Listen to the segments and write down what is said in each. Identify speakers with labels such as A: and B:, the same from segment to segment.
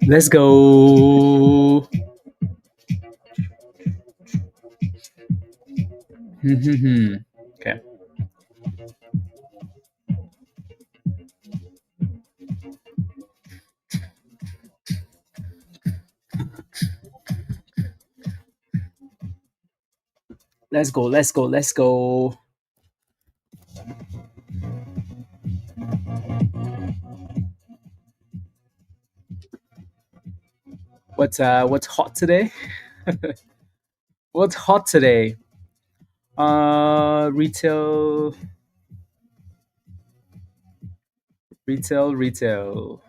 A: Let's go. Okay. Let's go. Let's go. Let's go. What's hot today? What's hot today? Retail, retail.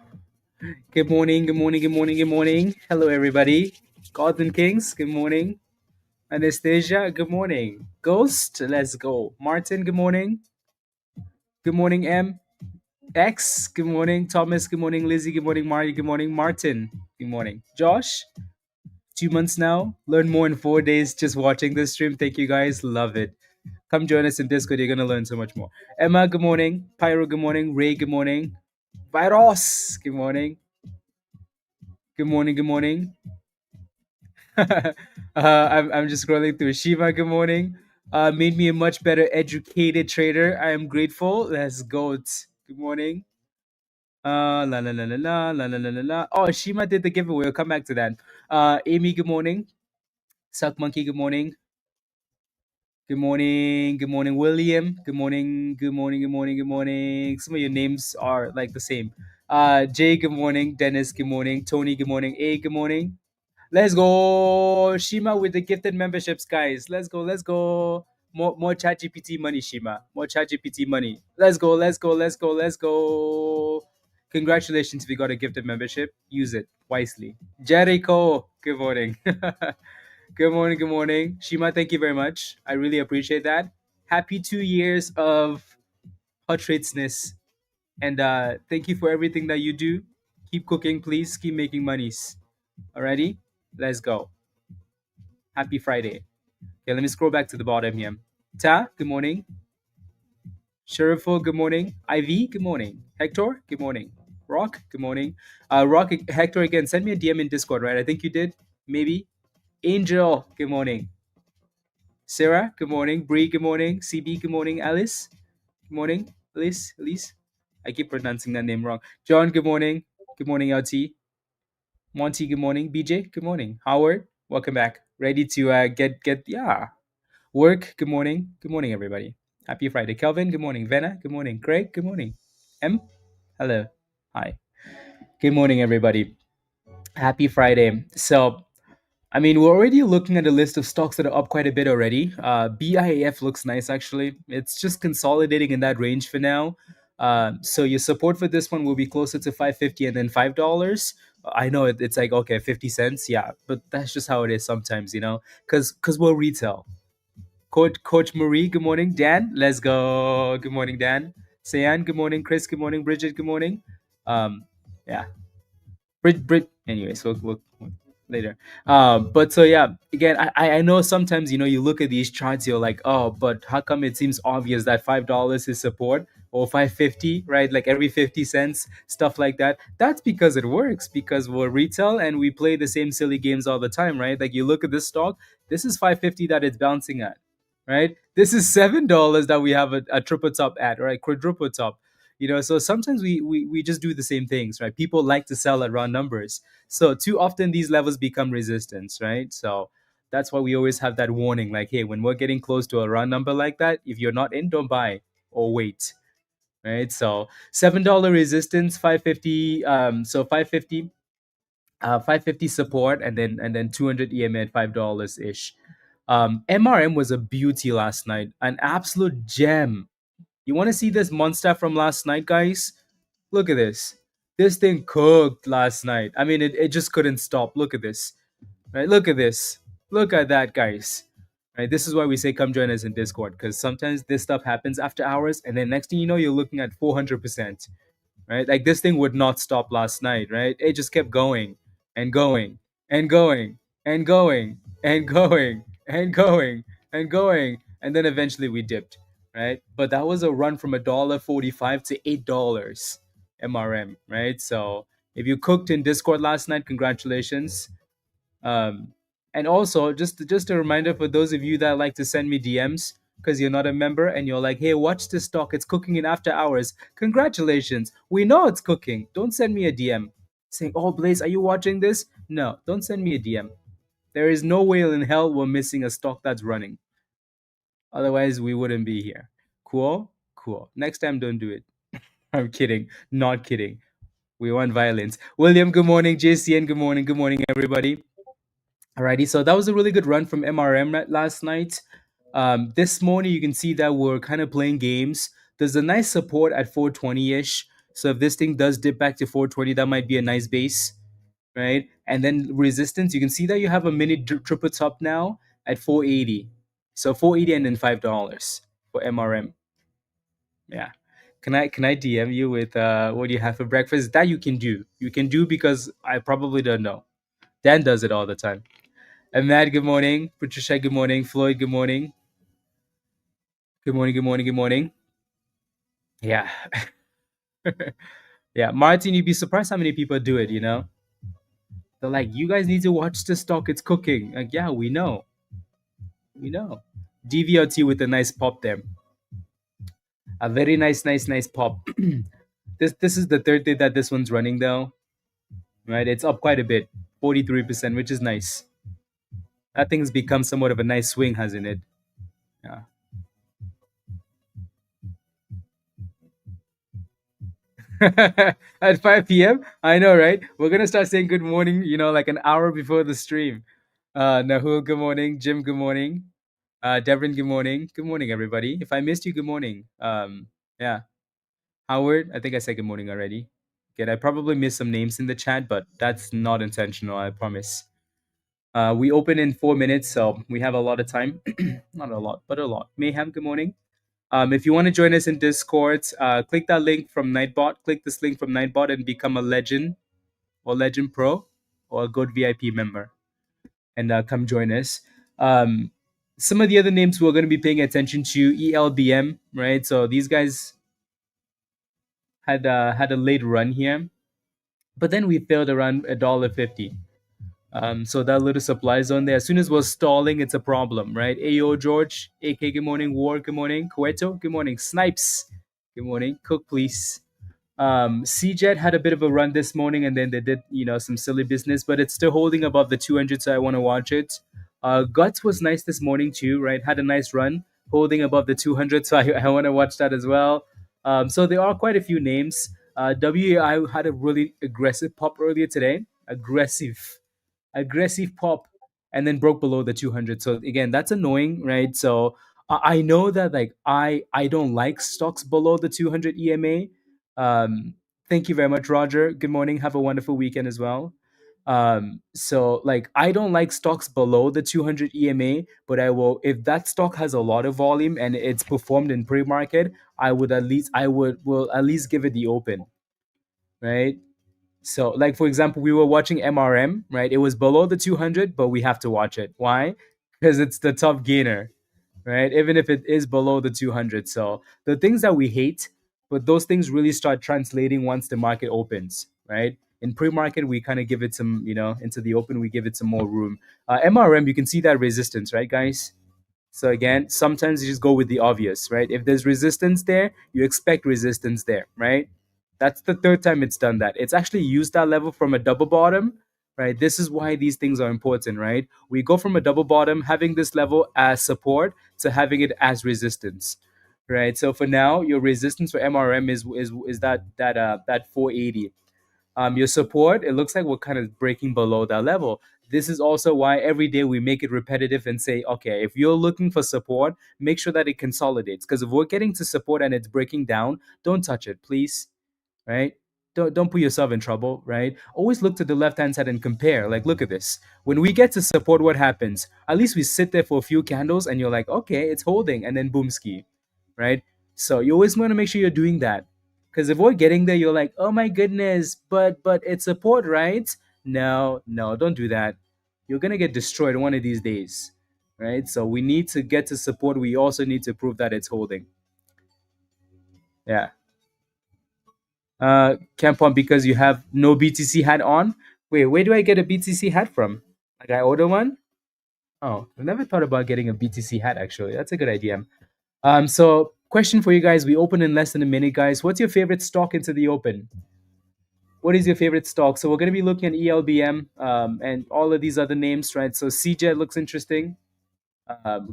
A: Good morning, good morning, good morning, good morning. Hello, everybody. Gods and Kings, good morning. Anastasia, good morning. Ghost, let's go. Martin, good morning. Good morning, M. X, good morning. Thomas, good morning. Lizzie, good morning. Marty, good morning. Martin, good morning. Josh, 2 months now. Learn more in 4 days just watching this stream. Thank you guys. Love it. Come join us in Discord. You're going to learn so much more. Emma, good morning. Pyro, good morning. Ray, good morning. Virus, good morning. Good morning, good morning. I'm just scrolling through. Shiva, good morning. Made me a much better educated trader. I am grateful. Let's go. Good morning. La la la la la la la la la la. Oh, Shima did the giveaway. We'll come back to that. Amy, good morning. Suck Monkey, good morning. Good morning. Good morning, William. Good morning. Good morning. Good morning. Good morning. Some of your names are like the same. Jay, good morning. Dennis, good morning. Tony, good morning. A, good morning. Let's go, Shima, with the gifted memberships, guys. Let's go, let's go. More ChatGPT money, Shima. More ChatGPT money. Let's go, let's go, let's go, let's go. Congratulations if you got a gifted membership. Use it wisely. Jericho, good morning. Good morning, good morning. Shima, thank you very much. I really appreciate that. Happy 2 years of hot tradesness. And thank you for everything that you do. Keep cooking, please. Keep making monies. Alrighty? Let's go. Happy Friday. Okay, let me scroll back to the bottom here. Ta, good morning. Sherifo, good morning. Ivy, good morning. Hector, good morning. Rock, good morning. Rock, Hector, again, send me a DM in Discord, right? I think you did. Maybe. Angel, good morning. Sarah, good morning. Bree, good morning. CB, good morning. Alice, good morning. Alice. I keep pronouncing that name wrong. John, good morning. Good morning, LT. Monty, good morning. BJ, good morning. Howard, welcome back. Ready to get work. Good morning. Good morning, everybody. Happy Friday. Kelvin, good morning. Venna, good morning. Craig, good morning. M, hello. Hi. Good morning, everybody. Happy Friday. So, I mean, we're already looking at a list of stocks that are up quite a bit already. BIAF looks nice, actually. It's just consolidating in that range for now. So your support for this one will be closer to 550 and then $5. I know it's like, okay, 50 cents. Yeah, but that's just how it is sometimes, because we're retail. Coach Marie, good morning. Dan, let's go. Good morning, Dan. Sayan, good morning. Chris, good morning. Bridget, good morning. Yeah, Brit. Anyways, we'll later. But so yeah, again, I know sometimes you look at these charts, you're like, oh, but how come it seems obvious that $5 is support or 550, right? Like every 50 cents, stuff like that. That's because it works because we're retail and we play the same silly games all the time, right? Like you look at this stock, this is 550 that it's bouncing at, right? This is $7 that we have a triple top at, right? Quadruple top. So sometimes we just do the same things, right? People like to sell at round numbers, so too often these levels become resistance, right? So that's why we always have that warning, like, hey, when we're getting close to a round number like that, if you're not in, don't buy or wait, right? So $7 resistance, 550, so 550, 550 support, and then 200 EMA at $5 ish. MRM was a beauty last night, an absolute gem. You want to see this monster from last night, guys? Look at this. This thing cooked last night. I mean, it just couldn't stop. Look at this. Right? Look at this. Look at that, guys. Right? This is why we say come join us in Discord, because sometimes this stuff happens after hours, and then next thing you know, you're looking at 400%. Right? Like this thing would not stop last night, right? It just kept going and going and going and going and going and going and going. And then eventually we dipped. right? But that was a run from $1.45 to $8 MRM, right? So if you cooked in Discord last night, congratulations. Um, and also, just a reminder for those of you that like to send me DMs because you're not a member and you're like, hey, watch this stock. It's cooking in after hours. Congratulations. We know it's cooking. Don't send me a DM saying, oh, Blaze, are you watching this? No, don't send me a DM. There is no way in hell we're missing a stock that's running. Otherwise, we wouldn't be here. Cool? Cool. Next time, don't do it. I'm kidding. Not kidding. We want violence. William, good morning. JCN, good morning. Good morning, everybody. Alrighty, so that was a really good run from MRM last night. This morning, you can see that we're kind of playing games. There's a nice support at 420-ish. So if this thing does dip back to 420, that might be a nice base, right? And then resistance, you can see that you have a mini triple top now at 480. So 480 and then $5 for MRM. Yeah. Can I DM you with what do you have for breakfast? That you can do. You can do because I probably don't know. Dan does it all the time. Ahmad, good morning. Patricia, good morning. Floyd, good morning. Good morning, good morning, good morning. Yeah. Yeah. Martin, you'd be surprised how many people do it, you know? They're like, you guys need to watch the stock, it's cooking. Like, yeah, we know. We know. DVRT with a nice pop there. A very nice pop. This is the third day that this one's running though. Right? It's up quite a bit. 43%, which is nice. That thing's become somewhat of a nice swing, hasn't it? Yeah. At 5 p.m. I know, right? We're gonna start saying good morning, like an hour before the stream. Nahul, good morning. Jim, good morning. Devin, good morning. Good morning, everybody. If I missed you, good morning. Yeah. Howard, I think I said good morning already. Again, I probably missed some names in the chat, but that's not intentional, I promise. We open in 4 minutes, so we have a lot of time. Not a lot, but a lot. Mayhem, good morning. If you want to join us in Discord, click that link from Nightbot. Click this link from Nightbot and become a Legend or Legend Pro or a Gold VIP member, and come join us. Some of the other names we're going to be paying attention to: ELBM, right? So these guys had a late run here, but then we failed around $1.50. So that little supply zone there, as soon as we're stalling, it's a problem, right? Ayo George, AK, good morning. Ward, good morning. Cueto, good morning. Snipes, good morning. Cook, please. CJET had a bit of a run this morning, and then they did, some silly business, but it's still holding above the 200, so I want to watch it. Guts was nice this morning too, right? Had a nice run, holding above the 200, so I want to watch that as well. So there are quite a few names. WAI had a really aggressive pop earlier today. Aggressive pop, and then broke below the 200. So again, that's annoying, right? So I know that like I don't like stocks below the 200 EMA. Thank you very much, Roger. Good morning. Have a wonderful weekend as well. So like I don't like stocks below the 200 EMA, but I will, if that stock has a lot of volume and it's performed in pre-market, I will at least give it the open, right? So, like for example, we were watching MRM, right? It was below the 200, but we have to watch it. Why? Because it's the top gainer, right? Even if it is below the 200. So, the things that we hate, but those things really start translating once the market opens, right? In pre-market, we kind of give it some, into the open, we give it some more room. MRM, you can see that resistance, right, guys? So again, sometimes you just go with the obvious, right? If there's resistance there, you expect resistance there, right? That's the third time it's done that. It's actually used that level from a double bottom, right? This is why these things are important, right? We go from a double bottom, having this level as support, to having it as resistance, right? So for now, your resistance for MRM is that 480. Your support, it looks like we're kind of breaking below that level. This is also why every day we make it repetitive and say, okay, if you're looking for support, make sure that it consolidates. Because if we're getting to support and it's breaking down, don't touch it, please, right? Don't put yourself in trouble, right? Always look to the left hand side and compare. Like, look at this. When we get to support, what happens? At least we sit there for a few candles and you're like, okay, it's holding, and then boom ski, right? So you always want to make sure you're doing that. Because if we're getting there, you're like, oh my goodness, but it's support, right? No, no, don't do that. You're gonna get destroyed one of these days, right? So we need to get to support. We also need to prove that it's holding. Yeah. Can't pump because you have no BTC hat on. Wait, where do I get a BTC hat from? Like I order one? Oh, I never thought about getting a BTC hat actually. That's a good idea. So question for you guys. We open in less than a minute, guys. What's your favorite stock into the open? What is your favorite stock? So we're going to be looking at ELBM and all of these other names, right? So CJET looks interesting.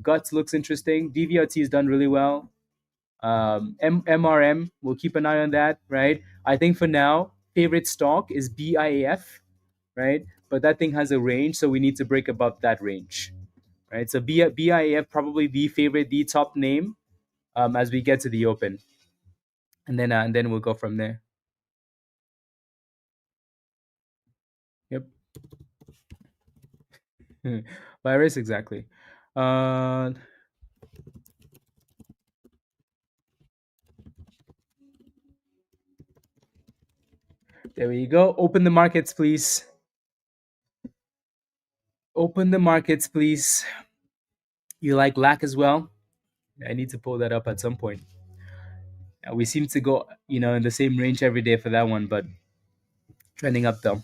A: Guts looks interesting. DVRT has done really well. MRM, we'll keep an eye on that, right? I think for now, favorite stock is BIAF, right? But that thing has a range, so we need to break above that range, right? So BIAF probably the favorite, the top name as we get to the open, and then we'll go from there. Yep. Virus exactly. Uh, there we go. Open the markets, please. Open the markets, please. You like black as well? I need to pull that up at some point. We seem to go, in the same range every day for that one, but trending up though.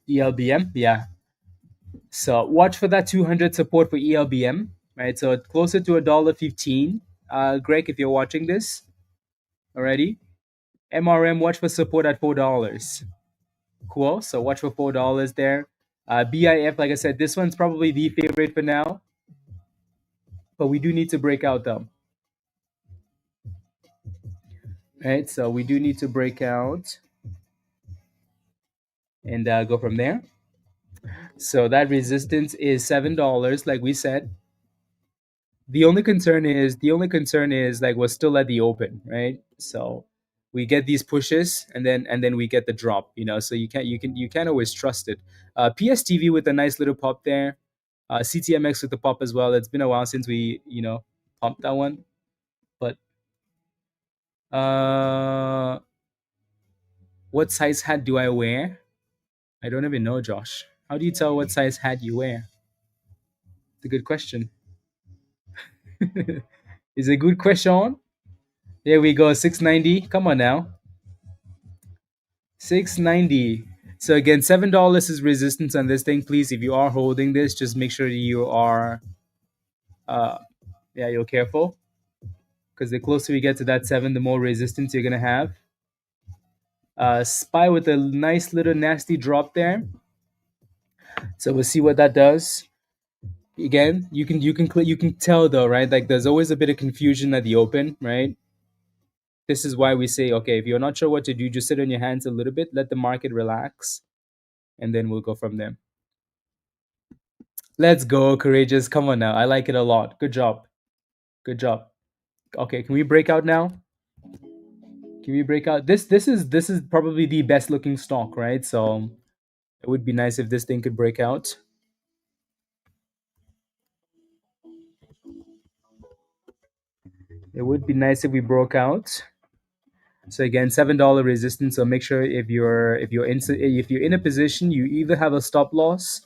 A: ELBM, yeah. So watch for that 200 support for ELBM, right? So closer to $1.15. Greg, if you're watching this already, MRM, watch for support at $4. Cool. So watch for $4 there. BIF, like I said, this one's probably the favorite for now, but we do need to break out though. Right, so we do need to break out and go from there. So that resistance is $7, like we said. The only concern is like we're still at the open, right? So we get these pushes and then we get the drop, so you can't always trust it. PSTV with a nice little pop there. CTMX with the pop as well. It's been a while since we pumped that one, but uh what size hat do I wear? I don't even know, Josh. How do you tell what size hat you wear? It's a good question. It's a good question. There we go, 690. Come on now. 690. So again, $7 is resistance on this thing. Please, if you are holding this, just make sure you are you're careful. Because the closer we get to that 7, the more resistance you're gonna have. SPY with a nice little nasty drop there. So we'll see what that does. Again, you can tell though, right? Like there's always a bit of confusion at the open, right? This is why we say, okay, if you're not sure what to do, just sit on your hands a little bit, let the market relax, and then we'll go from there. Let's go, courageous. Come on now. I like it a lot. Good job. Good job. Okay, can we break out now? Can we break out? This is probably the best looking stock, right? So it would be nice if this thing could break out. It would be nice if we broke out. So again, $7 resistance. So make sure if you're in a position, you either have a stop loss,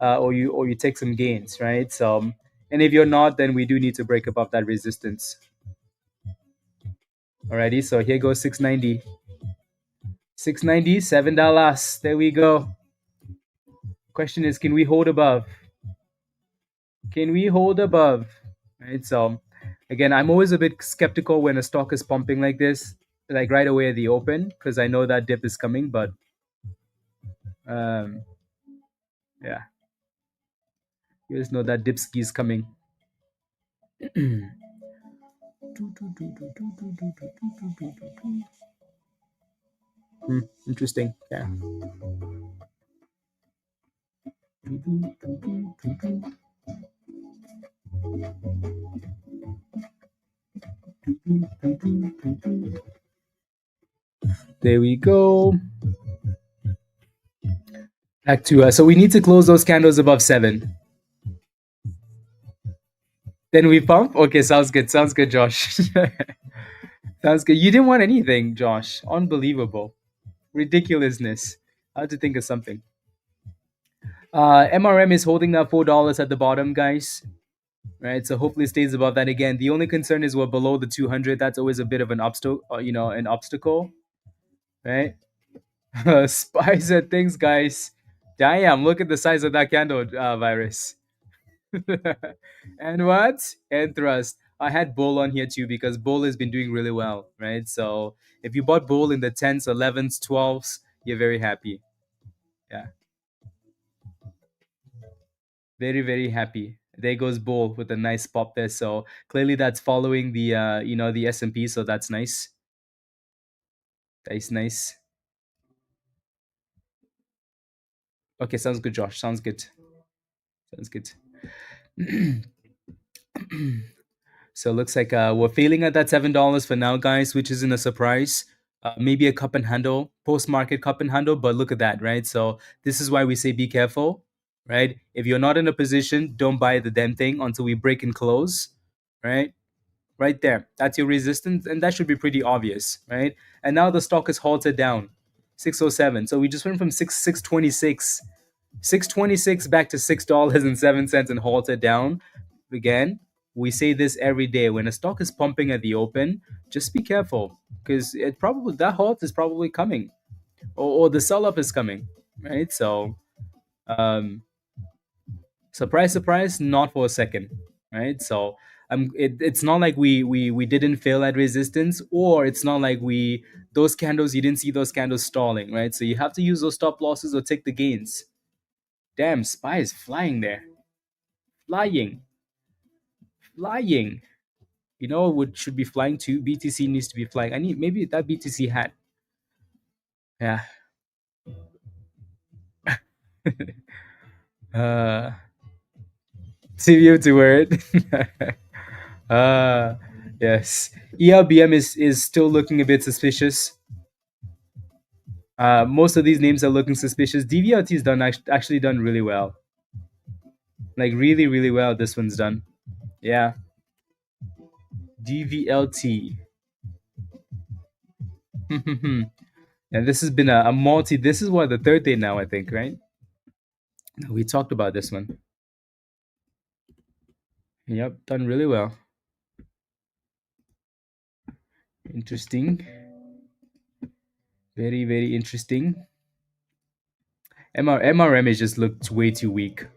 A: or you take some gains, right? So, and if you're not, then we do need to break above that resistance. Alrighty, so here goes 690. 690, $7. There we go. Question is, can we hold above? Can we hold above? Right. So, again, I'm always a bit skeptical when a stock is pumping like this, like right away at the open, because I know that dip is coming. But, um, yeah, you guys know that dip ski is coming. Interesting. Yeah. There we go. Back to so we need to close those candles above 7. Then we pump. Okay, sounds good. Sounds good, Josh. Sounds good. You didn't want anything, Josh. Unbelievable. Ridiculousness. I had to think of something. MRM is holding that $4 at the bottom, guys. right? So hopefully it stays above that again. The only concern is we're below the 200. That's always a bit of an obstacle, an obstacle, right? Spies and things, guys. Damn, look at the size of that candle, virus. And what? And thrust. I had bull on here too because bull has been doing really well, right? So if you bought bull in the 10s, 11s, 12s, you're very happy. Yeah, very, very happy. There goes bull with a nice pop there. So clearly that's following the the S&P. So that's nice. That's nice. Okay, sounds good, Josh. Sounds good. Sounds good. So it looks like we're failing at that $7 for now, guys, which isn't a surprise. Maybe a cup and handle, post market cup and handle, but look at that, right? So this is why we say be careful, right? If you're not in a position, don't buy the damn thing until we break and close, right? Right there, that's your resistance, and that should be pretty obvious, right? And now the stock is halted down, 607. So we just went from 626 626 back to $6.07 and halted down again. We say this every day. When a stock is pumping at the open, just be careful because it probably that halt is probably coming, or the sell up is coming, right? So um surprise, surprise, not for a second, right? So it's not like we didn't fail at resistance, or it's not like we those candles you didn't see those candles stalling, right? So you have to use those stop losses or take the gains. Damn, spy is flying there. Flying. Flying. You know what should be flying too? BTC needs to be flying. I need maybe that BTC hat. Yeah. uh CVO to word. uh yes. ELBM is still looking a bit suspicious. Most of these names are looking suspicious. DVLT is done actually done really well. Like really, really well. This one's done. Yeah. DVLT. And this has been a multi. This is what the third day now, I think, right? We talked about this one. Yep, done really well. Interesting. Very, very interesting. MRM has just looked way too weak.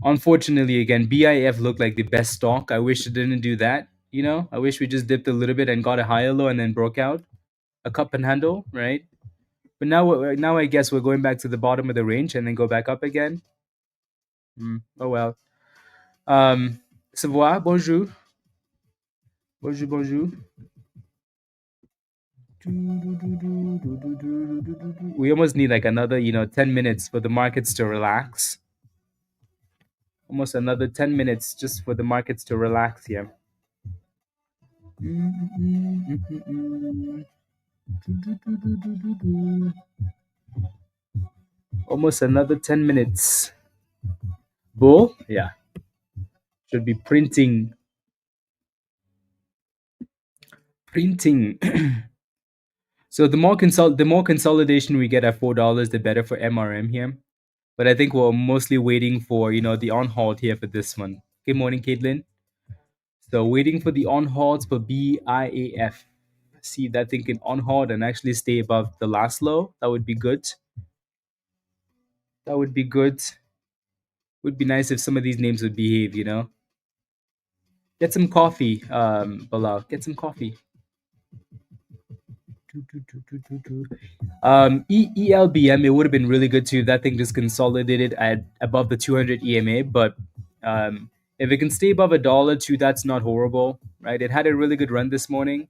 A: Unfortunately, again, BIF looked like the best stock. I wish it didn't do that. I wish we just dipped a little bit and got a higher low and then broke out a cup and handle, right? But now I guess we're going back to the bottom of the range and then go back up again. Oh well. Se voir, bonjour. Bonjour, bonjour. We almost need like another, 10 minutes for the markets to relax. Almost another 10 minutes just for the markets to relax here. Almost another 10 minutes. Bull? Yeah. Should be printing. Printing. So the more consolidation we get at $4, the better for MRM here. But I think we're mostly waiting for, the on halt here for this one. Good morning, Caitlin. So waiting for the on halt for BIAF. See if that thing can on halt and actually stay above the last low. That would be good. That would be good. Would be nice if some of these names would behave. Get some coffee, Bilal. Get some coffee. ELBM, it would have been really good too if that thing just consolidated at above the 200 EMA. But if it can stay above $1 too, that's not horrible, right? It had a really good run this morning.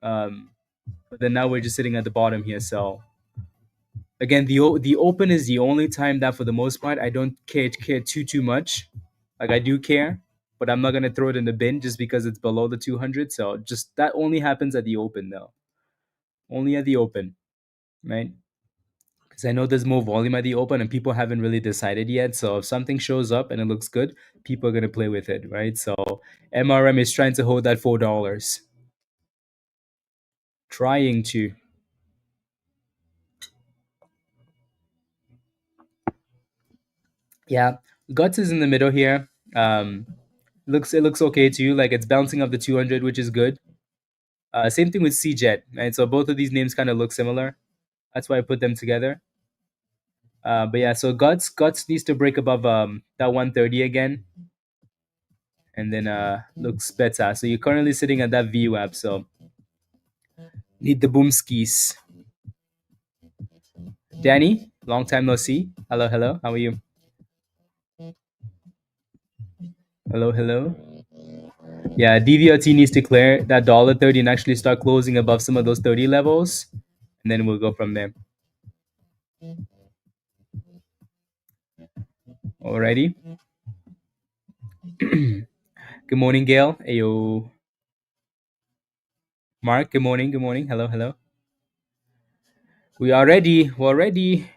A: But then now we're just sitting at the bottom here. So again, the open is the only time that for the most part I don't care too much. Like I do care, but I'm not gonna throw it in the bin just because it's below the 200. So just that only happens at the open though. Only at the open, right? Because I know there's more volume at the open and people haven't really decided yet. So if something shows up and it looks good, people are gonna play with it, right? So MRM is trying to hold that $4. Trying to. Yeah. Guts is in the middle here. Um, it looks okay to you. Like it's bouncing up the 200, which is good. Same thing with CJET, right? So both of these names kind of look similar. That's why I put them together. But yeah, so guts needs to break above that 130 again, and then looks better. So you're currently sitting at that VWAP. So need the boom skis. Danny, long time no see. Hello, hello. How are you? Hello, hello. Yeah, DVRT needs to clear that $30 and actually start closing above some of those 30 levels, and then we'll go from there. Alrighty. Good morning, Gail. Ayo. Mark, good morning. Good morning. Hello, hello. We are ready. We're ready.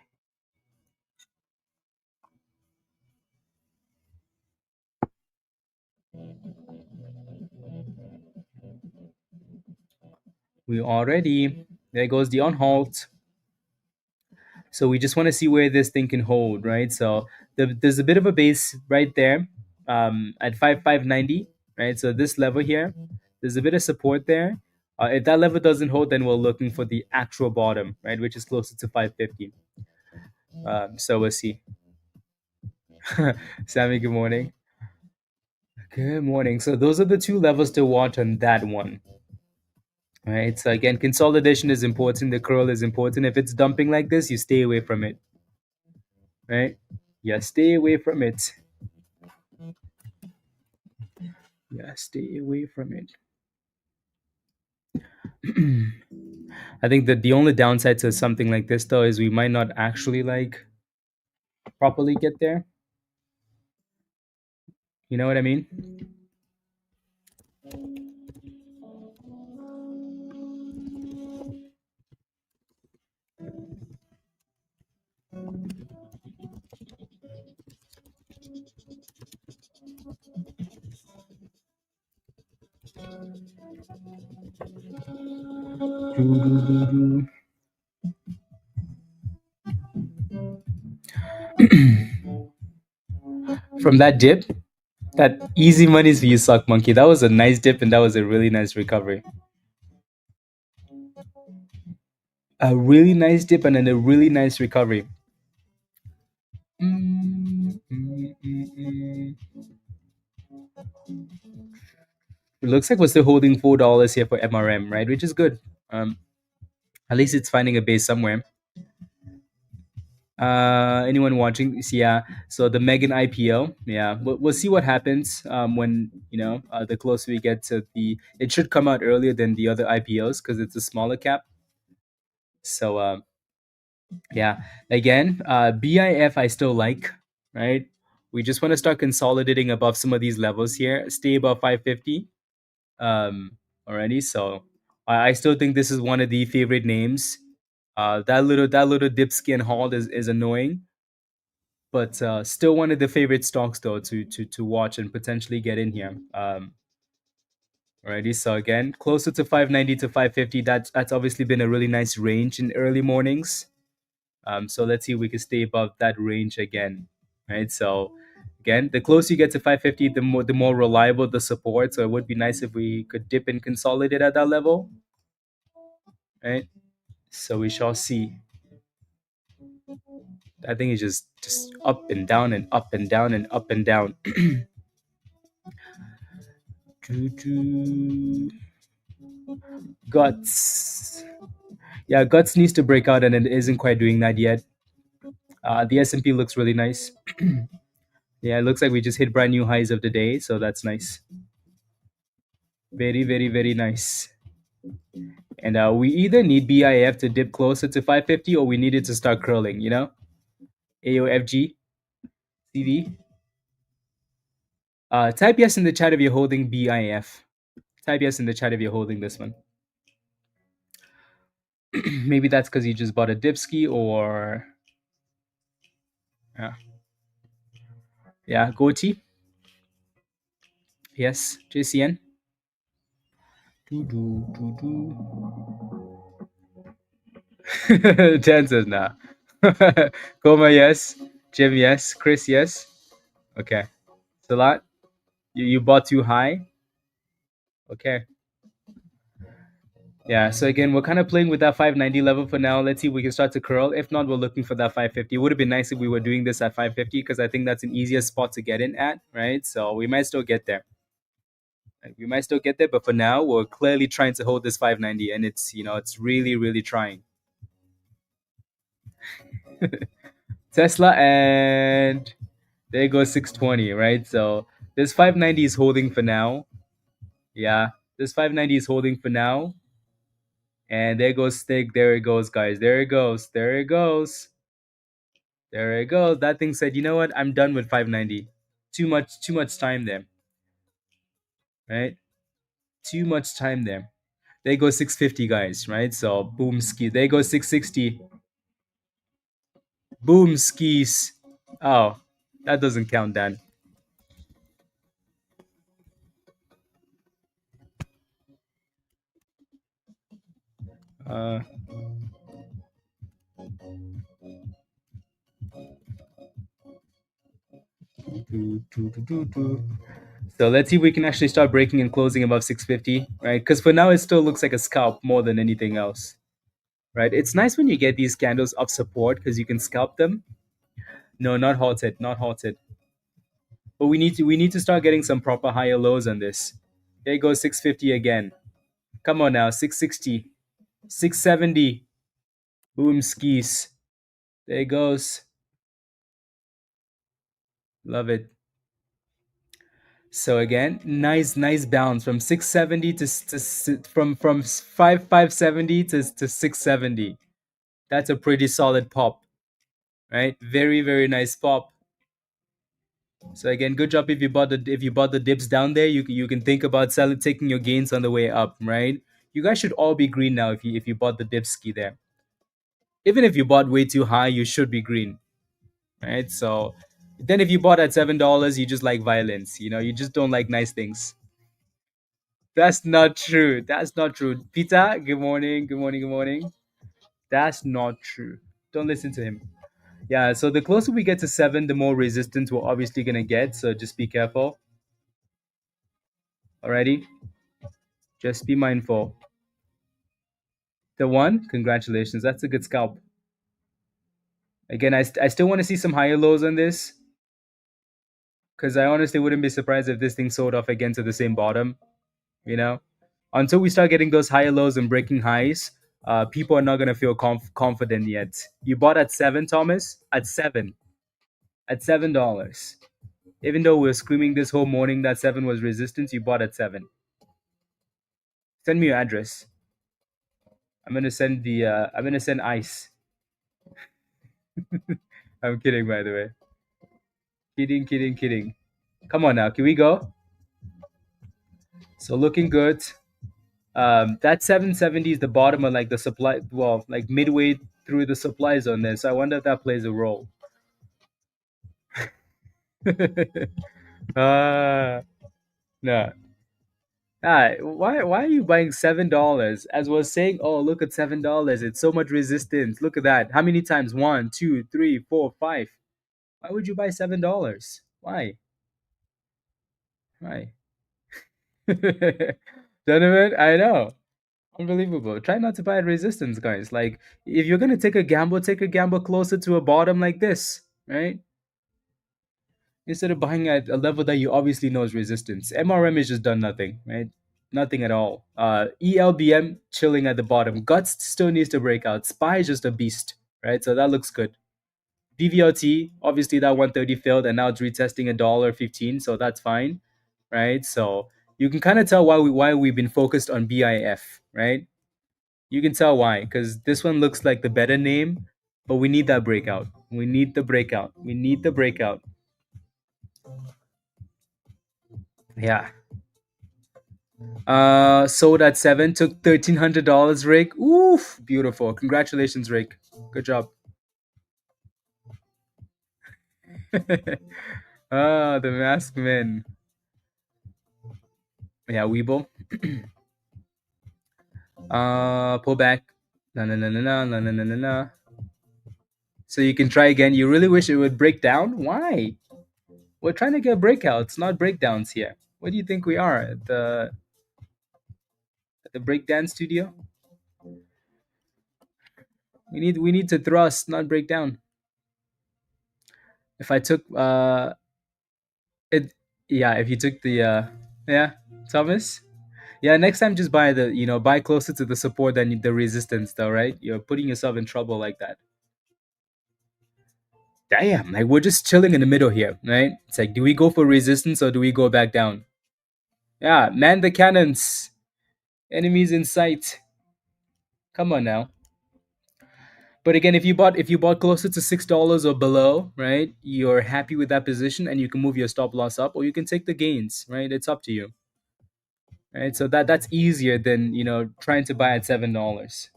A: We are ready. There goes the on halt. So we just want to see where this thing can hold, right? So there's a bit of a base right there at 5,590, right? So this level here, there's a bit of support there. If that level doesn't hold, then we're looking for the actual bottom, right, which is closer to 550. So we'll see. Sammy, good morning. Good morning. So those are the two levels to watch on that one. Right. So again, consolidation is important. The curl is important. If it's dumping like this, you stay away from it. Right. Yeah, stay away from it. Yeah, stay away from it. I think that the only downside to something like this though is we might not actually like properly get there. You know what I mean? From that dip, that easy money's for you, suck monkey. That was a nice dip and that was a really nice recovery. A really nice dip and then a really nice recovery. Mm, mm, mm, mm. It looks like we're still holding $4 here for MRM, right? Which is good. Um, at least it's finding a base somewhere. Anyone watching? Yeah. So the Megan IPO, yeah, we'll see what happens when the closer we get to the. It should come out earlier than the other IPOs because it's a smaller cap. So yeah, again, BIF I still like, right? We just want to start consolidating above some of these levels here. Stay above 550 already. So I still think this is one of the favorite names. That little dip skin halt is annoying, but still one of the favorite stocks though to watch and potentially get in here. Alrighty, so again, closer to 590 to 550. That's obviously been a really nice range in early mornings. So let's see if we can stay above that range again, right? So again, the closer you get to 550, the more reliable the support. So it would be nice if we could dip and consolidate at that level, right? So we shall see. I think it's just up and down and up and down and up and down. Guts. Yeah, Guts needs to break out and it isn't quite doing that yet. The S&P looks really nice. Yeah, it looks like we just hit brand new highs of the day, so that's nice. Very, very, very nice. And we either need BIF to dip closer to 550 or we need it to start curling, AOFG, CV. Type yes in the chat if you're holding BIF. Type yes in the chat if you're holding this one. Maybe that's because you just bought a dipski or. Yeah, goatee. Yes, JCN. Dan says nah. Koma, yes. Jim, yes. Chris, yes. Okay. It's a lot. You bought too high. Okay. Yeah. So again, we're kind of playing with that 590 level for now. Let's see if we can start to curl. If not, we're looking for that 550. It would have been nice if we were doing this at 550 because I think that's an easier spot to get in at, right? So we might still get there. Like, we might still get there, but for now, we're clearly trying to hold this 590, and it's really, really trying. Tesla, and there goes 620, right? So this 590 is holding for now. Yeah, this 590 is holding for now. And there goes Stick. There it goes, guys. There it goes. There it goes. There it goes. That thing said, you know what? I'm done with 590. Too much time there, right? Too much time there. There goes 650, guys, right? So boom ski. There goes 660. Boom skis. Oh, that doesn't count, Dan. Uh, So let's see if we can actually start breaking and closing above 650, right? Because for now, it still looks like a scalp more than anything else, right? It's nice when you get these candles up support because you can scalp them. No, not halted, not halted. But we need to start getting some proper higher lows on this. There goes 650 again. Come on now, 660, 670. Boom skis. There it goes. Love it. So again, nice bounce from 670 from 570 to 670. That's a pretty solid pop, right? Very very nice pop. So again, good job if you bought the dips down there. You can think about selling, taking your gains on the way up, right? You guys should all be green now if you bought the dip ski there. Even if you bought way too high, you should be green, right? So then if you bought at $7, you just like violence. You just don't like nice things. That's not true. That's not true. Peter, good morning. Good morning. Good morning. That's not true. Don't listen to him. Yeah, so the closer we get to 7, the more resistance we're obviously going to get. So just be careful. Alrighty? Just be mindful. The 1, congratulations. That's a good scalp. Again, I still want to see some higher lows on this because I honestly wouldn't be surprised if this thing sold off again to the same bottom, you know? Until we start getting those higher lows and breaking highs, people are not going to feel confident yet. You bought at 7, Thomas? At 7. At $7. Even though we were screaming this whole morning that 7 was resistance, you bought at 7. Send me your address. I'm gonna send ice. I'm kidding, by the way. Kidding, kidding, kidding. Come on now, can we go? So looking good. That 770 is the bottom of like the supply, well, like midway through the supply zone there. So I wonder if that plays a role. No. Why are you buying $7? As was saying, oh look at $7. It's so much resistance. Look at that. How many times? One, two, three, four, five. Why would you buy $7? Why? Why? Donovan, I know. Unbelievable. Try not to buy at resistance, guys. Like if you're gonna take a gamble closer to a bottom like this, right? Instead of buying at a level that you obviously know is resistance. MRM has just done nothing, right? Nothing at all. ELBM chilling at the bottom. Guts still needs to break out. Spy is just a beast, right? So that looks good. DVLT, obviously that 130 failed and now it's retesting $1.15, so that's fine, right? So you can kind of tell why we've been focused on BIF, right? You can tell why, because this one looks like the better name, but we need that breakout. We need the breakout. We need the breakout. Yeah. Sold at 7, took $1,300, Rick. Oof, beautiful. Congratulations, Rick. Good job. The masked men. Yeah, Weeble. Pull back. No, no, no, no, no, no, no, no, no, no. So you can try again. You really wish it would break down? Why? We're trying to get breakouts, not breakdowns here. What do you think we are at the breakdown studio? We need to thrust, not break down. If I took it, yeah. If you took the yeah, Thomas. Yeah, next time just buy buy closer to the support than the resistance, though, right? You're putting yourself in trouble like that. Damn, like we're just chilling in the middle here, right? It's like, do we go for resistance or do we go back down? Yeah, man the cannons. Enemies in sight. Come on now. But again, if you bought closer to $6 or below, right? You're happy with that position and you can move your stop loss up or you can take the gains, right? It's up to you. Right? So that's easier than, trying to buy at $7.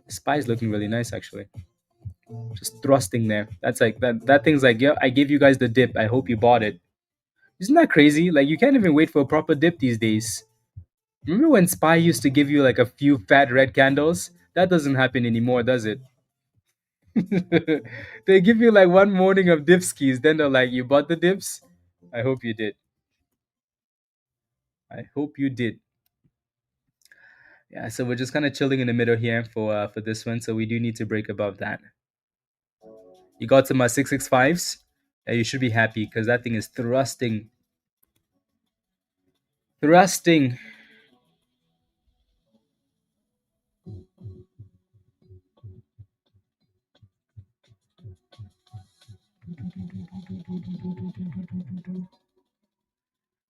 A: Spy's looking really nice actually. Just thrusting there. That's like that thing's like, yeah, I gave you guys the dip. I hope you bought it. Isn't that crazy? Like you can't even wait for a proper dip these days. Remember when Spy used to give you like a few fat red candles? That doesn't happen anymore, does it? They give you like one morning of dip skis, then they're like, you bought the dips? I hope you did. I hope you did. Yeah, so we're just kind of chilling in the middle here for this one. So we do need to break above that. You got some 665s. Yeah, you should be happy because that thing is thrusting. Thrusting.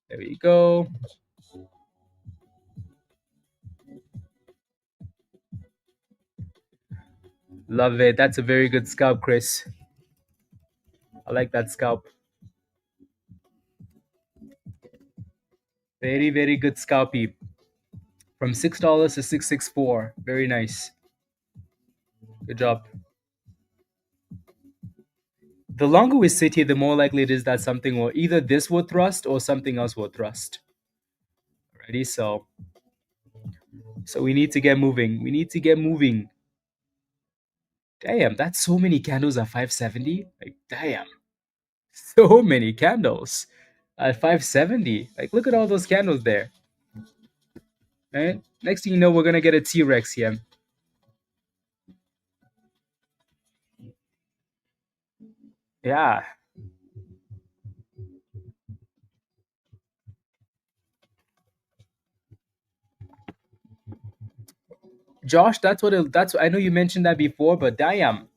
A: There we go. Love it. That's a very good scalp, Chris. I like that scalp. Very, very good scalpy. From $6 to 664. Very nice. Good job. The longer we sit here, the more likely it is that something will either this will thrust or something else will thrust. Ready? So we need to get moving. We need to get moving. Damn, that's so many candles at 570. Like, damn. So many candles at 570. Like, look at all those candles there. Right? Next thing you know, we're gonna get a T-Rex here. Yeah. Josh, that's I know you mentioned that before, but damn.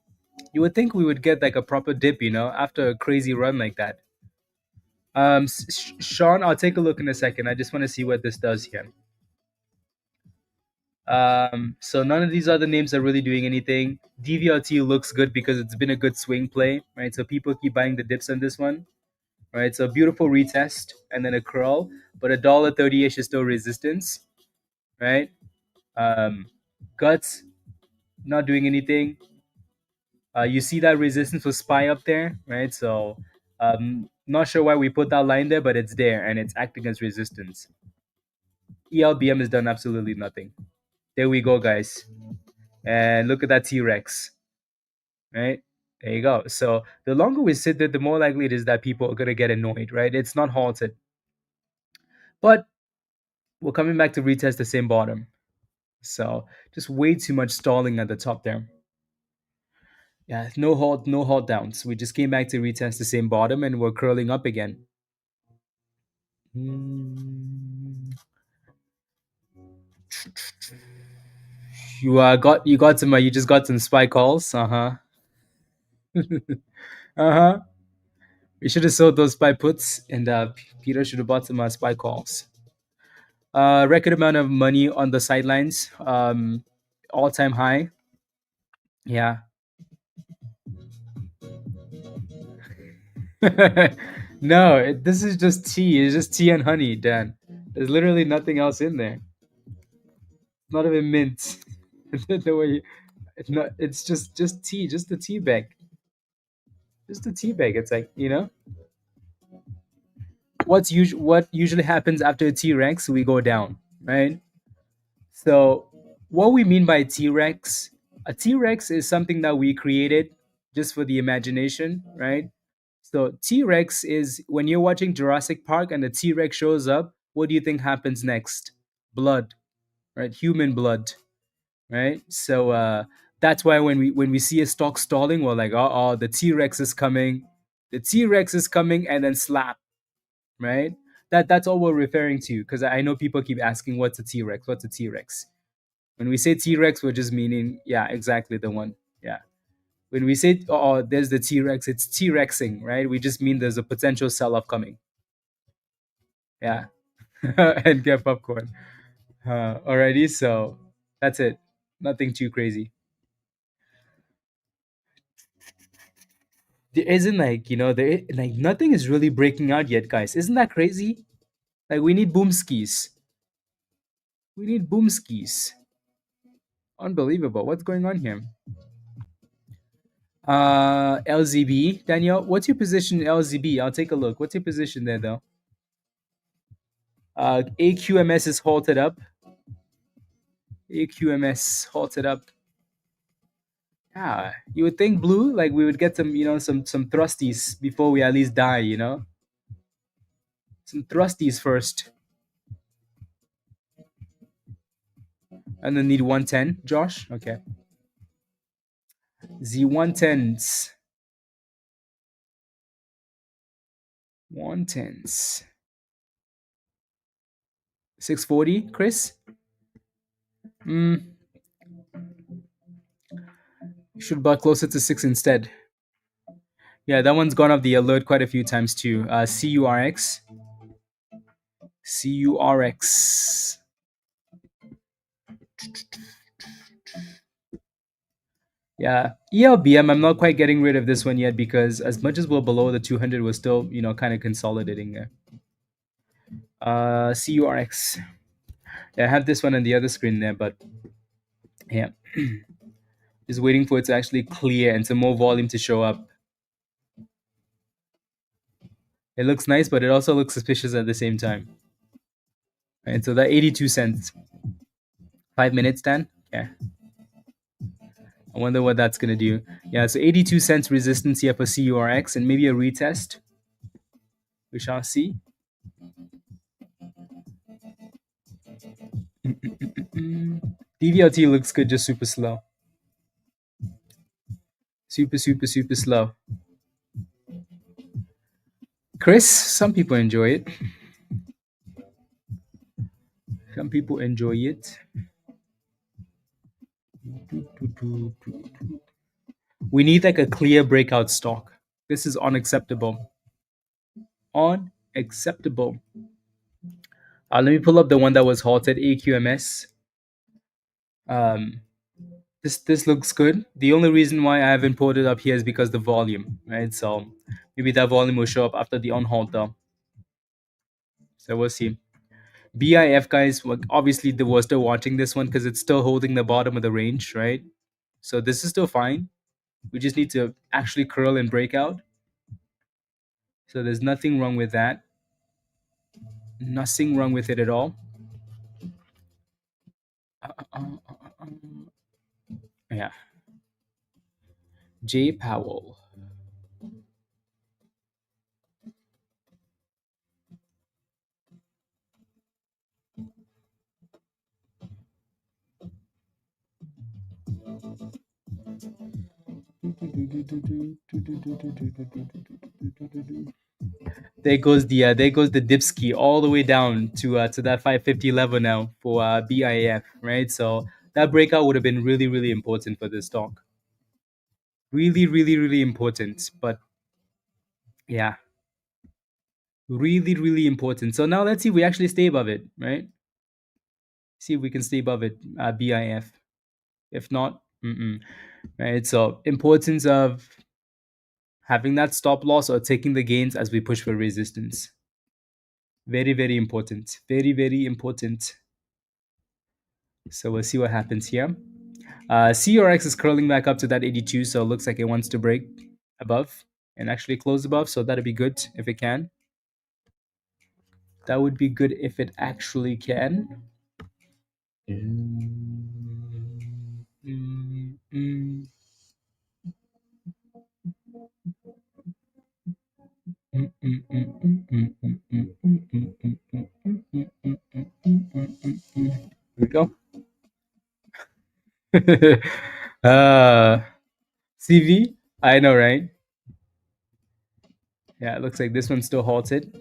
A: You would think we would get like a proper dip, after a crazy run like that. Sean, I'll take a look in a second. I just want to see what this does here. So none of these other names are really doing anything. DVRT looks good because it's been a good swing play, right? So people keep buying the dips on this one, right? So beautiful retest and then a curl, but $1.30ish is still resistance, right? Um, Guts not doing anything. You see that resistance for SPY up there, right? So not sure why we put that line there, but it's there and it's acting as resistance. ELBM has done absolutely nothing. There we go, guys. And look at that T-Rex, right? There you go. So the longer we sit there, the more likely it is that people are going to get annoyed, right? It's not halted. But we're coming back to retest the same bottom. So just way too much stalling at the top there. Yeah, no halt downs. We just came back to retest the same bottom and we're curling up again. You just got some spy calls. Uh-huh. Uh-huh. We should have sold those spy puts and Peter should have bought some spy calls. Record amount of money on the sidelines. All-time high. Yeah. No, this is just tea. It's just tea and honey, Dan. There's literally nothing else in there. Not even mint. The way it's not. It's just tea. Just the tea bag. Just the tea bag. It's like what usually happens after a T-Rex, we go down, right? So what we mean by T-Rex, a T-Rex is something that we created just for the imagination, right? So T Rex is when you're watching Jurassic Park and the T Rex shows up. What do you think happens next? Blood, right? Human blood, right? So that's why when we see a stock stalling, we're like, oh, the T Rex is coming, the T Rex is coming, and then slap, right? That's all we're referring to because I know people keep asking, what's a T Rex? What's a T Rex? When we say T Rex, we're just meaning, yeah, exactly the one, yeah. When we say, oh, there's the T Rex, it's T Rexing, right? We just mean there's a potential sell off coming, yeah. And get popcorn. Alrighty, so that's it. Nothing too crazy. There isn't like like nothing is really breaking out yet, guys. Isn't that crazy? Like we need boom skis. We need boom skis. Unbelievable. What's going on here? LZB, Daniel. What's your position in LZB? I'll take a look. What's your position there, though? AQMS is halted up. AQMS halted up. Yeah, you would think blue, like we would get some, some thrusties before we at least die, some thrusties first, and then need 110. Josh, okay. Z 110s, 110s, 640. Chris, you should buy closer to 6 instead. Yeah, that one's gone off the alert quite a few times too. CURX, CURX. Yeah, ELBM. I'm not quite getting rid of this one yet because as much as we're below the 200, we're still kind of consolidating there. CURX. Yeah, I have this one on the other screen there, but yeah, just waiting for it to actually clear and some more volume to show up. It looks nice, but it also looks suspicious at the same time. And so that 82 cents. 5 minutes, Dan? Yeah. I wonder what that's going to do. Yeah, so 82 cents resistance here for CURX and maybe a retest. We shall see. DVLT looks good, just super slow. Super, super, super slow. Chris, some people enjoy it. Some people enjoy it. We need like a clear breakout stock. This is unacceptable. Unacceptable. Let me pull up the one that was halted, AQMS. Um, this looks good. The only reason why I haven't pulled it up here is because the volume, right? So maybe that volume will show up after the on halt though. So we'll see. BIF guys, obviously the we're still watching this one because it's still holding the bottom of the range, right? So this is still fine. We just need to actually curl and break out. So there's nothing wrong with that. Nothing wrong with it at all. Yeah. J Powell. There goes the dipski all the way down to that 550 level now for BIAF, right? So that breakout would have been really, really important for this stock. Really, really, really important. But yeah, really, really important. So now let's see if we actually stay above it, right? See if we can stay above it, BIF. If not, right? So importance of having that stop loss or taking the gains as we push for resistance. Very, very important. Very, very important. So we'll see what happens here. CRX is curling back up to that 82, so it looks like it wants to break above and actually close above. So that'd be good if it can. That would be good if it actually can. we go. uh, CV, I know, right? Yeah, it looks like this one's still halted,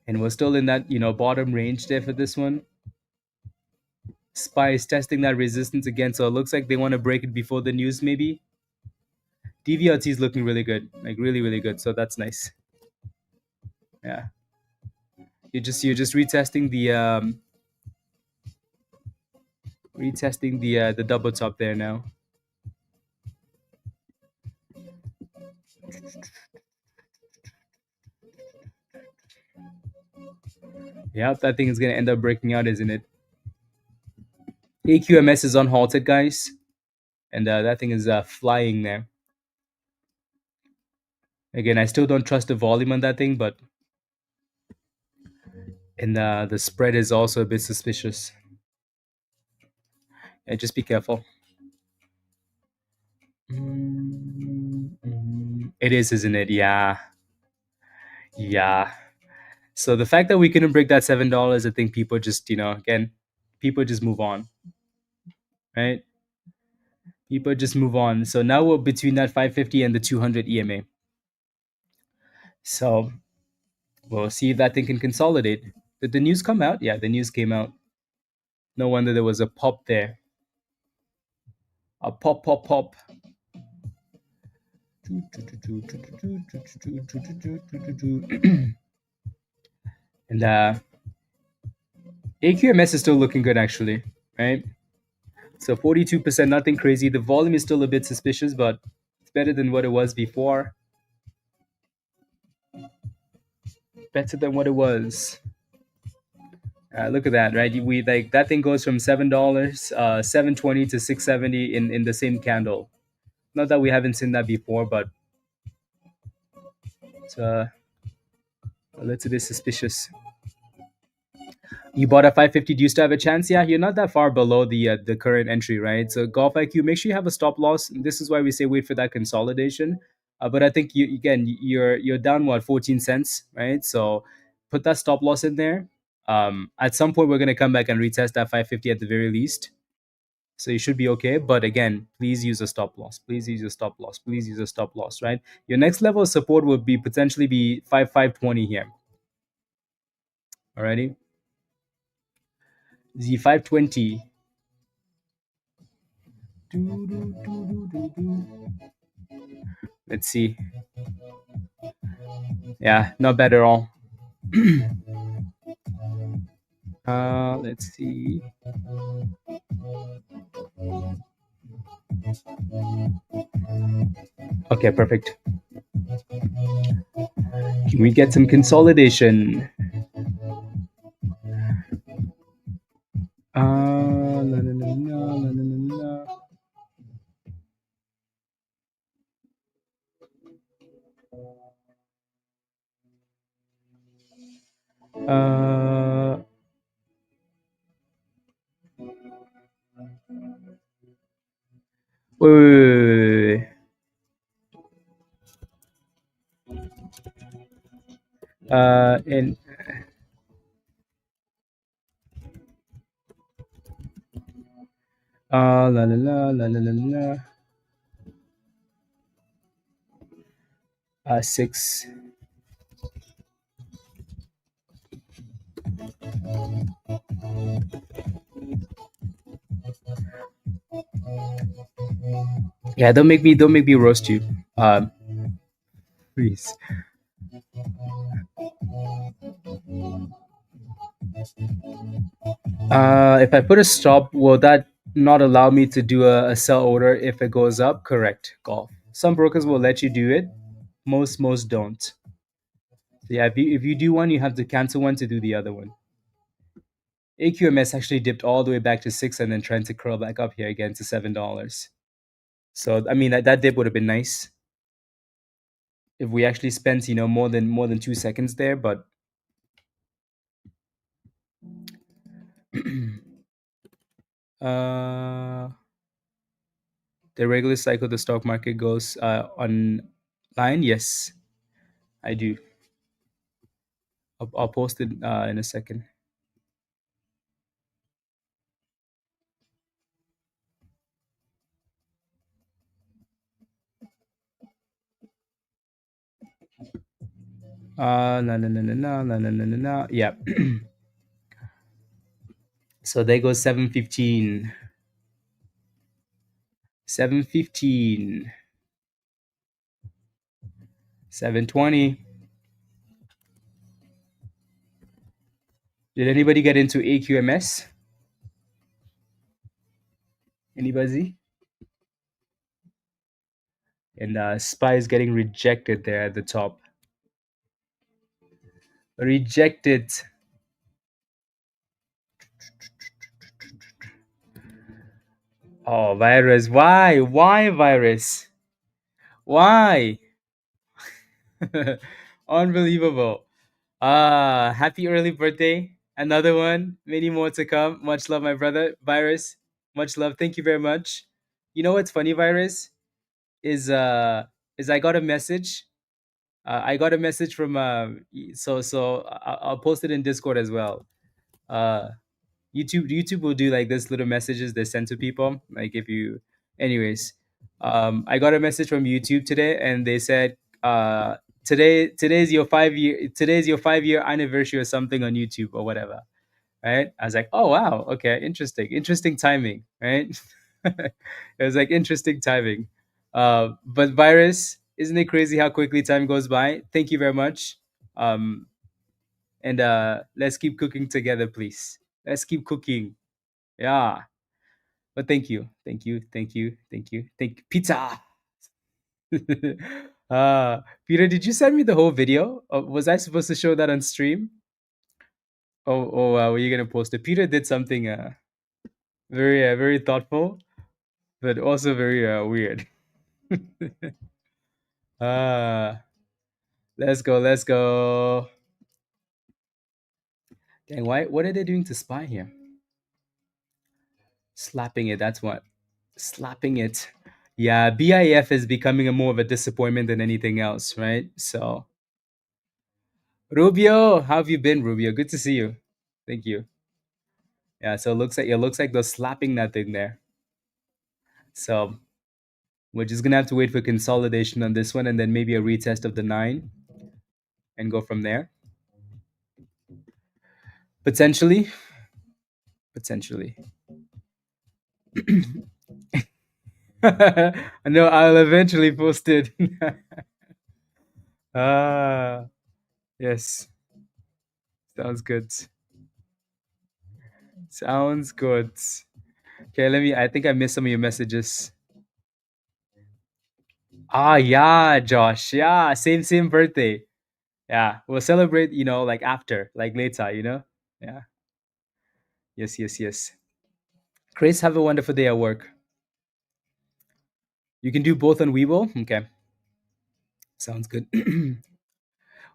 A: and we're still in that bottom range there for this one. SPY is testing that resistance again, so it looks like they want to break it before the news, maybe. DVLT is looking really good, like really, really good. So that's nice. Yeah, you're just retesting the double top there now. Yeah, that thing is gonna end up breaking out, isn't it? AQMS is unhalted, guys, and that thing is flying there. Again, I still don't trust the volume on that thing, but and the spread is also a bit suspicious. Yeah, just be careful. It is, isn't it? Yeah, yeah. So the fact that we couldn't break that $7, I think people just, again, people just move on, right? People just move on. So now we're between that 550 and the 200 EMA. So we'll see if that thing can consolidate. Did the news come out? Yeah, the news came out. No wonder there was a pop there. A pop, pop, pop. And AQMS is still looking good, actually, right? So 42%, nothing crazy. The volume is still a bit suspicious, but it's better than what it was before. Better than what it was. Look at that, right? We like that thing goes from $7, 720 to 670 in the same candle. Not that we haven't seen that before, but it's a little bit suspicious. You bought a 550. Do you still have a chance? Yeah, you're not that far below the current entry, right? So Golf IQ, make sure you have a stop loss. This is why we say wait for that consolidation. But I think you're down what 14 cents, right? So put that stop loss in there. At some point we're gonna come back and retest that 550 at the very least. So you should be okay. But again, please use a stop loss. Please use a stop loss. Please use a stop loss, right? Your next level of support would be potentially be 5,520 here. Alrighty. The 520. Let's see. Yeah, not bad at all. Let's see. Okay, perfect. Can we get some consolidation? La, la, la, la, la, la, la. Wait, wait, wait, wait. And la la la la la la la. 6. Yeah, don't make me roast you. Please. If I put a stop, will that not allow me to do a sell order if it goes up? Correct, Golf. Some brokers will let you do it. Most don't. So yeah, if you do one, you have to cancel one to do the other one. AQMS actually dipped all the way back to 6 and then trying to curl back up here again to $7. So I mean that dip would have been nice if we actually spent more than 2 seconds there, but uh the regular cycle the stock market goes online. Yes, I do. I'll post it in a second. La la la la la la la la la la. Yeah. So there goes 7:15. 7:15. 7:20. Did anybody get into AQMS? Anybody? And SPY is getting rejected there at the top. Rejected. Oh, virus. Why? Why virus? Why? Unbelievable. Happy early birthday. Another one. Many more to come. Much love, my brother. Virus. Much love. Thank you very much. You know what's funny, Virus? Is I got a message. I got a message from I'll post it in Discord as well. Uh YouTube will do like this little messages they send to people. Like if you anyways. I got a message from YouTube today and they said today's your 5 year anniversary or something on YouTube or whatever. Right? I was like, oh wow, okay, interesting. Interesting timing, right? It was like interesting timing. But virus, isn't it crazy how quickly time goes by? Thank you very much. And let's keep cooking together, please. Let's keep cooking. Yeah. But thank you. Thank you. Thank you. Thank you. Thank pizza. Peter, did you send me the whole video? Was I supposed to show that on stream? Were you gonna post it? Peter did something very thoughtful, but also very weird. uh let's go, let's go. Dang, why what are they doing to spy here? Slapping it, that's what. Slapping it. Yeah, BIF is becoming a more of a disappointment than anything else, right? So Rubio, how have you been, Rubio? Good to see you. Thank you. Yeah, so it looks like they're slapping that thing there. So we're just gonna have to wait for consolidation on this one and then maybe a retest of the nine and go from there. Potentially. Potentially. I know I'll eventually post it. Ah, yes. Sounds good. Sounds good. Okay, I think I missed some of your messages. Yeah, Josh. Yeah, same birthday. Yeah, we'll celebrate, like after, like later, Yeah. Yes, yes, yes. Chris, have a wonderful day at work. You can do both on Weibo? Okay. Sounds good.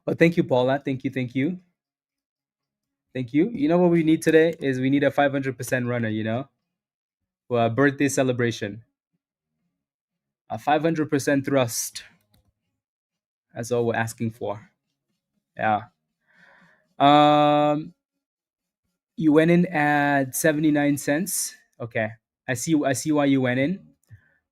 A: Well, thank you, Paula. Thank you, thank you. Thank you. You know what we need today is we need a 500% runner, for a birthday celebration. A 500% thrust. That's all we're asking for. Yeah. Um, you went in at 79 cents. Okay. I see why you went in.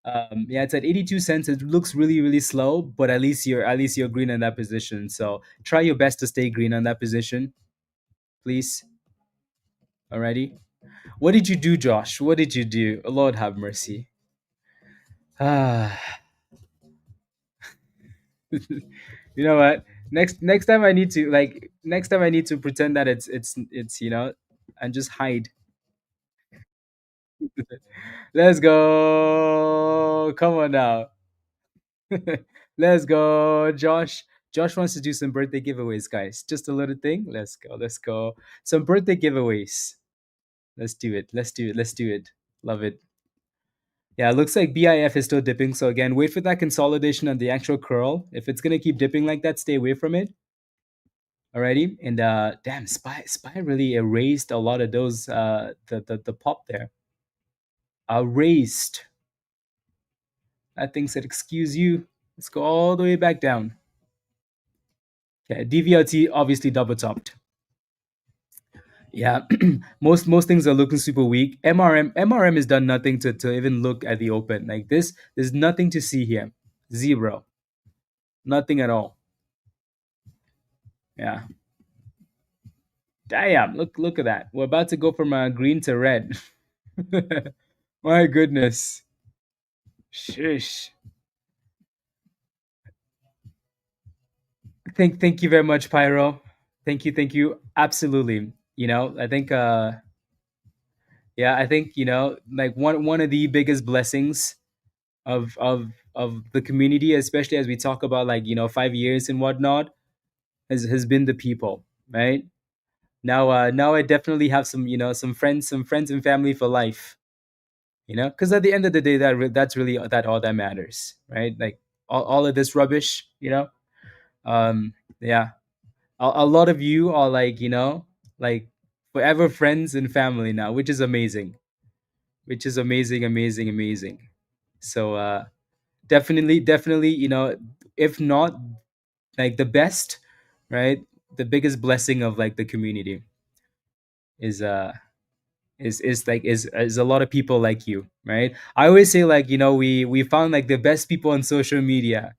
A: Yeah, it's at 82 cents. It looks really, really slow, but at least you're green on that position. So try your best to stay green on that position, please. Alrighty. What did you do, Josh? What did you do? Lord have mercy. Ah, you know what? Next time I need to pretend that it's and just hide. Let's go. Come on now. Let's go, Josh. Josh wants to do some birthday giveaways, guys. Just a little thing. Let's go. Let's go. Some birthday giveaways. Let's do it. Let's do it. Let's do it. Love it. Yeah, it looks like BIF is still dipping. So again, wait for that consolidation on the actual curl. If it's gonna keep dipping like that, stay away from it. Alrighty. And damn, Spy really erased a lot of those the pop there. Erased. That thing said, excuse you. Let's go all the way back down. Okay, DVLT obviously double topped. Yeah, most things are looking super weak. MRM has done nothing to even look at the open. Like this, there's nothing to see here. Zero. Nothing at all. Yeah. Damn, look at that. We're about to go from green to red. My goodness. Shish. Thank you very much, Pyro. Thank you. Absolutely. I think yeah, I think, like one of the biggest blessings of the community, especially as we talk about, like, 5 years and whatnot, has been the people, right? Now I definitely have some friends and family for life, because at the end of the day, that's really that all that matters, right? Like all of this rubbish, um yeah, a lot of you are, like, like forever friends and family now, which is amazing, amazing, amazing. So definitely, if not like the best, right? The biggest blessing of, like, the community is is a lot of people like you, right? I always say, like, we found, like, the best people on social media,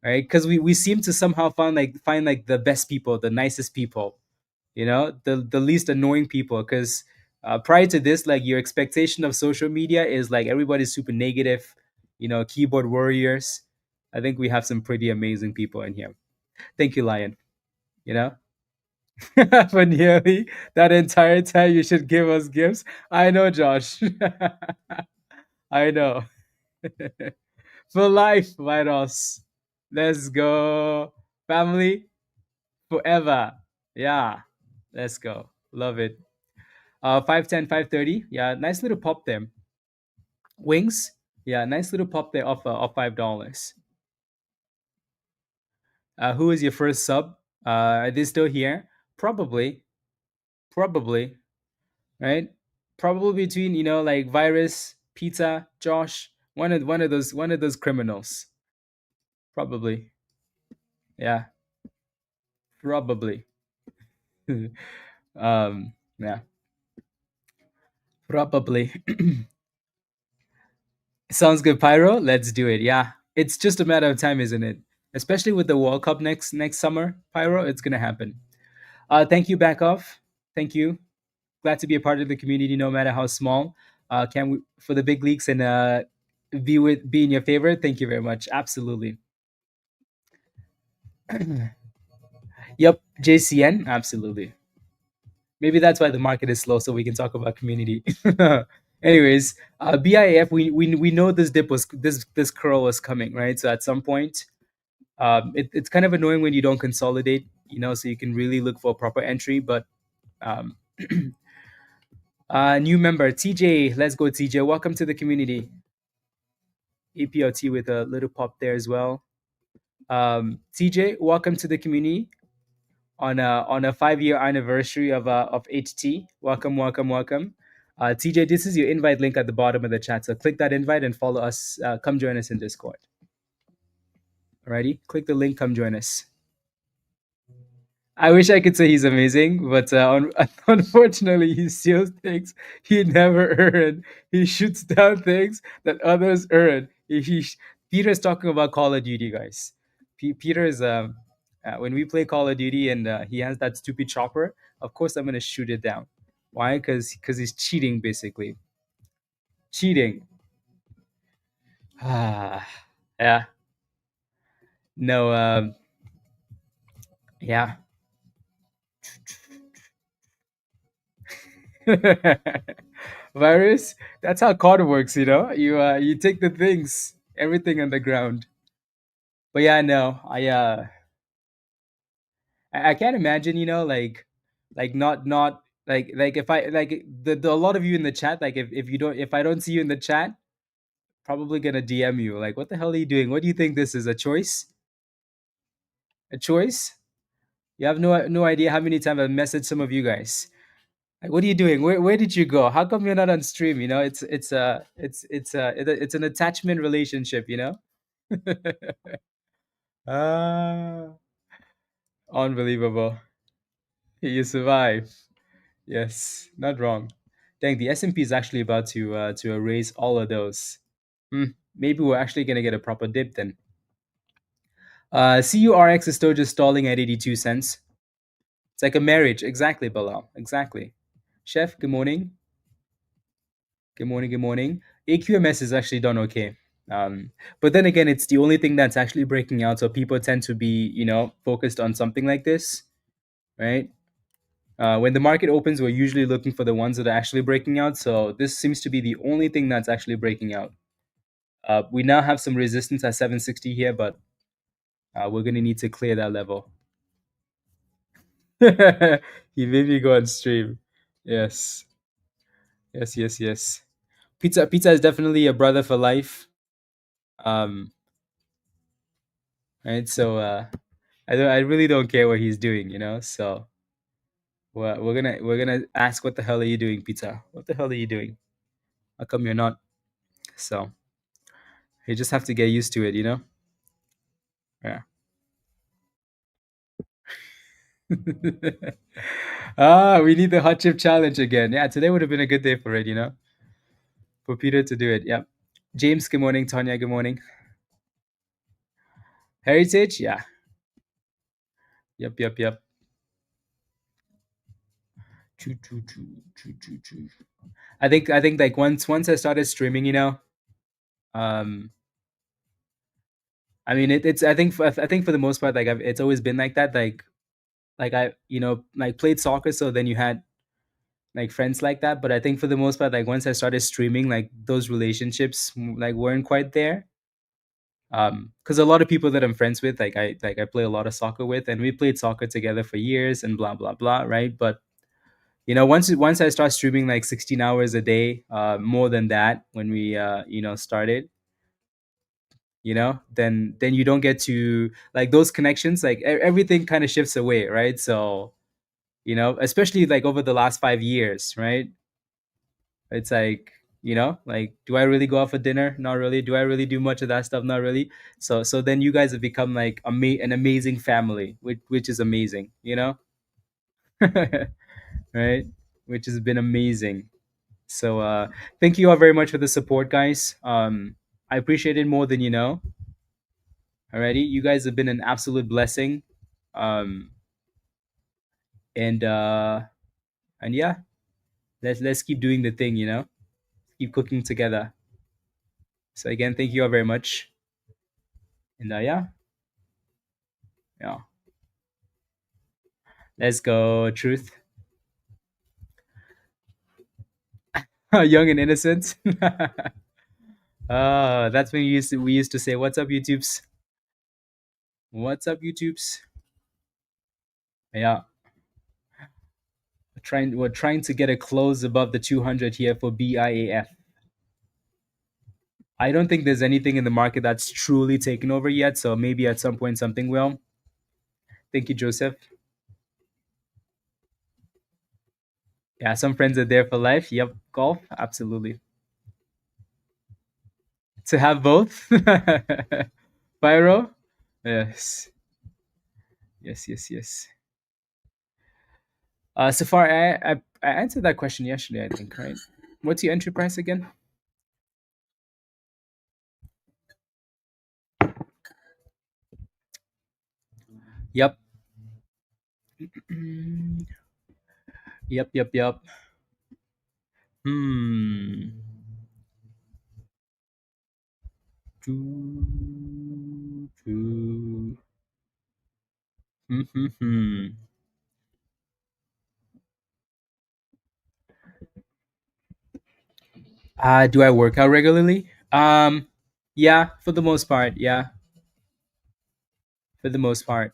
A: right? Because we seem to somehow find like the best people, the nicest people, the least annoying people. Because prior to this, like, your expectation of social media is like everybody's super negative, keyboard warriors. I think we have some pretty amazing people in here. Thank you, Lion. you know for nearly that entire time, you should give us gifts. I know, Josh. I know. For life, Viros. Let's go. Family forever. Yeah. Let's go. Love it. 510, 530. Yeah, nice little pop there. Wings. Yeah, nice little pop there of $5. Who is your first sub? Are they still here? Probably. Probably. Right? Probably between, like Virus, Pizza, Josh, one of those criminals. Probably. Yeah, probably. Yeah, probably. Sounds good, Pyro. Let's do it. Yeah, it's just a matter of time, isn't it? Especially with the World Cup next summer, Pyro. It's gonna happen. Thank you, back off. Thank you. Glad to be a part of the community, no matter how small. Can we for the big leagues and be in your favor? Thank you very much. Absolutely. Yep, JCN. Absolutely. Maybe that's why the market is slow, so we can talk about community. Anyways, BIAF, we know this curl was coming, right? So at some point, it's kind of annoying when you don't consolidate, so you can really look for a proper entry. But um, new member TJ, let's go TJ. Welcome to the community. APLT with a little pop there as well. TJ, welcome to the community on a 5 year anniversary of HT. Welcome, welcome, welcome. TJ, this is your invite link at the bottom of the chat. So click that invite and follow us. Come join us in Discord. Alrighty, click the link. Come join us. I wish I could say he's amazing, but unfortunately, he steals things he never earned. He shoots down things that others earn. Peter's talking about Call of Duty, guys. Peter is when we play Call of Duty and he has that stupid chopper. Of course, I'm gonna shoot it down. Why? Because he's cheating, basically. Cheating. Ah, yeah. No. Yeah. Virus. That's how COD works, You take the things, everything on the ground. But yeah, no, I can't imagine, like not like if I like a lot of you in the chat, like if I don't see you in the chat, probably gonna DM you. Like, what the hell are you doing? What do you think this is? A choice? A choice? You have no idea how many times I've messaged some of you guys. Like, what are you doing? Where did you go? How come you're not on stream? It's an attachment relationship. Ah, Unbelievable. You survive. Yes, not wrong. Dang, the S&P is actually about to erase all of those. Maybe we're actually gonna get a proper dip then. CURX is still just stalling at 82 cents. It's like a marriage. Exactly, Bilal. Exactly. Chef, good morning. Good morning. Good morning. AQMS is actually done okay. But then again, it's the only thing that's actually breaking out. So people tend to be, focused on something like this, right? When the market opens, we're usually looking for the ones that are actually breaking out. So this seems to be the only thing that's actually breaking out. We now have some resistance at 760 here, but we're going to need to clear that level. He made me go on stream. Yes. Yes, yes, yes. Pizza is definitely a brother for life. Um, right. So I really don't care what he's doing, So we're gonna ask, what the hell are you doing, Pizza? What the hell are you doing? How come you're not? So you just have to get used to it. Yeah. We need the hot chip challenge again. Yeah, today would have been a good day for it, for Peter to do it. Yep. James, good morning. Tanya, good morning. Heritage, yeah. Yep, yep, yep. Choo, choo, choo, choo, choo, choo. I think like once I started streaming, um, I mean I think for the most part, like it's always been like that. Like I like played soccer, so then you had like friends like that. But I think for the most part, like once I started streaming, like those relationships like weren't quite there. Because a lot of people that I'm friends with, like I play a lot of soccer with, and we played soccer together for years and blah blah blah, right? But once I start streaming like 16 hours a day, more than that when we started, then you don't get to like those connections, like everything kind of shifts away, right? So especially like over the last 5 years, right? It's like do I really go out for dinner? Not really. Do I really do much of that stuff? Not really. So then you guys have become like an amazing family, which is amazing, right? Which has been amazing. So thank you all very much for the support, guys. I appreciate it more than you know. Alrighty, you guys have been an absolute blessing. Um, and yeah, let's keep doing the thing, keep cooking together. So again, thank you all very much. And yeah, yeah, let's go, truth. Young and innocent. That's when we used to say, "What's up, YouTubes? What's up, YouTubes?" Yeah, we're trying to get a close above the 200 here for BIAF. I don't think there's anything in the market that's truly taken over yet. So maybe at some point something will. Thank you, Joseph. Yeah, some friends are there for life. Yep, golf, absolutely. To have both. Pyro? Yes. Yes, yes, yes. So far, I answered that question yesterday, I think, right? What's your entry price again? Yep. Yep, yep, yep. Hmm. Choo, choo. Hmm, hmm, hmm. Do I work out regularly? Yeah, for the most part. Yeah, for the most part.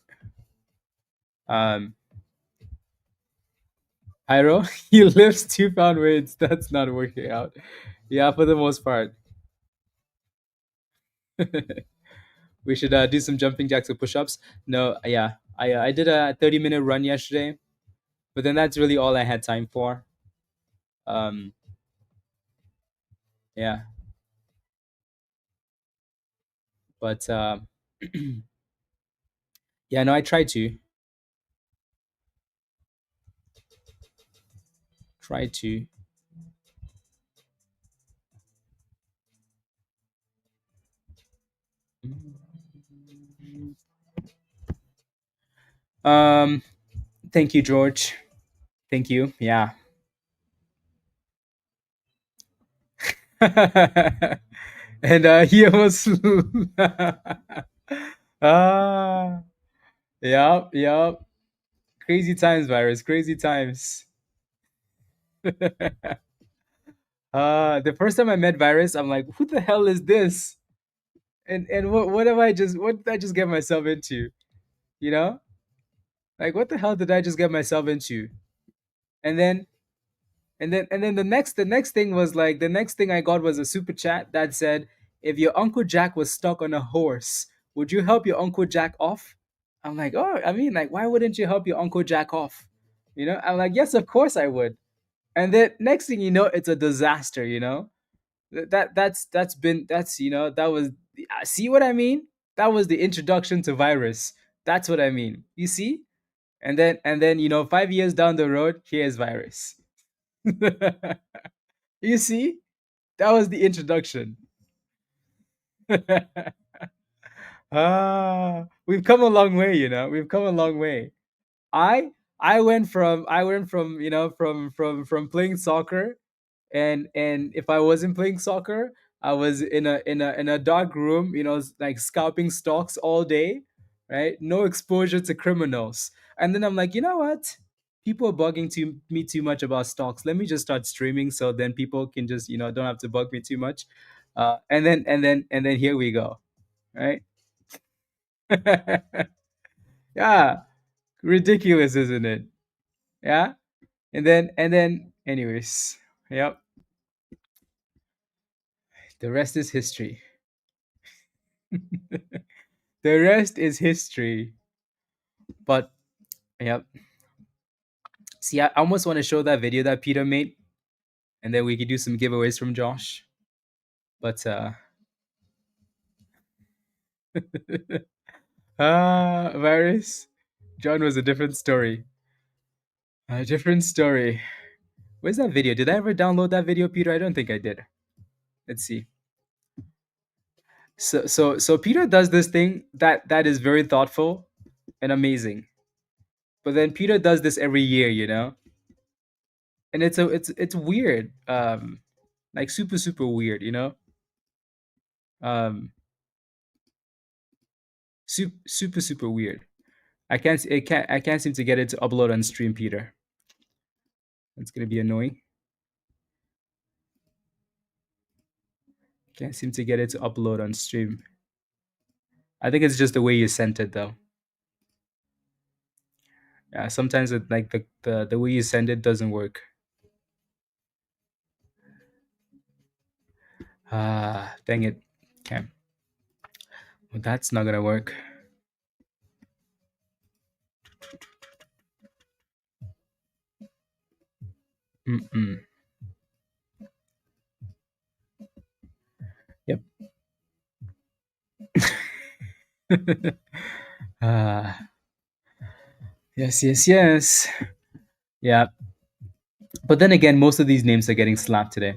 A: Um, Pyro, he lifts 2 pound weights. That's not working out. Yeah, for the most part. We should do some jumping jacks or push-ups. No, yeah, I did a 30-minute run yesterday, but then that's really all I had time for. Um, yeah, but yeah, no, I tried to. try to. Um, thank you, George. Thank you. Yeah. And he almost. Ah, yep, yep. Crazy times, virus. Crazy times. The first time I met virus, I'm like, who the hell is this? And what did I just get myself into? You know, like what the hell did I just get myself into? And then and then the next thing was like the next thing I got was a super chat that said, if your Uncle Jack was stuck on a horse, would you help your Uncle Jack off? I'm like, oh, I mean, like, why wouldn't you help your Uncle Jack off? I'm like, yes, of course I would. And then next thing you know, it's a disaster. That was, see what I mean? That was the introduction to virus. That's what I mean. You see? And then 5 years down the road, here's virus. You see? That was the introduction. We've come a long way. We've come a long way. I went from from playing soccer, and if I wasn't playing soccer, I was in a dark room, like scalping stocks all day, right? No exposure to criminals. And then I'm like, you know what? People are bugging me too much about stocks. Let me just start streaming, so then people can just don't have to bug me too much. And then here we go, right? Yeah, ridiculous, isn't it? Yeah. And then anyways, yep. The rest is history. The rest is history. But yep. See, I almost want to show that video that Peter made, and then we could do some giveaways from Josh. But virus. John was a different story. A different story. Where's that video? Did I ever download that video, Peter? I don't think I did. Let's see. So Peter does this thing that is very thoughtful and amazing. But then Peter does this every year, and it's weird, like super super weird. um super super weird. I can't seem to get it to upload on stream, Peter. It's gonna be annoying. Can't seem to get it to upload on stream. I think it's just the way you sent it, though. Yeah, sometimes it, like the way you send it doesn't work. Dang it. Okay, well, that's not gonna work. Mm-mm. Yep. Ah, yes, yes, yes. Yeah. But then again, most of these names are getting slapped today.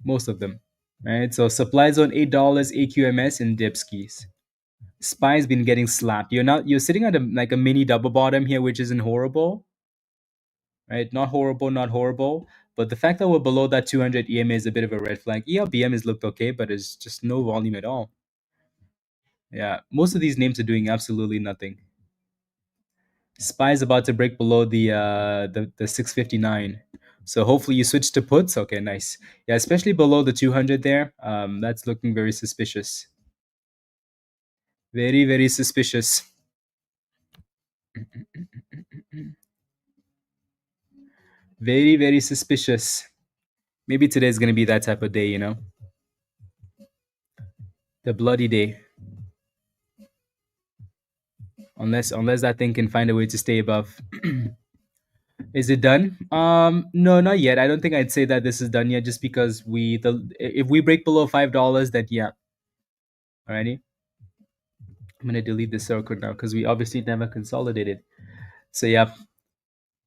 A: Most of them. Right? So supply zone $8, AQMS, and Dipskis. Spy's been getting slapped. You're sitting at like a mini double bottom here, which isn't horrible. Right? Not horrible, not horrible. But the fact that we're below that 200 EMA is a bit of a red flag. ELBM has looked okay, but it's just no volume at all. Yeah. Most of these names are doing absolutely nothing. SPY is about to break below the 659. So hopefully you switch to puts. Okay, nice. Yeah, especially below the 200 there. That's looking very suspicious. Very, very suspicious. Very, very suspicious. Maybe today's gonna be that type of day. The bloody day. Unless that thing can find a way to stay above. Is it done? No, not yet. I don't think I'd say that this is done yet, just because if we break below $5, then yeah. Alrighty. I'm gonna delete the circle now because we obviously never consolidated. So yeah,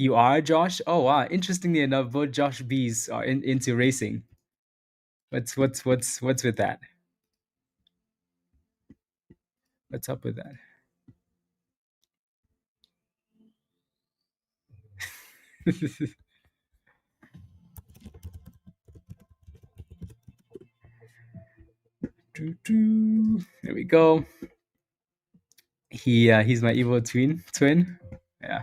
A: You are Josh? Oh wow! Interestingly enough, both Josh B's are into racing. What's with that? What's up with that? There we go. He's my evil twin. Yeah.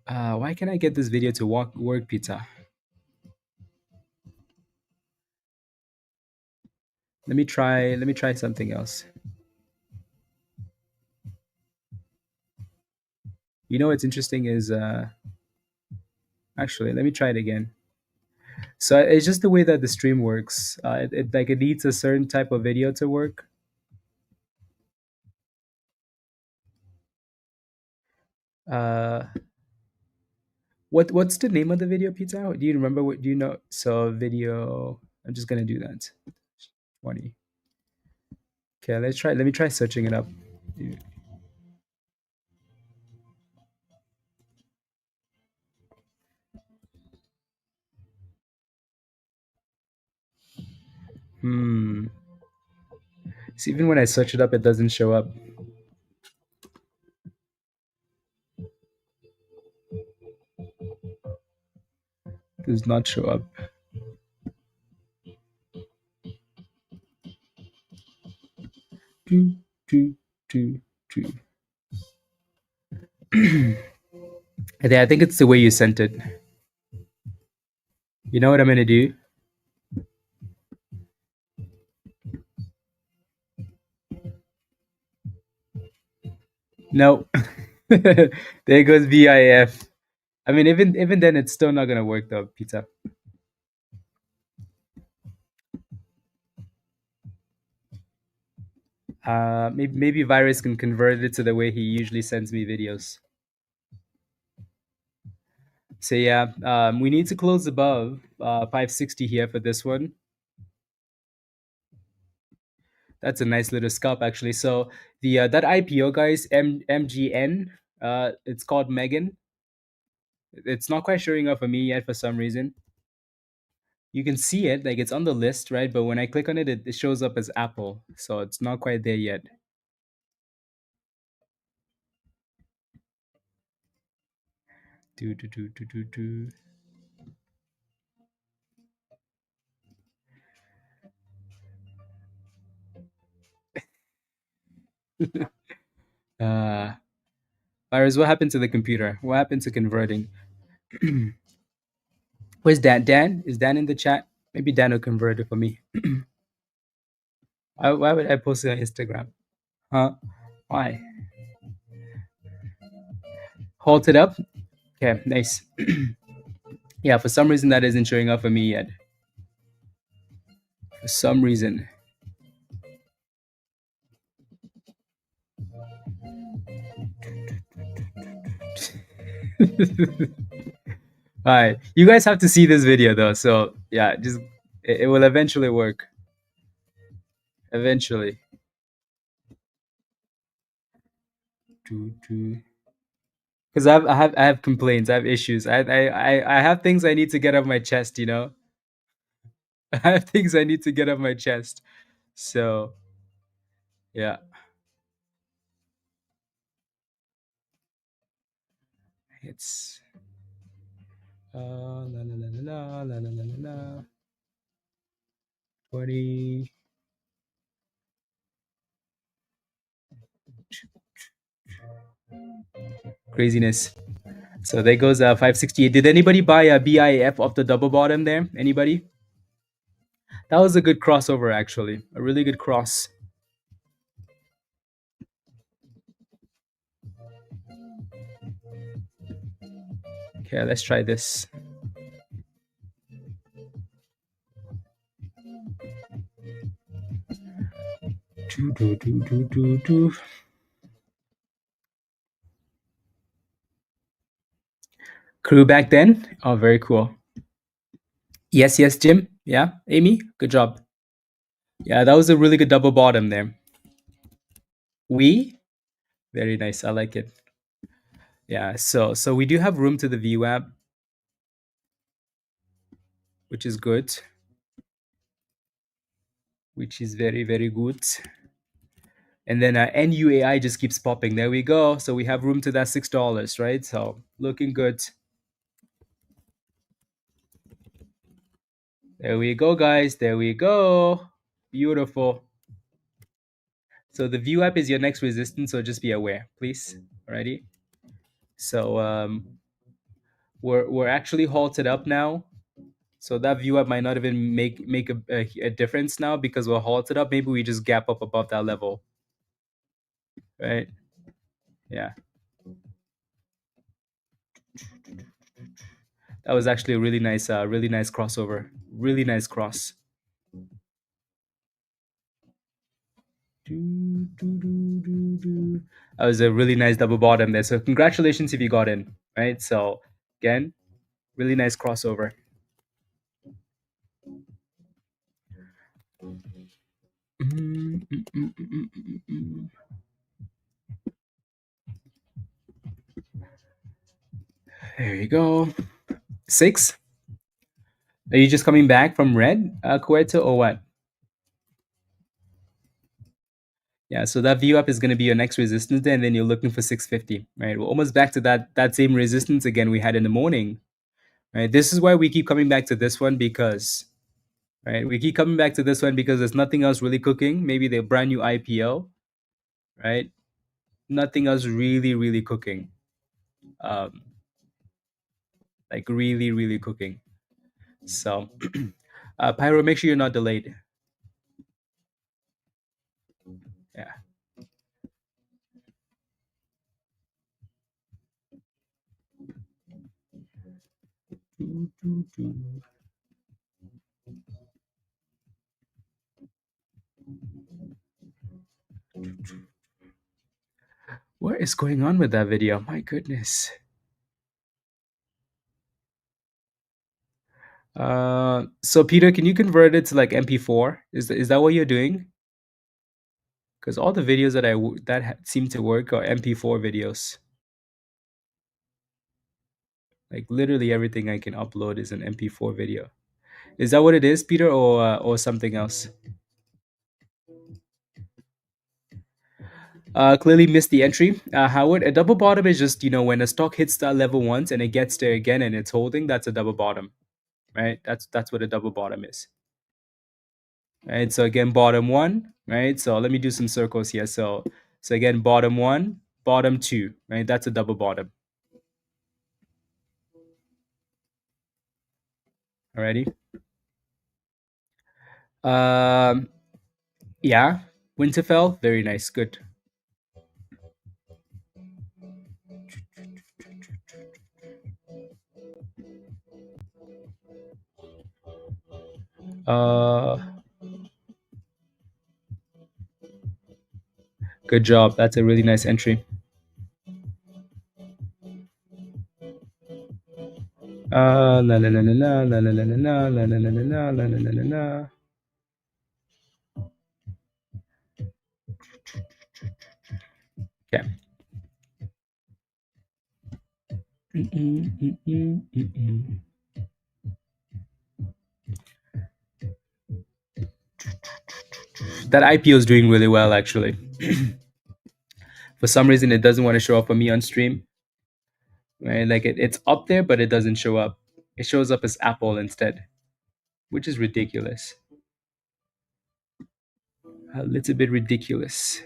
A: Why can't I get this video to work, Pizza? Let me try something else. You know what's interesting is actually let me try it again. So it's just the way that the stream works. It needs a certain type of video to work. Uh, what's the name of the video, Pizza? Do you remember? What do you know? So video. I'm just gonna do that. 20. Okay, let's try. Let me try searching it up. Hmm. So even when I search it up, it doesn't show up. It does not show up. Do, do, do, do. I think it's the way you sent it. You know what I'm gonna do? No. There goes BIF. I mean, even then, it's still not gonna work though, Pizza. Maybe Virus can convert it to the way he usually sends me videos. So yeah, we need to close above 560 here for this one. That's a nice little scalp actually. So the that IPO guys, MGN, it's called Megan. It's not quite showing up for me yet for some reason. You can see it, like it's on the list, right? But when I click on it, it shows up as Apple. So it's not quite there yet. Do do do do do do. Uh, Virus, what happened to the computer? What happened to converting? Where's Dan? Dan? Is Dan in the chat? Maybe Dan will convert it for me. Why would I post it on Instagram? Huh? Why? Hold it up? Okay, nice. Yeah, for some reason that isn't showing up for me yet. For some reason. All right, you guys have to see this video though. So yeah, just it will eventually work. Eventually. Because I have complaints. I have issues. I have things I need to get off my chest. You know, I have things I need to get off my chest. So yeah, it's la la la la la la la la la 20. Craziness. So there goes 568. Did anybody buy a BIF off the double bottom there? Anybody? That was a good crossover, actually. A really good cross. Okay, let's try this. Crew back then? Oh, very cool. Yes, yes, Jim. Yeah, Amy, good job. Yeah, that was a really good double bottom there. We? Very nice. I like it. Yeah, so we do have room to the VWAP, which is good, which is very, very good. And then NUAI just keeps popping. There we go. So we have room to that $6, right? So looking good. There we go, guys. There we go. Beautiful. So the VWAP is your next resistance, so just be aware, please. Alrighty. So we're actually halted up now. So that VWAP might not even make a difference now because we're halted up. Maybe we just gap up above that level, right? Yeah, that was actually a really nice crossover. Really nice cross. That was a really nice double bottom there. So congratulations if you got in, right? So again, really nice crossover. There you go. 6. Are you just coming back from red, Cueto, or what? Yeah, so that view up is going to be your next resistance there, and then you're looking for 650, right? We're almost back to that same resistance again we had in the morning, right? This is why we keep coming back to this one because, right? We keep coming back to this one because there's nothing else really cooking. Maybe the brand new IPO, right? Nothing else really cooking, um, like really cooking. So, Pyro, make sure you're not delayed. Yeah. What is going on with that video? My goodness. So Peter, can you convert it to like MP4? Is that what you're doing? Because all the videos that seem to work are MP4 videos. Like literally everything I can upload is an MP4 video. Is that what it is, Peter, or something else? Clearly missed the entry. Howard, a double bottom is just when a stock hits that level once and it gets there again and it's holding. That's a double bottom, right? That's what a double bottom is. Right. So again, bottom one, right? So let me do some circles here. So again, bottom one, bottom two, right? That's a double bottom. Alrighty. Um, yeah, Winterfell, very nice, good. Uh, Good job. That's a really nice entry. La la la la la la la la la la la la la la la la la la. Okay. That IPO is doing really well, actually. For some reason, it doesn't want to show up for me on stream. Right? Like it's up there, but it doesn't show up. It shows up as Apple instead, which is ridiculous. A little bit ridiculous.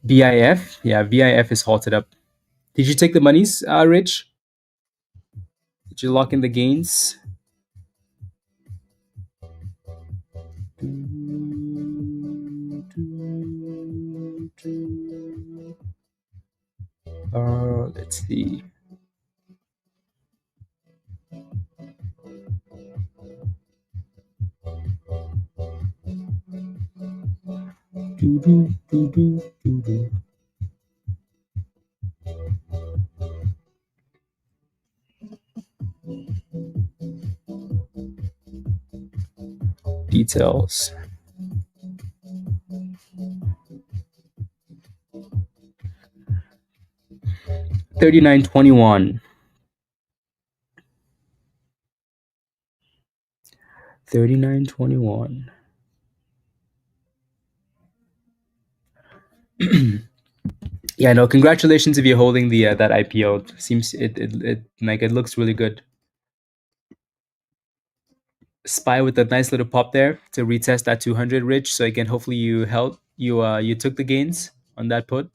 A: BIF, yeah, BIF is halted up. Did you take the monies, Rich? Did you lock in the gains? Let's see. Details. 39.21. 39.21. Yeah, no, congratulations if you're holding the that IPO. Seems it like it looks really good. SPY with a nice little pop there to retest that 200, Rich. So again, hopefully you held you took the gains on that put.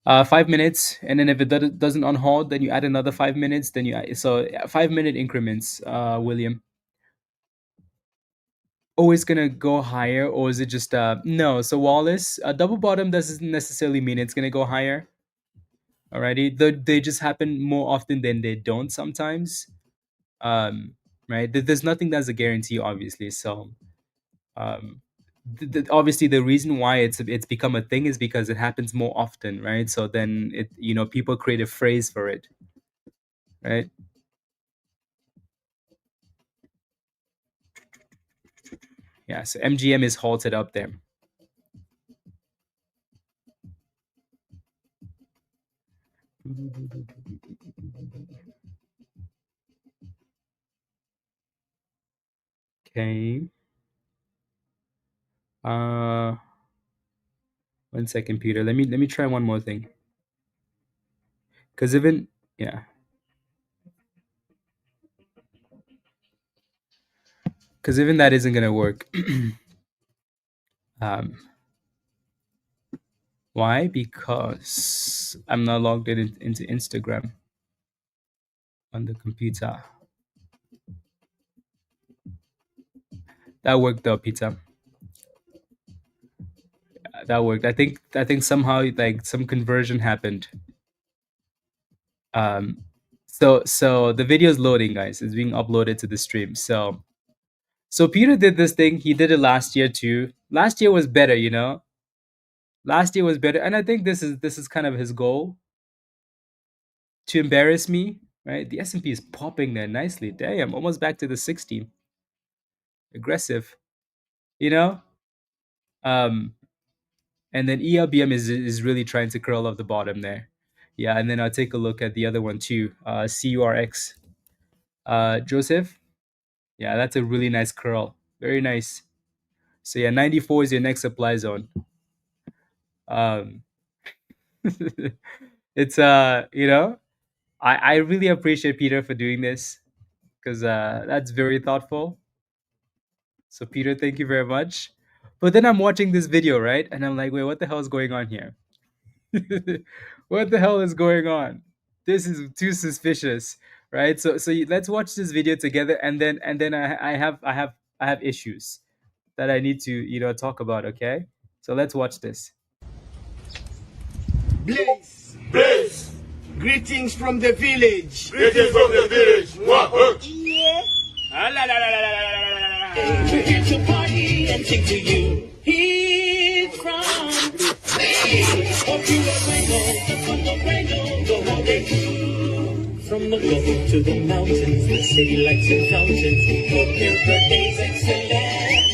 A: 5 minutes, and then if it doesn't on hold, then you add another 5 minutes. Then so 5 minute increments. William, always gonna go higher, or is it just no? So Wallace, a double bottom doesn't necessarily mean it's gonna go higher. Alrighty, they just happen more often than they don't sometimes. Um, right? There's nothing that's a guarantee, obviously. So um, obviously the reason why it's become a thing is because it happens more often, right? So then people create a phrase for it, right? Yeah. So MGM is halted up there. Okay. Uh, 1 second, Peter. Let me try one more thing. Because even yeah, because even that isn't gonna work. um, why? Because I'm not logged into Instagram on the computer. That worked though, Peter. That worked. I think somehow like some conversion happened. Um, so the video is loading, guys. It's being uploaded to the stream. So Peter did this thing. He did it last year too. Last year was better, Last year was better, and I think this is kind of his goal to embarrass me, right? The S&P is popping there nicely. Damn, almost back to the 60. Aggressive, you know. Um, and then ELBM is really trying to curl off the bottom there. Yeah, and then I'll take a look at the other one too. CURX. Joseph. Yeah, that's a really nice curl. Very nice. So yeah, 94 is your next supply zone. Um, it's I really appreciate Peter for doing this because that's very thoughtful. So Peter, thank you very much. But then I'm watching this video, right? And I'm like, wait, what the hell is going on here? What the hell is going on? This is too suspicious, right? So let's watch this video together, and then I have issues that I need to talk about. Okay, so let's watch this.
B: Blaze. Blaze. Greetings from the village.
C: Greetings from the village.
B: Yeah. We're here to party and sing to you. He's from Hope you ever know the fun of Rhino, the whole day through. From the Gulf to the mountains, the city lights and fountains. Hope your birthday's excellent.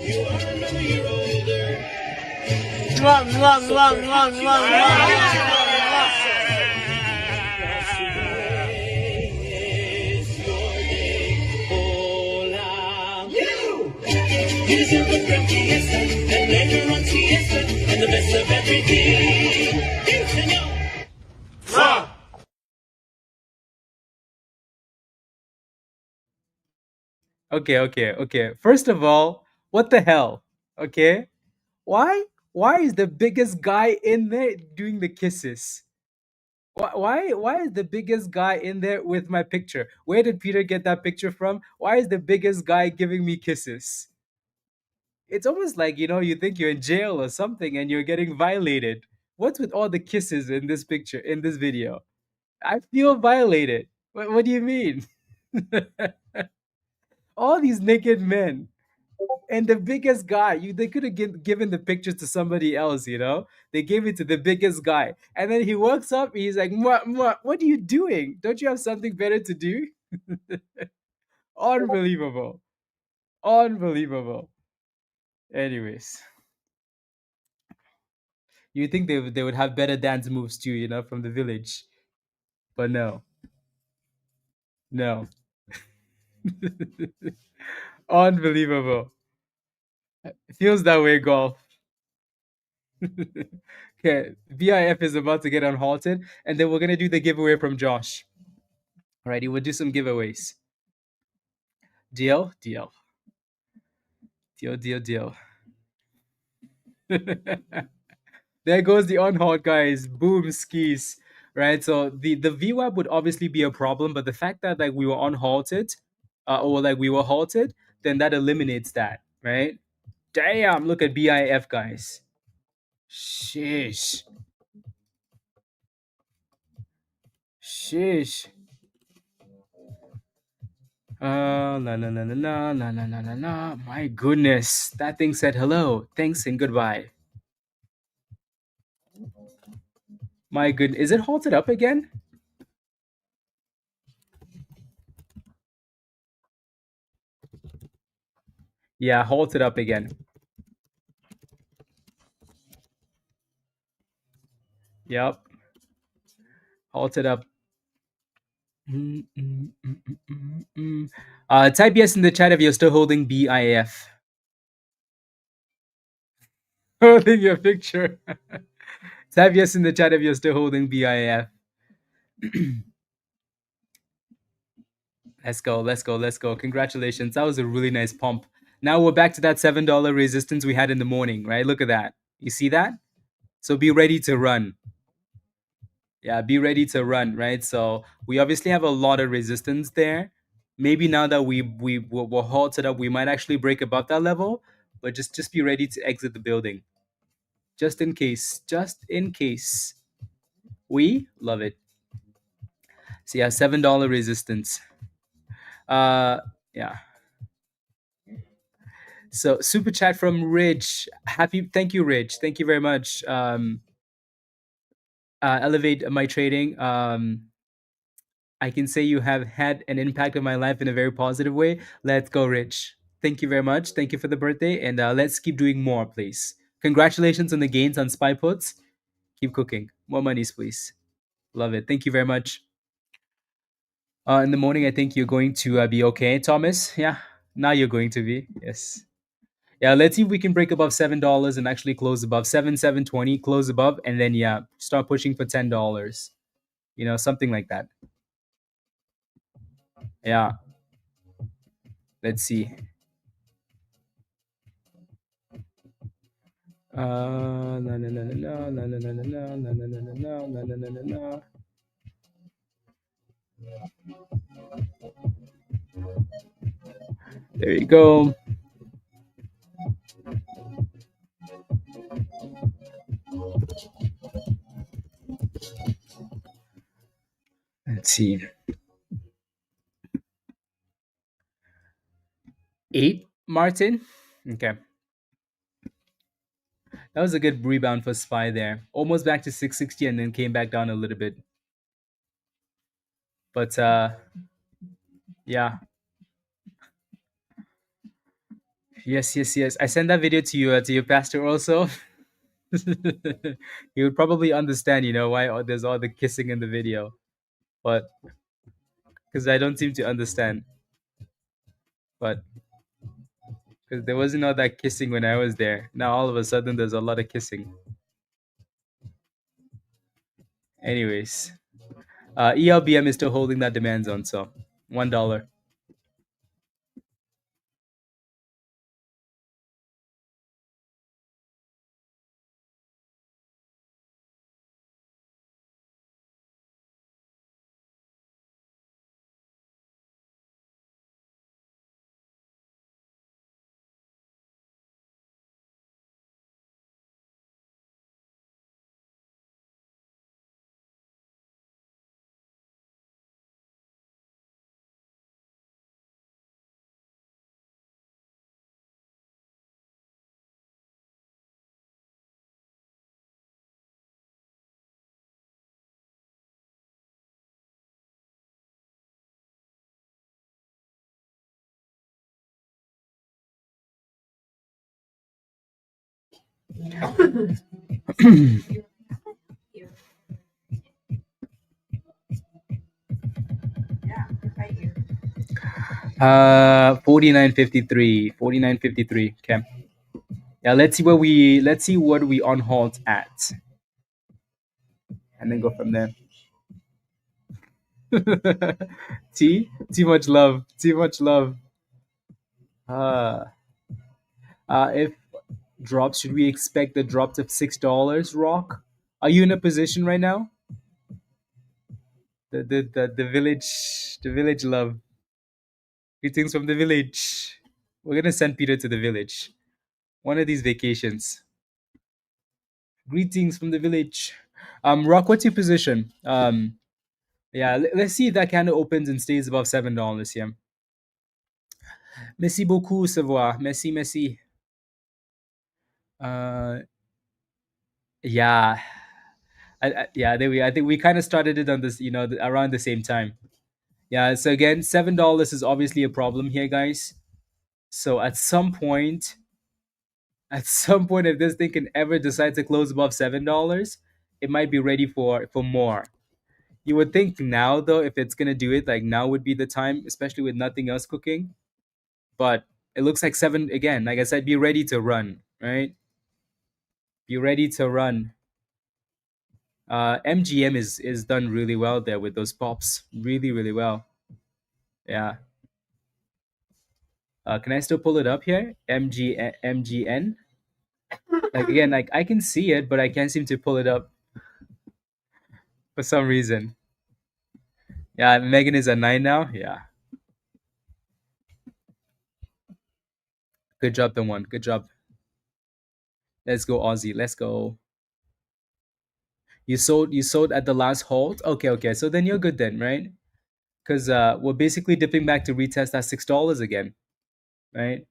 B: You are another year older. You deserve a grand fiesta, and later on siesta, and the best of everything. Yes, senor.
A: Okay. First of all, what the hell? Okay, why why is the biggest guy in there doing the kisses? Why is the biggest guy in there with my picture? Where did Peter get that picture from? Why is the biggest guy giving me kisses? It's almost like, you think you're in jail or something and you're getting violated. What's with all the kisses in this picture, in this video? I feel violated. What do you mean? All these naked men. And the biggest guy, they could have given the picture to somebody else, They gave it to the biggest guy. And then he walks up, he's like, "Mwah, mwah, what are you doing? Don't you have something better to do?" Unbelievable. Unbelievable. Anyways. You think they would have better dance moves too, from the village, but no, no. Unbelievable. It feels that way, golf. Okay, BIF is about to get unhalted, and then we're gonna do the giveaway from Josh. Alrighty, we'll do some giveaways. Deal, deal, deal, deal, deal. There goes the unhalt, guys. Boom, skis. Right. So the VWAP would obviously be a problem, but the fact that like we were unhalted, or like we were halted, then that eliminates that, right? Damn, look at BIF, guys. Shish. Shish. La la la la la la la la la la. My goodness, that thing said hello, thanks, and goodbye. My goodness, is it halted up again? Yeah, halted up again. Yep, halted up. Mm, mm, mm, mm, mm, mm. Type yes in the chat if you're still holding BIF. Holding your picture. Type yes in the chat if you're still holding BIF. Let's go, let's go, let's go. Congratulations. That was a really nice pump. Now we're back to that $7 resistance we had in the morning, right? Look at that. You see that? So be ready to run. Yeah, be ready to run, right? So we obviously have a lot of resistance there. Maybe now that we're halted up, we might actually break above that level, but just be ready to exit the building, just in case. Just in case. We love it. So yeah, $7 resistance. Yeah. So super chat from Rich. Thank you, Rich. Thank you very much. Elevate my trading. I can say you have had an impact on my life in a very positive way. Let's go, Rich. Thank you very much. Thank you for the birthday, and let's keep doing more, please. Congratulations on the gains on spy puts. Keep cooking. More monies, please. Love it. Thank you very much. In the morning, I think you're going to be okay, Thomas. Yeah, now you're going to be. Yes. Yeah, let's see if we can break above $7 and actually close above 7,720. Close above, and then yeah, start pushing for $10. Something like that. Yeah. Let's see. Na na na na na na na na na na na na na na na na na na. There you go. Let's see. 8, Martin. Okay. That was a good rebound for SPY there. Almost back to 660 and then came back down a little bit. But yeah. Yes, yes, yes. I sent that video to your pastor also. He would probably understand, why there's all the kissing in the video. But because I don't seem to understand. But because there wasn't all that kissing when I was there. Now all of a sudden there's a lot of kissing. Anyways, ELBM is still holding that demand zone, so $1. 49.53. 49.53. Okay. Yeah, let's see what we on halt at, and then go from there. Too much love. Too much love. Uh, if drops, should we expect the drop to $6? Rock, are you in a position right now? The village love. Greetings from the village. We're gonna send Peter to the village one of these vacations. Greetings from the village. Rock, what's your position? Yeah, let's see if that candle opens and stays above $7. Yeah. Merci beaucoup, Savoir. Merci, merci. Uh, yeah, yeah. There we. I think we kind of started it on this, around the same time. Yeah. So again, $7 is obviously a problem here, guys. So at some point, if this thing can ever decide to close above $7, it might be ready for more. You would think now, though, if it's gonna do it, like now would be the time, especially with nothing else cooking. But it looks like seven again. Like I said, be ready to run, right? Be ready to run. MGM is done really well there with those pops, really really well. Yeah. Can I still pull it up here? MGN. Like again, like I can see it, but I can't seem to pull it up for some reason. Yeah, Megan is at 9 now. Yeah. Good job, the one. Good job. Let's go, Aussie. Let's go. You sold at the last hold. Okay, okay. So then you're good then, right? Because we're basically dipping back to retest that $6 again, right?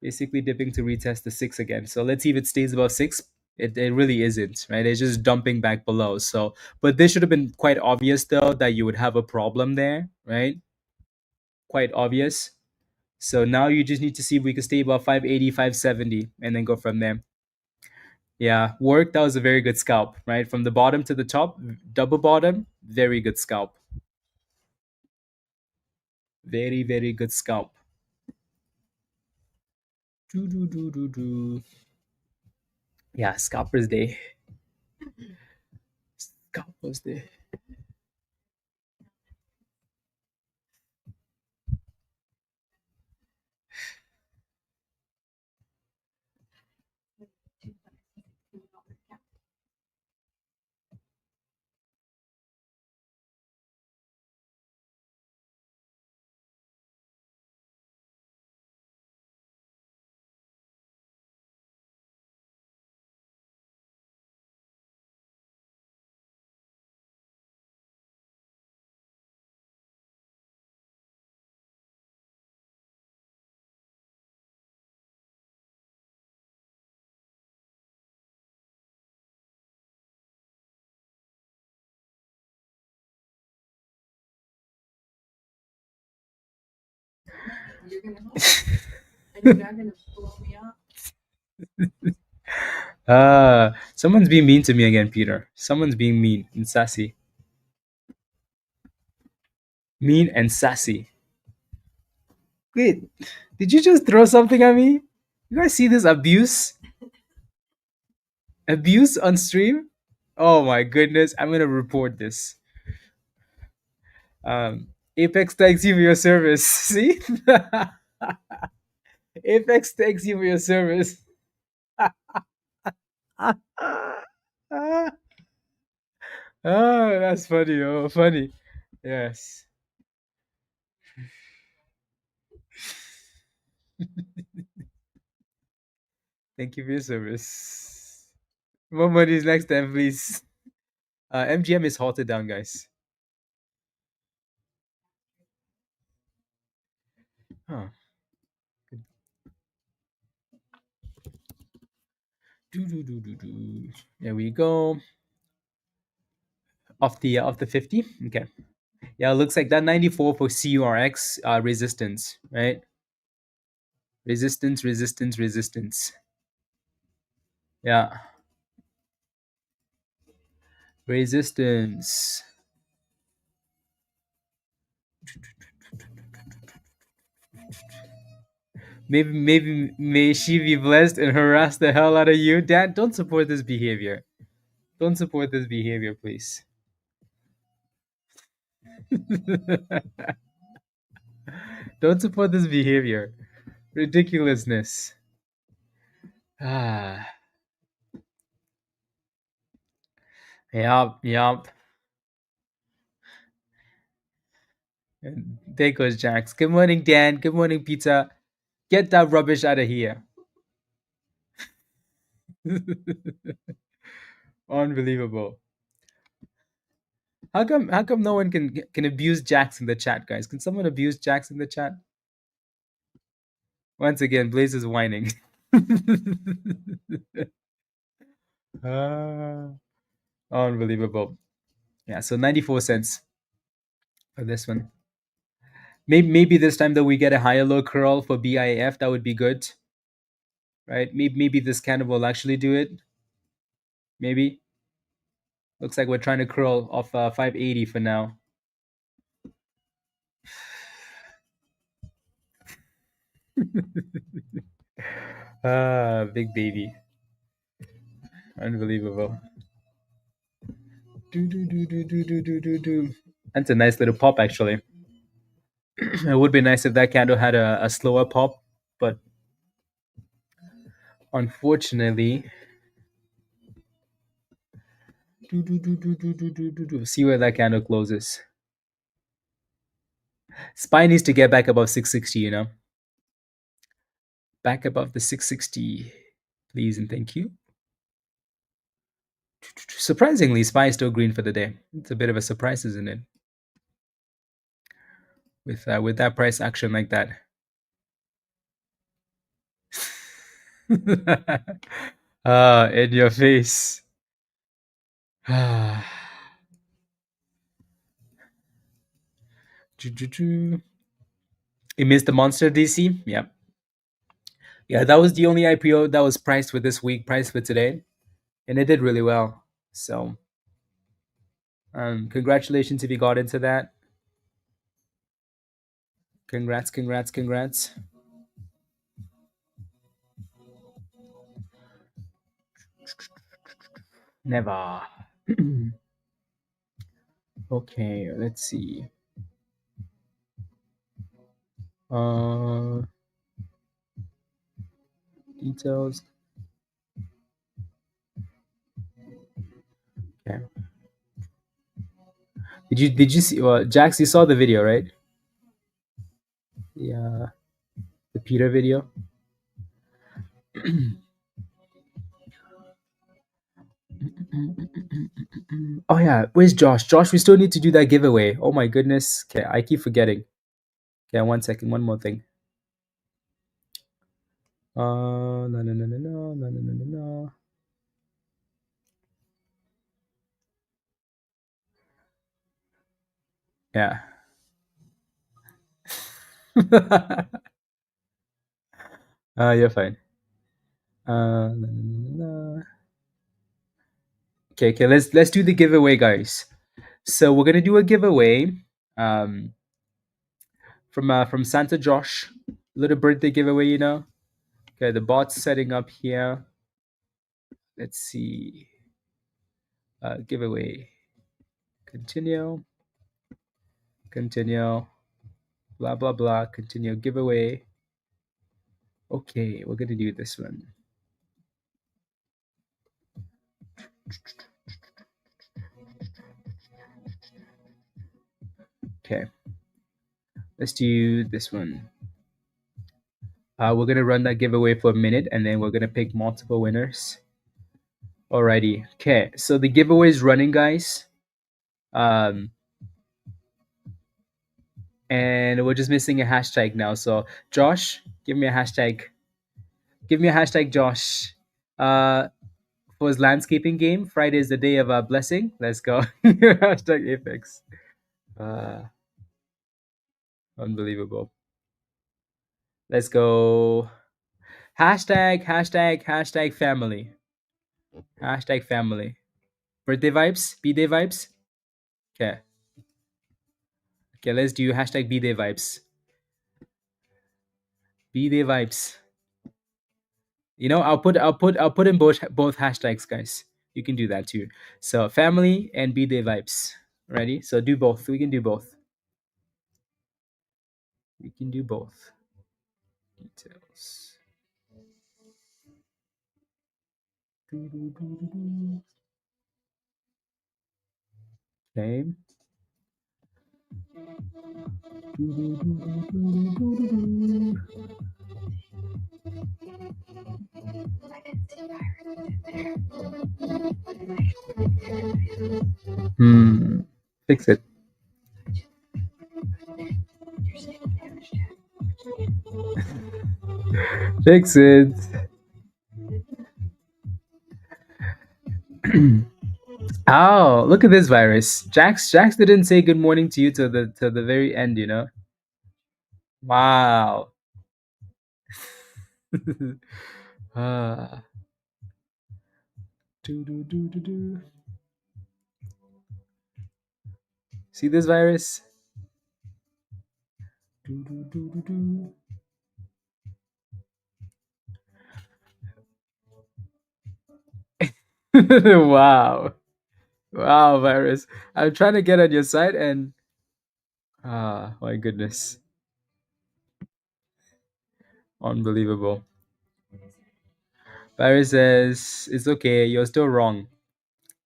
A: Basically dipping to retest the six again. So let's see if it stays above six. It really isn't, right? It's just dumping back below. So, but this should have been quite obvious though that you would have a problem there, right? Quite obvious. So now you just need to see if we can stay above 580, 570, and then go from there. Yeah, work. That was a very good scalp, right? From the bottom to the top, double bottom, very good scalp. Very, very good scalp. Do, do, do, do, do. Yeah, scalpers day. Scalpers day. Someone's being mean to me again, Peter. Someone's being mean and sassy. Mean and sassy. Wait, did you just throw something at me? You guys see this abuse? Abuse on stream? Oh my goodness, I'm gonna report this. Apex thanks you for your service. See? Apex thanks you for your service. Oh, that's funny. Oh, funny. Yes. Thank you for your service. More money is next time, please. MGM is halted down, guys. Huh. There we go. Off the 50. Okay. Yeah, it looks like that 94 for CURX resistance, right? Resistance, resistance, resistance. Yeah. Resistance. Maybe may she be blessed and harass the hell out of you. Dad, don't support this behavior. Don't support this behavior, please. Don't support this behavior. Ridiculousness. Ah, yup, yup. And there goes Jax. Good morning, Dan. Good morning, Pizza. Get that rubbish out of here. Unbelievable. How come no one can abuse Jax in the chat, guys? Can someone abuse Jax in the chat? Once again, Blaze is whining. Ah, unbelievable. Yeah, so 94 cents for this one. Maybe this time that we get a higher low curl for BIAF, that would be good. Right? Maybe this candle will actually do it. Maybe. Looks like we're trying to curl off 580 for now. Big baby. Unbelievable. Do. That's a nice little pop, actually. It would be nice if that candle had a slower pop, but unfortunately, see where that candle closes. SPY needs to get back above 660, back above the 660, please and thank you. Surprisingly, SPY is still green for the day. It's a bit of a surprise, isn't it? With that price action like that. In your face. You missed the monster DC? Yeah. Yeah, that was the only IPO that was priced for this week, priced for today. And it did really well. So congratulations if you got into that. Congrats. Never. Okay, let's see. Details. Okay. Did you see? Well, Jax, you saw the video, right? The Peter video. Oh yeah, where's Josh? Josh, we still need to do that giveaway. Oh my goodness. Okay, I keep forgetting. Okay, 1 second. One more thing. No. Yeah. You're fine. No. Okay. Let's do the giveaway, guys. So we're gonna do a giveaway. From Santa Josh, little birthday giveaway. Okay, the bot's setting up here. Let's see. Giveaway. Continue. Blah blah blah. Continue giveaway. Okay, we're gonna do this one. Okay, let's do this one. We're gonna run that giveaway for a minute, and then we're gonna pick multiple winners. Alrighty. Okay, so the giveaway is running, guys. And we're just missing a hashtag now. So Josh, give me a hashtag. Give me a hashtag, Josh. For his landscaping game, Friday is the day of blessing. Let's go. Hashtag Apex. Unbelievable. Let's go. Hashtag family. Hashtag family. Birthday vibes? B-day vibes? Okay. Okay, let's do hashtag B-day vibes. B-day vibes. You know, I'll put in both hashtags, guys. You can do that too. So family and B-day vibes. Ready? So do both. We can do both. We can do both. Details. Okay. Fix it. Fix it. Oh, look at this virus. Jax didn't say good morning to you to the very end, you know? Wow. Ah. Do. See this virus? Do. Wow. Wow, virus. I'm trying to get on your side and my goodness. Unbelievable. Virus says it's okay, you're still wrong.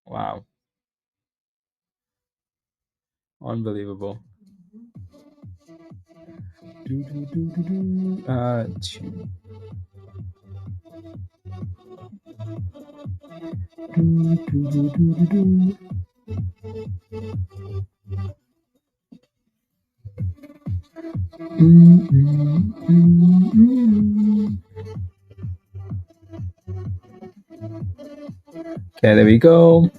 A: Wow. Unbelievable. Do. Do. Okay, there we go.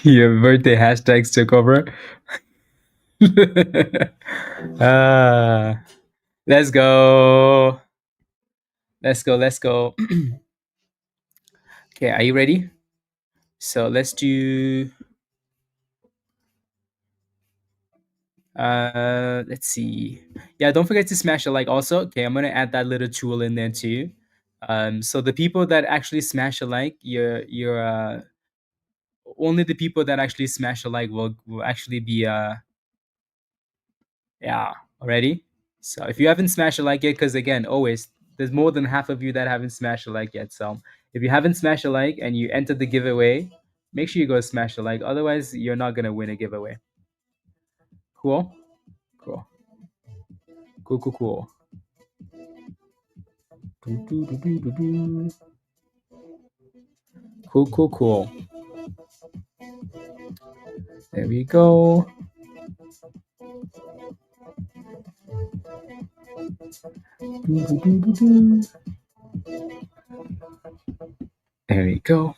A: Your birthday hashtags took over. Let's go. Let's go. Let's go. Okay, are you ready? So let's do. Let's see. Yeah, don't forget to smash a like. Also, okay, I'm gonna add that little tool in there too. So the people that actually smash a like, you're only the people that actually smash a like will actually be yeah, already. So if you haven't smashed a like yet, because again, always there's more than half of you that haven't smashed a like yet. So if you haven't smashed a like and you entered the giveaway, make sure you go smash a like. Otherwise, you're not gonna win a giveaway. Cool, cool, cool. Cool. There we go. There we go.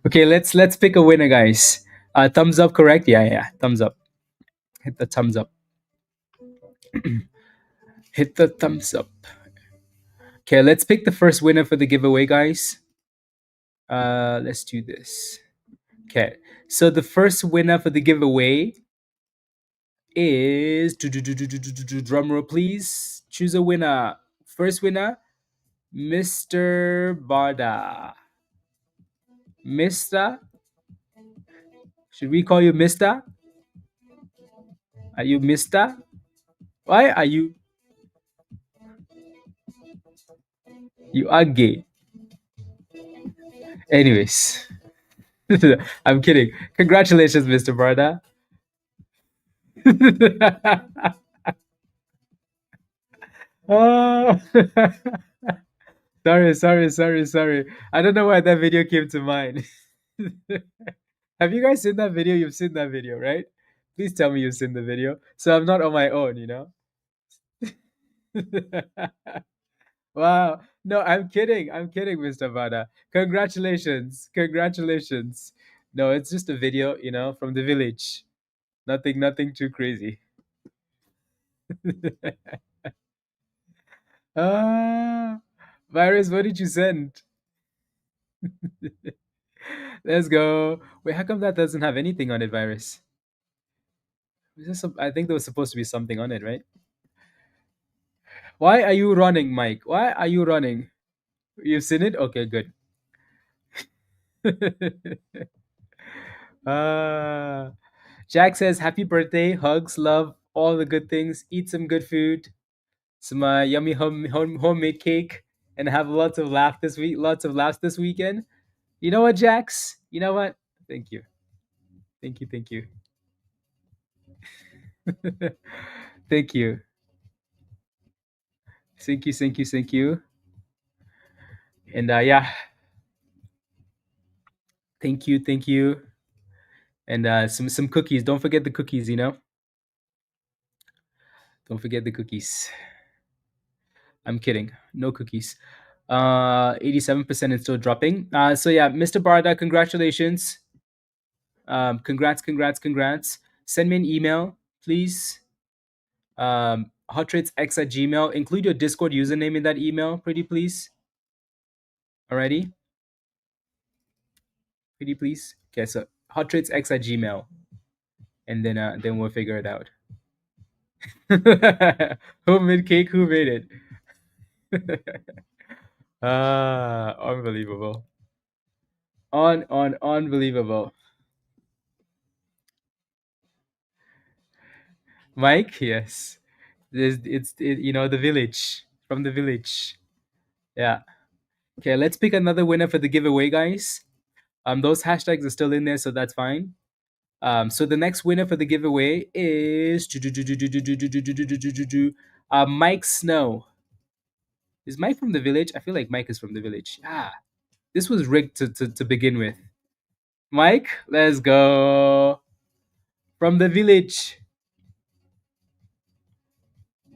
A: Okay, let's pick a winner, guys. Thumbs up, correct? Yeah. Thumbs up. Hit the thumbs up. Hit the thumbs up. Okay, let's pick the first winner for the giveaway, guys. Let's do this. Okay, so the first winner for the giveaway is drum roll, please. Choose a winner. First winner, Mr. Barda. Mister, should we call you Mister? Are you Mister? Why are you? You are gay. Anyways, I'm kidding. Congratulations, Mr. Barda. Oh. Sorry. I don't know why that video came to mind. Have you guys seen that video? You've seen that video, right? Please tell me you've seen the video. So I'm not on my own, you know? Wow. No, I'm kidding. I'm kidding, Mr. Vada. Congratulations. Congratulations. No, it's just a video, from the village. Nothing too crazy. Ah, Virus, what did you send? Let's go. Wait, how come that doesn't have anything on it, Virus? I think there was supposed to be something on it, right? Why are you running, Mike? Why are you running? You've seen it? Okay, good. uh, Jack says, Happy birthday, hugs, love, all the good things. Eat some good food, some yummy homemade cake, and have lots of lots of laughs this weekend. You know what, Jax? You know what? Thank you. Thank you. Thank you. Thank you. Thank you. Thank you. Thank you. And yeah, thank you. Thank you. And some cookies. Don't forget the cookies, Don't forget the cookies. I'm kidding. No cookies. 87% is still dropping. So yeah, Mr. Barda, congratulations. Congrats. Send me an email, please. HotTradesX at Gmail. Include your Discord username in that email, pretty please. Alrighty? Pretty please. Okay, so HotTradesX at Gmail. And then we'll figure it out. Who made cake? Who made it? Unbelievable. Unbelievable. Mike, yes. The village. From the village. Yeah. Okay, let's pick another winner for the giveaway, guys. Those hashtags are still in there, so that's fine. So the next winner for the giveaway is Mike Snow. Is Mike from the village? I feel like Mike is from the village. This was rigged to begin with. Mike, let's go. From the village.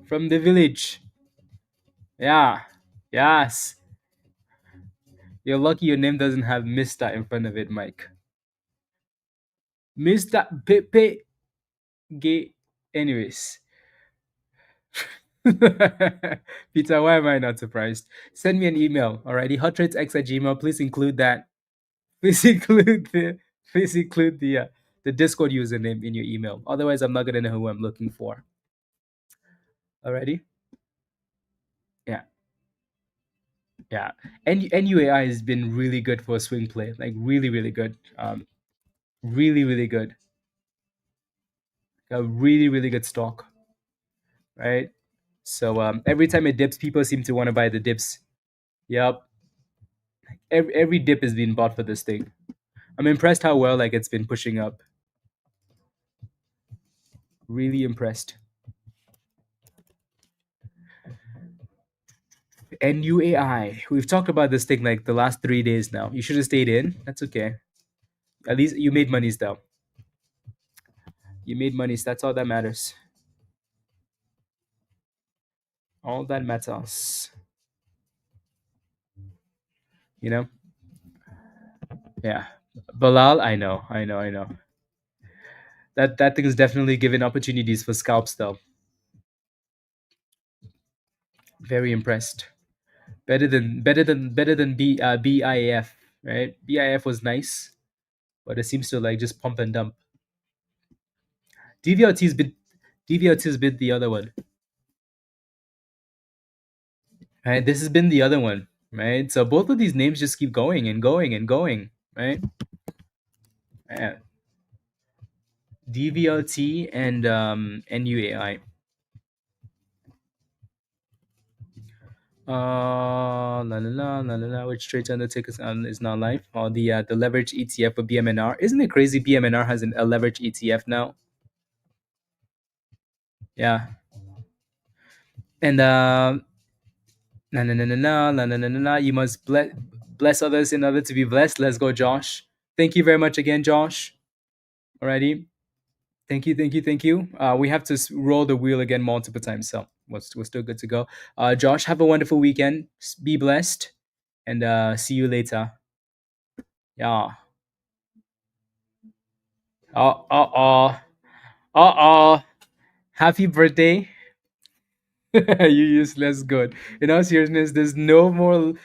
A: From the village. Yeah. Yes. You're lucky your name doesn't have Mr. in front of it, Mike. Mr. Pepe Gay. Anyways. Peter, why am I not surprised? Send me an email, alrighty? HotTradesX@gmail. Please include that. Please include the Discord username in your email. Otherwise, I'm not gonna know who I'm looking for. Alrighty? Yeah. Yeah. And NUAI has been really good for a swing play. Like really, really good. Really, really good. A really, really good stock. Right? So every time it dips, people seem to want to buy the dips. Yep. Every dip is being bought for this thing. I'm impressed how well it's been pushing up. Really impressed. NUAI. We've talked about this thing the last 3 days now. You should have stayed in. That's okay. At least you made monies though. You made monies. That's all that matters. All that matters. You know? Yeah. Balal, I know. That thing is definitely giving opportunities for scalps though. Very impressed. Better than BIAF, right? BIF was nice, but it seems to just pump and dump. DVLT's been the other one. Right? This has been the other one, right? So both of these names just keep going and going and going, right? Yeah. DVLT and NUAI. Which trades undertake is not live. Or the leverage ETF for BMNR. Isn't it crazy? BMNR has a leverage ETF now. Yeah. And you must bless others in order to be blessed. Let's go, Josh. Thank you very much again, Josh. Alrighty. Thank you. We have to roll the wheel again multiple times. So we're still good to go. Josh, have a wonderful weekend. Be blessed, and see you later. Yeah. Uh. Happy birthday. You useless good. In all seriousness, there's no more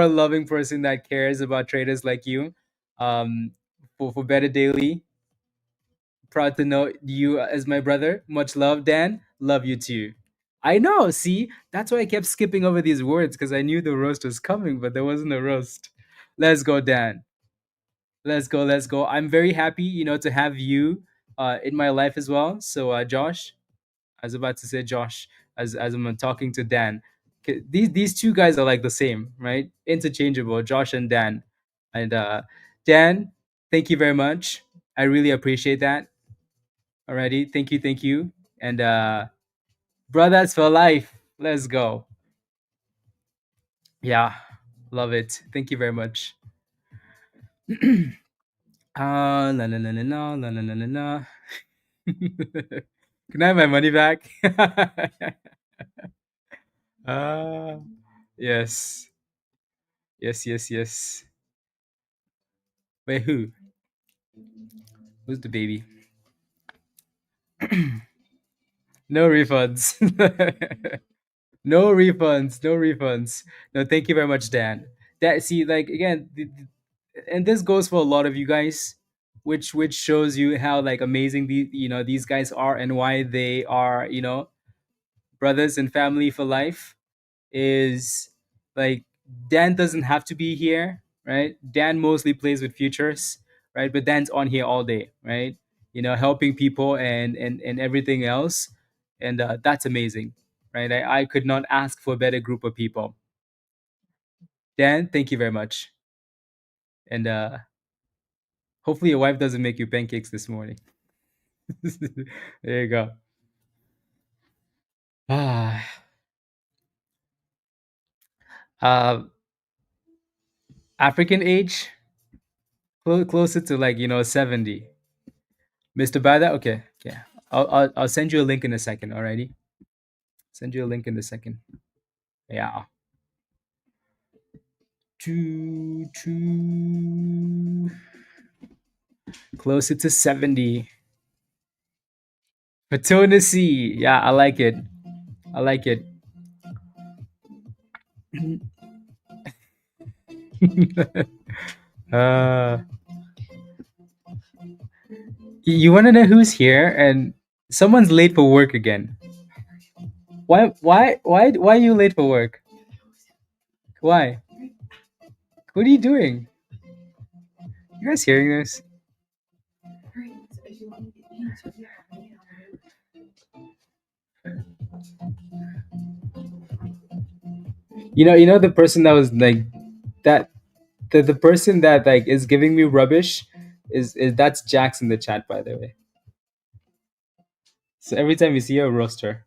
A: loving person that cares about traders like you. Um for Better Daily. Proud to know you as my brother. Much love, Dan. Love you too. I know, see? That's why I kept skipping over these words because I knew the roast was coming, but there wasn't a roast. Let's go, Dan. Let's go, let's go. I'm very happy, to have you in my life as well. So Josh, I was about to say Josh as I'm talking to Dan. These two guys are like the same, right? Interchangeable, Josh and Dan. And Dan, thank you very much. I really appreciate that. Alrighty, thank you. And brothers for life. Let's go. Yeah, love it. Thank you very much. La la la la la la la la la la. Can I have my money back? Ah, yes, yes. Wait, who? Who's the baby? No refunds. No refunds. No refunds. No, thank you very much, Dan. That see, like again, and this goes for a lot of you guys, which shows you how like amazing these guys are and why they are brothers and family for life. Is like Dan doesn't have to be here, right? Dan mostly plays with futures, right? But Dan's on here all day, right? Helping people and everything else, and that's amazing, right? I could not ask for a better group of people. Dan, thank you very much, and hopefully your wife doesn't make you pancakes this morning. There you go. Ah, uh, African age, closer to like 70. Mr. Bada, okay, yeah. I'll send you a link in a second. Alrighty, send you a link in a second. Yeah. Closer to 70. Fatuna C. Yeah, I like it. I like it. uh, you want to know who's here? And someone's late for work again. Why are you late for work? Why? What are you doing? You guys hearing this? You know the person that was like that the person that like is giving me rubbish is that's Jax in the chat, by the way. So every time you see a roaster.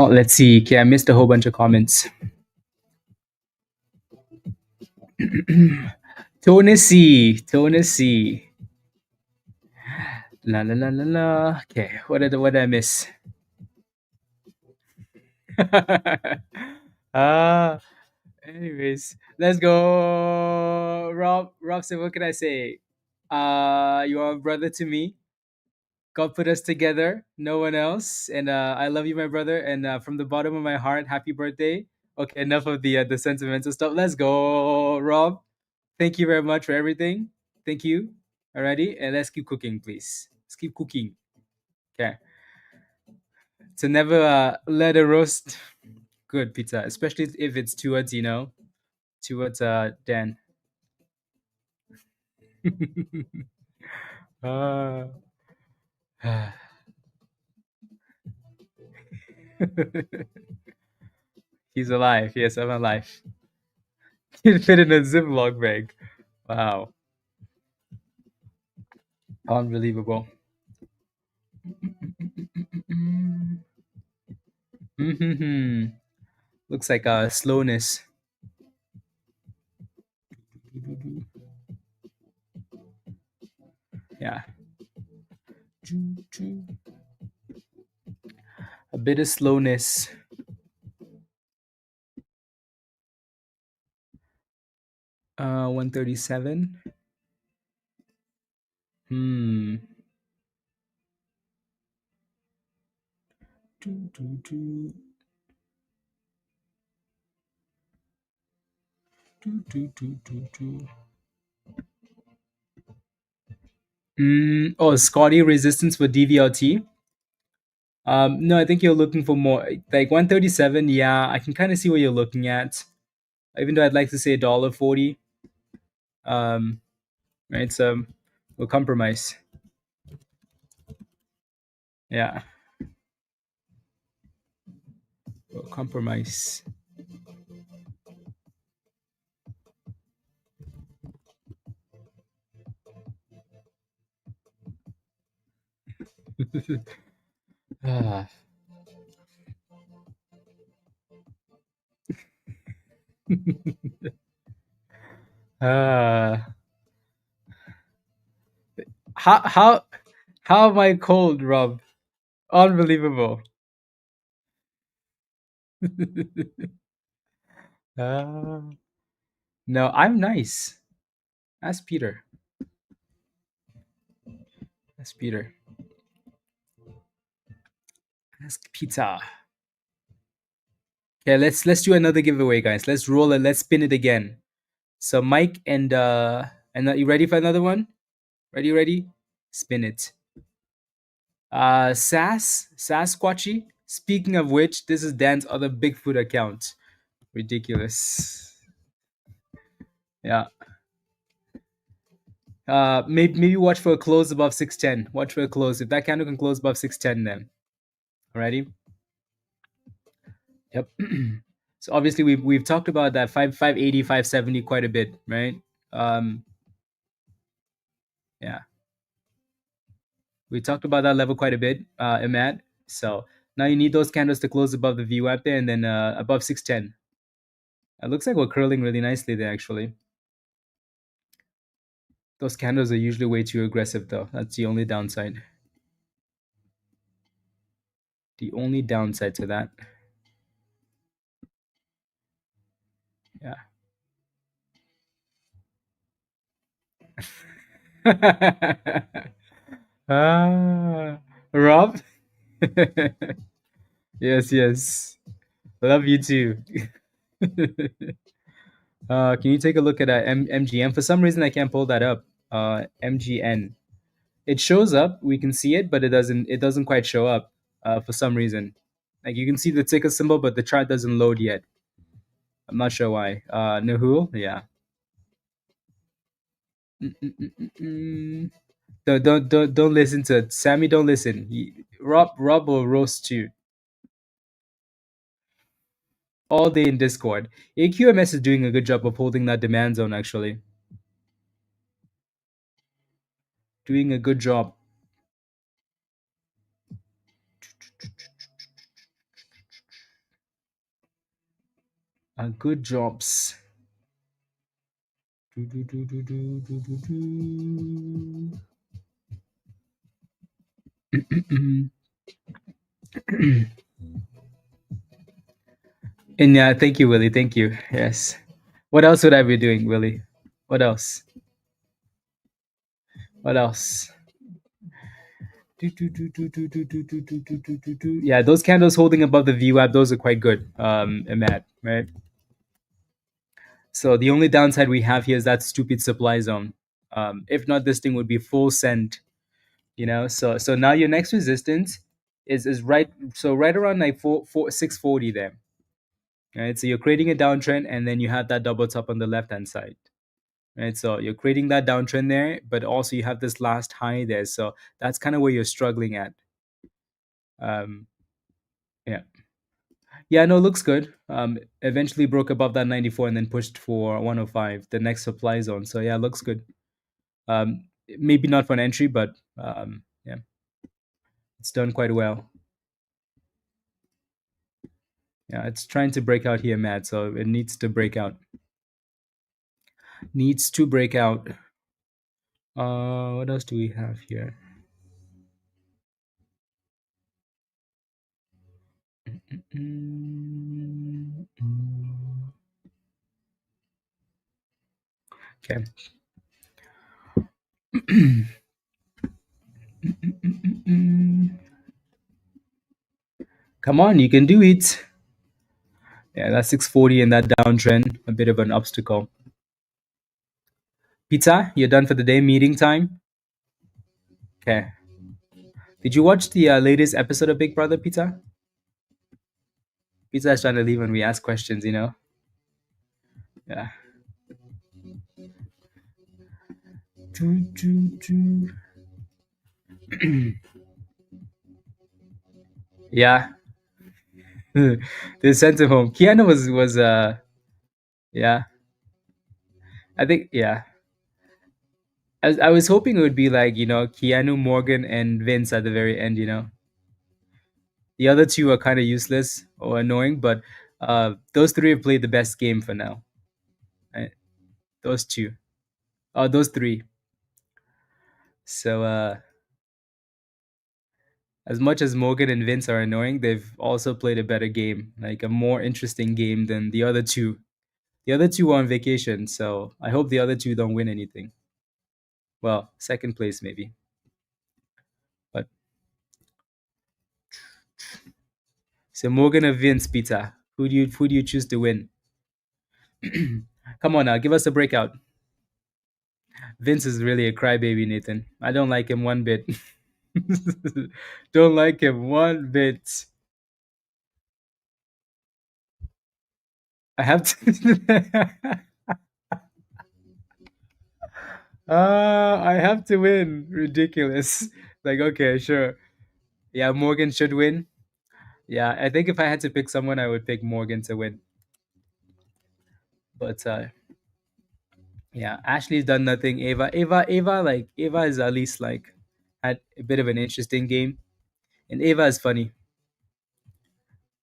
A: Let's see. Okay, I missed a whole bunch of comments. Tennessee. La la la la la. Okay, what did I miss? Ah, anyways, let's go. Rob said, what can I say? You are a brother to me. God put us together, no one else. And I love you, my brother. And from the bottom of my heart, happy birthday. Okay, enough of the sentimental stuff. Let's go, Rob. Thank you very much for everything. Thank you. Alrighty, and let's keep cooking, please. Let's keep cooking. Okay. To never let a roast good pizza, especially if it's towards Dan. uh, He's alive. Yes, I'm alive. He'd fit in a Ziploc bag. Wow. Unbelievable. Mm-hmm. Looks like slowness. Yeah. A bit of slowness. 137. Hmm. Do, do, do. Do, do, do, do, do. Oh, Scotty resistance for DVLT. No, I think you're looking for more like 137. Yeah, I can kind of see what you're looking at. Even though I'd like to say $1.40. Um, right. So we'll compromise. Yeah, we'll compromise. Ah. Ah. How how how am I cold, Rob? Unbelievable. Ah. No, I'm nice. Ask Peter. Ask Peter. Ask Peter. Okay, let's do another giveaway, guys. Let's roll it. Let's spin it again. So Mike and you ready for another one? Ready? Spin it. Sasquatchy. Speaking of which, this is Dan's other Bigfoot account. Ridiculous. Yeah. Maybe watch for a close above 610. Watch for a close. If that candle can close above 610, then alrighty. Yep. So obviously we've talked about that 580, 570 quite a bit, right? Um, yeah, we talked about that level quite a bit, Imad. So now you need those candles to close above the VWAP there, and then above 610. It looks like we're curling really nicely there, actually. Those candles are usually way too aggressive, though. That's the only downside. The only downside to that. Yeah. Rob? Yes. Love you too. Can you take a look at MGM? For some reason, I can't pull that up. MGN. It shows up. We can see it, but it doesn't. It doesn't quite show up. For some reason, like you can see the ticker symbol, but the chart doesn't load yet. I'm not sure why. Nahul, yeah. Mm-mm-mm-mm. Don't listen to it. Sammy. Don't listen. Rob will roast you all day in Discord. AQMS is doing a good job of holding that demand zone. Actually, doing a good job. Good jobs. Do, do, do, do, do, do, do, do. And yeah, thank you, Willie. Thank you. Yes. What else would I be doing, Willie? What else? What else? Do, do, do, do, do, do, do, do, do, do, do, do, do. Yeah, those candles holding above the VWAP, those are quite good, Matt, right? So the only downside we have here is that stupid supply zone. If not, this thing would be full send, you know. So now your next resistance is right. So right around like 640 there. Right. So you're creating a downtrend, and then you have that double top on the left hand side. Right. So you're creating that downtrend there, but also you have this last high there. So that's kind of where you're struggling at. Um, yeah. Yeah, no, looks good. Eventually broke above that 94 and then pushed for 105, the next supply zone. So yeah, looks good. Maybe not for an entry, but yeah, it's done quite well. Yeah, it's trying to break out here, Matt. So it needs to break out. Needs to break out. What else do we have here? Okay. Come on, you can do it. Yeah, that's 640 and that downtrend, a bit of an obstacle. Pizza, you're done for the day. Meeting time. Okay. Did you watch the latest episode of Big Brother, Pizza? Pizza is trying to leave when we ask questions, you know? Yeah. Choo, choo, choo. Yeah. They sent him home. Keanu was yeah. I think yeah. I was hoping it would be like, you know, Keanu, Morgan, and Vince at the very end, you know. The other two are kind of useless or annoying, but those three have played the best game for now. Right? Those two. Oh, those three. So as much as Morgan and Vince are annoying, they've also played a better game, like a more interesting game than the other two. The other two were on vacation, so I hope the other two don't win anything. Well, second place maybe. But so Morgan or Vince, Peter, who do you choose to win? Come on now, give us a breakout. Vince is really a crybaby, Nathan. I don't like him one bit. Don't like him one bit. I have to. I have to win. Ridiculous. Like, okay, sure. Yeah, Morgan should win. Yeah, I think if I had to pick someone, I would pick Morgan to win. But yeah, Ashley's done nothing. Ava is at least like had a bit of an interesting game, and Ava is funny.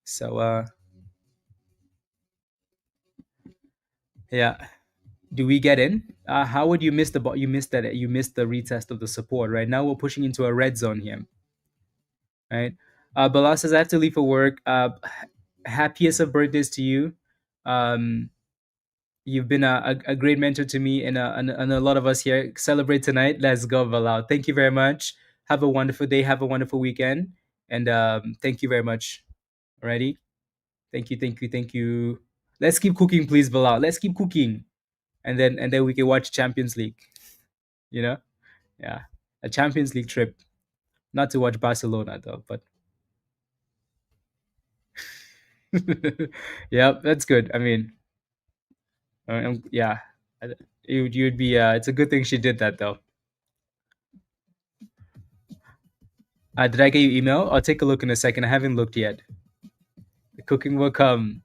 A: So yeah, do we get in? How would you miss the ball? You missed that. You missed the retest of the support. Right now, we're pushing into a red zone here. Right. Bala says I have to leave for work. Happiest of birthdays to you. Um, you've been a great mentor to me and a lot of us here. Celebrate tonight. Let's go, Bala. Thank you very much. Have a wonderful day. Have a wonderful weekend. And thank you very much. Alrighty. Thank you. Thank you. Thank you. Let's keep cooking, please, Bala. Let's keep cooking, and then we can watch Champions League. You know, yeah, a Champions League trip. Not to watch Barcelona though, but yeah, that's good. I mean, yeah, you'd be. It's a good thing she did that though. Did I get your email? I'll take a look in a second. I haven't looked yet. The cooking will come.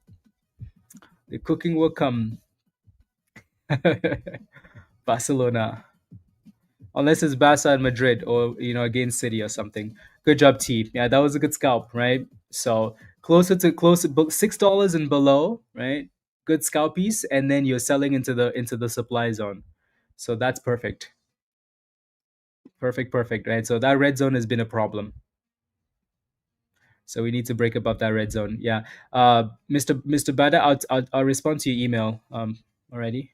A: The cooking will come. Barcelona, unless it's Barca and Madrid or against City or something. Good job, T. Yeah, that was a good scalp, right? So closer, $6 and below, right? good scalp piece, and then you're selling into the supply zone. So that's perfect. Perfect, perfect, right? So that red zone has been a problem. So we need to break above that red zone. Yeah. Mr. Bada, I'll respond to your email already.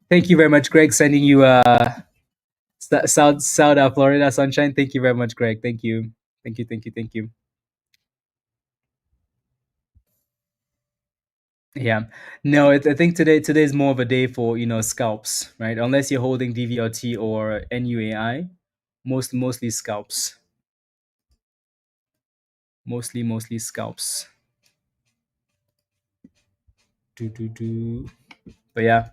A: Thank you very much, Greg. Sending you South Florida sunshine. Thank you very much, Greg. Thank you. Thank you. Thank you. Thank you. Yeah. No, I think today's more of a day for scalps, right? Unless you're holding DVRT or NUAI, mostly scalps. Mostly scalps. Do. But yeah,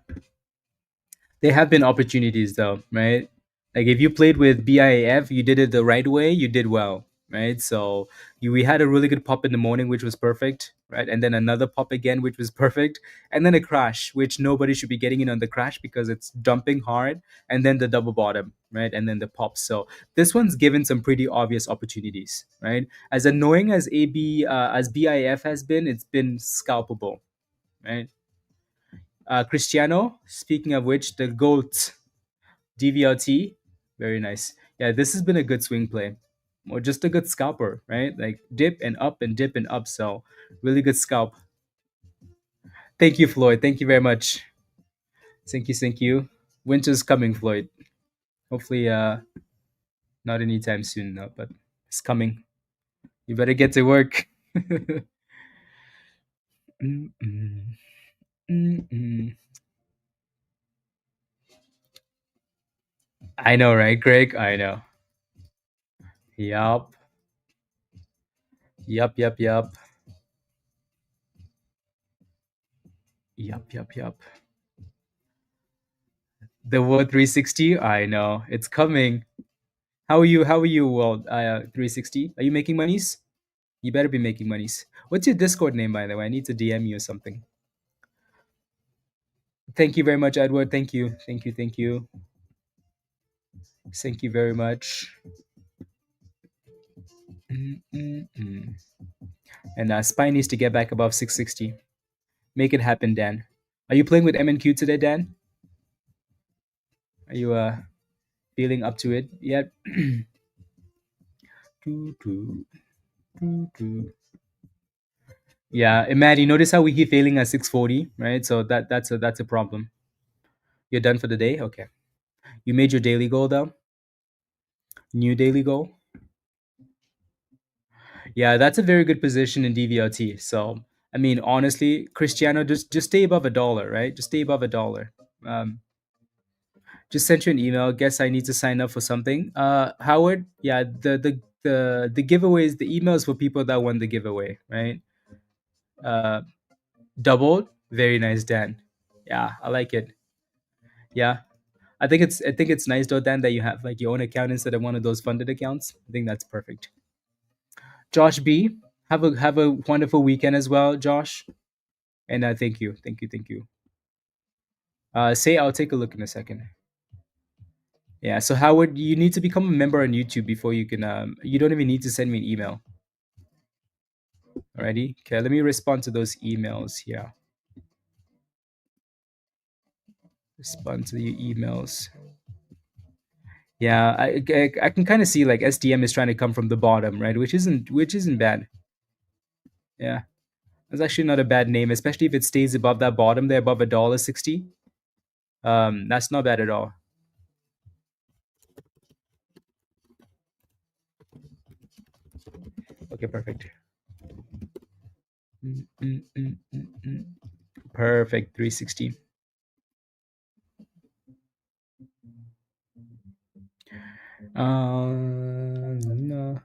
A: there have been opportunities though, right? Like if you played with BIAF, you did it the right way, you did well, right? So we had a really good pop in the morning, which was perfect, right? And then another pop again, which was perfect, and then a crash, which nobody should be getting in on the crash because it's dumping hard, and then the double bottom, right? And then the pop. So this one's given some pretty obvious opportunities, right? As annoying as as BIF has been, it's been scalpable, right? Cristiano, speaking of which, the GOAT DVLT, very nice. Yeah, this has been a good swing play. Or just a good scalper, right? Like dip and up and dip and up. So really good scalp. Thank you, Floyd. Thank you very much. Thank you, thank you. Winter's coming, Floyd. Hopefully not anytime soon, no, but it's coming. You better get to work. Mm-mm, mm-mm. I know, right, Greg? I know. Yup. Yup, yup, yup. Yup, yup, yup. The word 360, I know. It's coming. How are you? How are you, World 360? Are you making monies? You better be making monies. What's your Discord name, by the way? I need to DM you or something. Thank you very much, Edward. Thank you. Thank you. Thank you. Thank you very much. Mm-mm-mm. And Spy needs to get back above 660. Make it happen, Dan. Are you playing with MNQ today, Dan? Are you feeling up to it yet? Doo, doo, doo, doo. Yeah, and Matt, you notice how we keep failing at 640, right? So that's a problem. You're done for the day? Okay. You made your daily goal though? New daily goal? Yeah, that's a very good position in DVLT. So I mean, honestly, Cristiano, just stay above a dollar, right? Just stay above a dollar. Um, just sent you an email. Guess I need to sign up for something. Howard, yeah, the giveaways, the emails for people that won the giveaway, right? Uh, doubled. Very nice, Dan. Yeah, I like it. Yeah, I think it's nice though, Dan, that you have like your own account instead of one of those funded accounts. I think that's perfect. Josh B, have a wonderful weekend as well, Josh. And thank you, thank you, thank you. Say I'll take a look in a second. Yeah. So Howard, you need to become a member on YouTube before you can. You don't even need to send me an email. Alrighty. Okay. Let me respond to those emails here. Respond to your emails. Yeah, I can kind of see like SDM is trying to come from the bottom, right? Which isn't bad. Yeah. That's actually not a bad name, especially if it stays above that bottom there, above $1.60. That's not bad at all. Okay, perfect. Mm, mm, mm, mm, mm. Perfect, 360. No.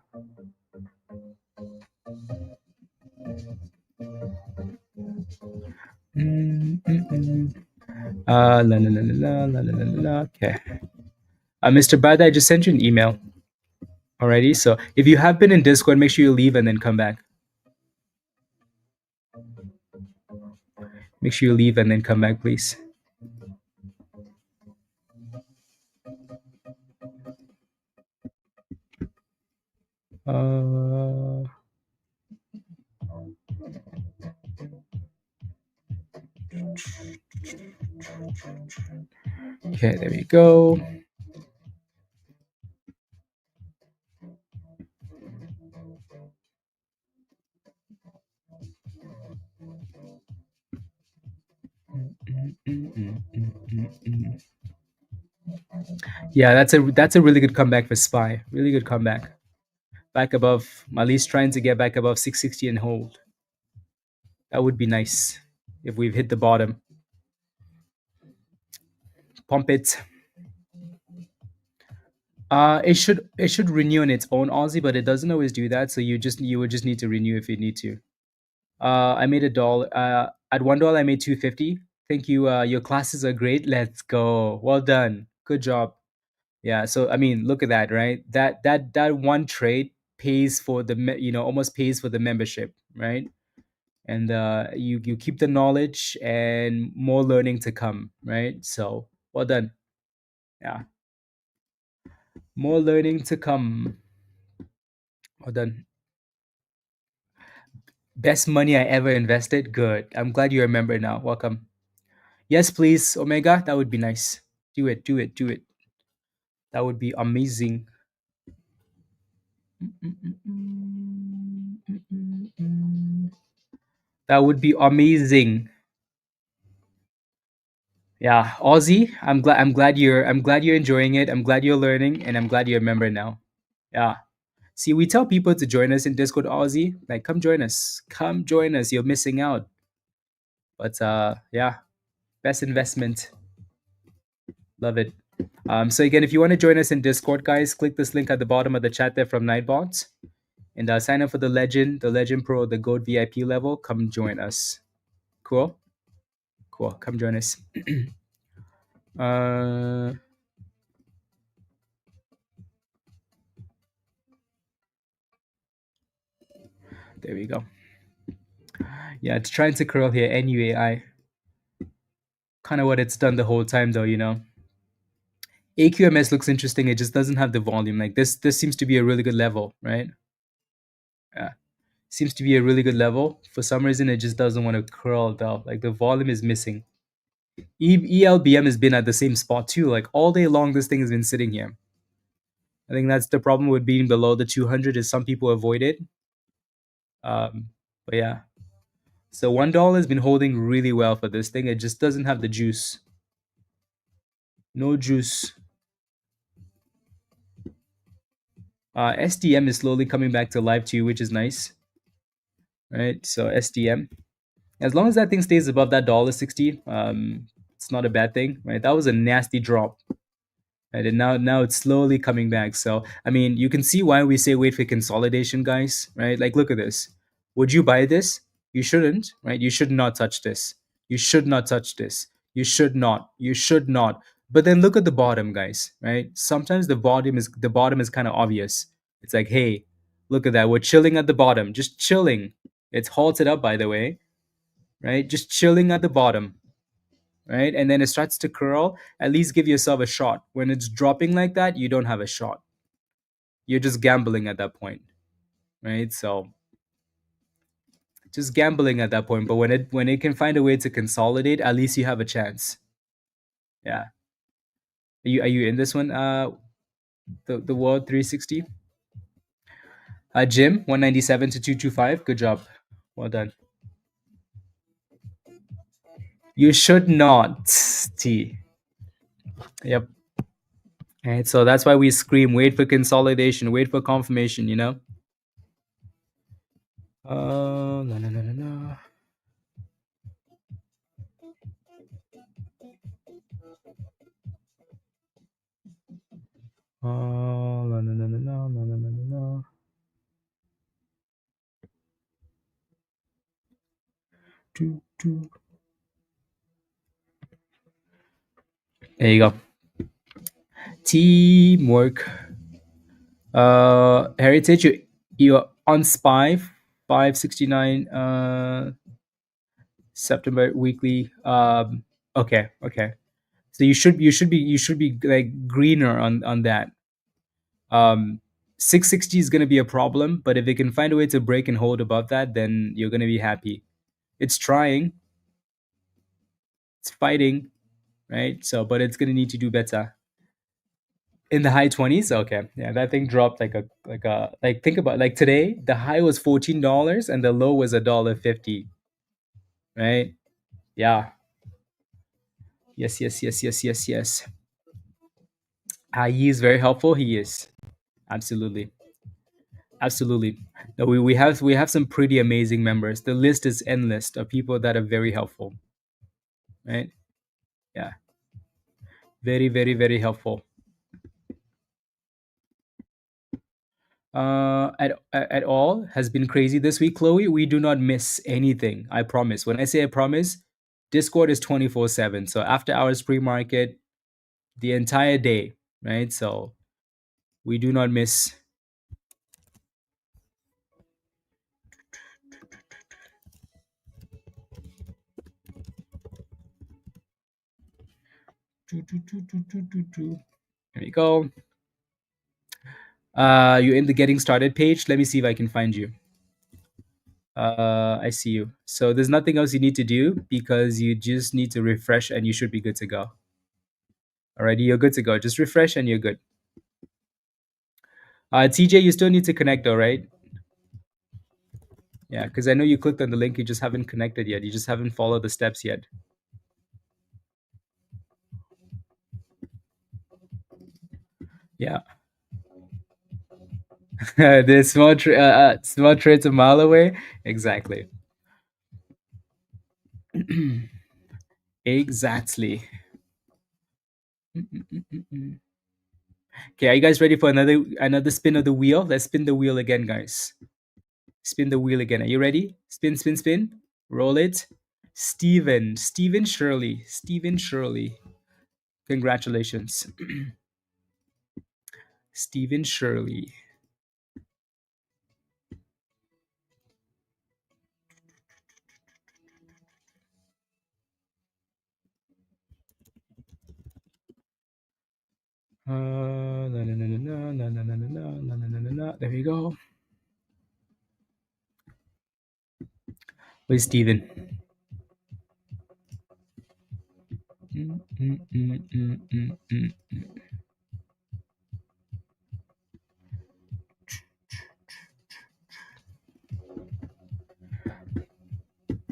A: Mm, mm, mm. La la la la la la la la la. Okay. Mr. Bada, I just sent you an email already. So if you have been in Discord, make sure you leave and then come back. Make sure you leave and then come back, please. Uh, okay, there we go. Yeah, that's a really good comeback for Spy. Really good comeback. Back above, at least trying to get back above 660 and hold. That would be nice if we've hit the bottom. Pump it. It should renew on its own Aussie, but it doesn't always do that. So you would just need to renew if you need to. I made $1. At $1, I made 250. Thank you. Your classes are great. Let's go. Well done. Good job. Yeah. So I mean, look at that, right? That one trade pays for almost pays for the membership, right? And you keep the knowledge and more learning to come, right? So well done. Yeah, more learning to come. Well done. Best money I ever invested. Good. I'm glad you remember now. Welcome. Yes, please, Omega. That would be nice. Do it. Do it. Do it. That would be amazing. That would be amazing. Yeah, Aussie. I'm glad you're enjoying it. I'm glad you're learning, and I'm glad you remember now. Yeah. See, we tell people to join us in Discord Aussie. Like, come join us. Come join us. You're missing out. But yeah, best investment. Love it. So again, if you want to join us in Discord, guys, click this link at the bottom of the chat there from Nightbots, and sign up for the Legend Pro, the Gold VIP level. Come join us. Cool, cool. Come join us. uh, there we go. Yeah, it's trying to curl here. NUAI. Kind of what it's done the whole time, though. AQMS looks interesting. It just doesn't have the volume. Like this seems to be a really good level, right? Yeah, seems to be a really good level. For some reason, it just doesn't want to curl though. Like the volume is missing. ELBM has been at the same spot too. Like all day long, this thing has been sitting here. I think that's the problem with being below the 200 is some people avoid it. But yeah, so $1 has been holding really well for this thing. It just doesn't have the juice. No juice. SDM is slowly coming back to life too, which is nice, right? So SDM, as long as that thing stays above that $1.60, it's not a bad thing, right? That was a nasty drop, right? And now it's slowly coming back. So I mean, you can see why we say wait for consolidation, guys, right? Like, look at this. Would you buy this? You shouldn't, right? You should not touch this. You should not touch this. You should not. You should not. But then look at the bottom, guys, right? Sometimes the bottom is kind of obvious. It's like, hey, look at that. We're chilling at the bottom, just chilling. It's halted up, by the way, right? Just chilling at the bottom, right? And then it starts to curl. At least give yourself a shot. When it's dropping like that, you don't have a shot. You're just gambling at that point, right? So just gambling at that point. But when it can find a way to consolidate, at least you have a chance. Yeah. Are you in this one? The World 360. Jim 197 to 225. Good job. Well done. You should not. T. Yep. Right. So that's why we scream, wait for consolidation, wait for confirmation. No, no, no, no, no. No, no, no, no, no, no, no, no, no, no. Do, do. There you go. Teamwork. Heritage, you're on SPY 569 September weekly. Okay, okay. So you should be like greener on that. Um 660 is gonna be a problem, but if it can find a way to break and hold above that, then you're gonna be happy. It's trying, it's fighting, right? So but it's gonna need to do better. In the high 20s? Okay. Yeah, that thing dropped like think about like today, the high was $14 and the low was $1.50, right? Yeah. Yes, yes, yes, yes, yes, yes. He is very helpful. He is. Absolutely. Absolutely. No, we have some pretty amazing members. The list is endless of people that are very helpful, right? Yeah. Very, very, very helpful. At all has been crazy this week, Chloe. We do not miss anything. I promise. When I say I promise, Discord is 24/7. So after hours pre-market, the entire day, right? So we do not miss. There we go. You're in the getting started page. Let me see if I can find you. I see you. So there's nothing else you need to do because you just need to refresh and you should be good to go. Alrighty, you're good to go. Just refresh and you're good. TJ, you still need to connect though, right? Yeah, because I know you clicked on the link, you just haven't connected yet. You just haven't followed the steps yet. Yeah. The small trade's a mile away. Exactly. Exactly. Okay, are you guys ready for another spin of the wheel? Let's spin the wheel again, guys. Spin the wheel again. Are you ready? Spin, spin, spin. Roll it. Stephen Shirley. Stephen Shirley. Congratulations. Stephen Shirley. Na, na, na, na, na, na, na, na, na, na, na, na, na, na. There we go. Where's Steven? Mm, mm, mm, mm, mm, mm.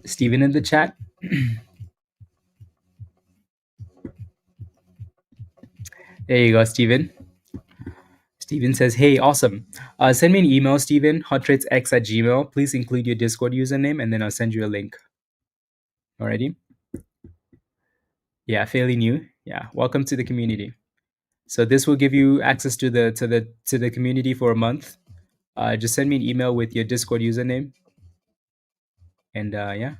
A: Steven in the chat. There you go, Steven. Steven says, hey, awesome. Send me an email, Steven, hottradesx@gmail. Please include your Discord username and then I'll send you a link. Alrighty? Yeah, fairly new. Yeah, welcome to the community. So this will give you access to the community for a month. Just send me an email with your Discord username, and yeah,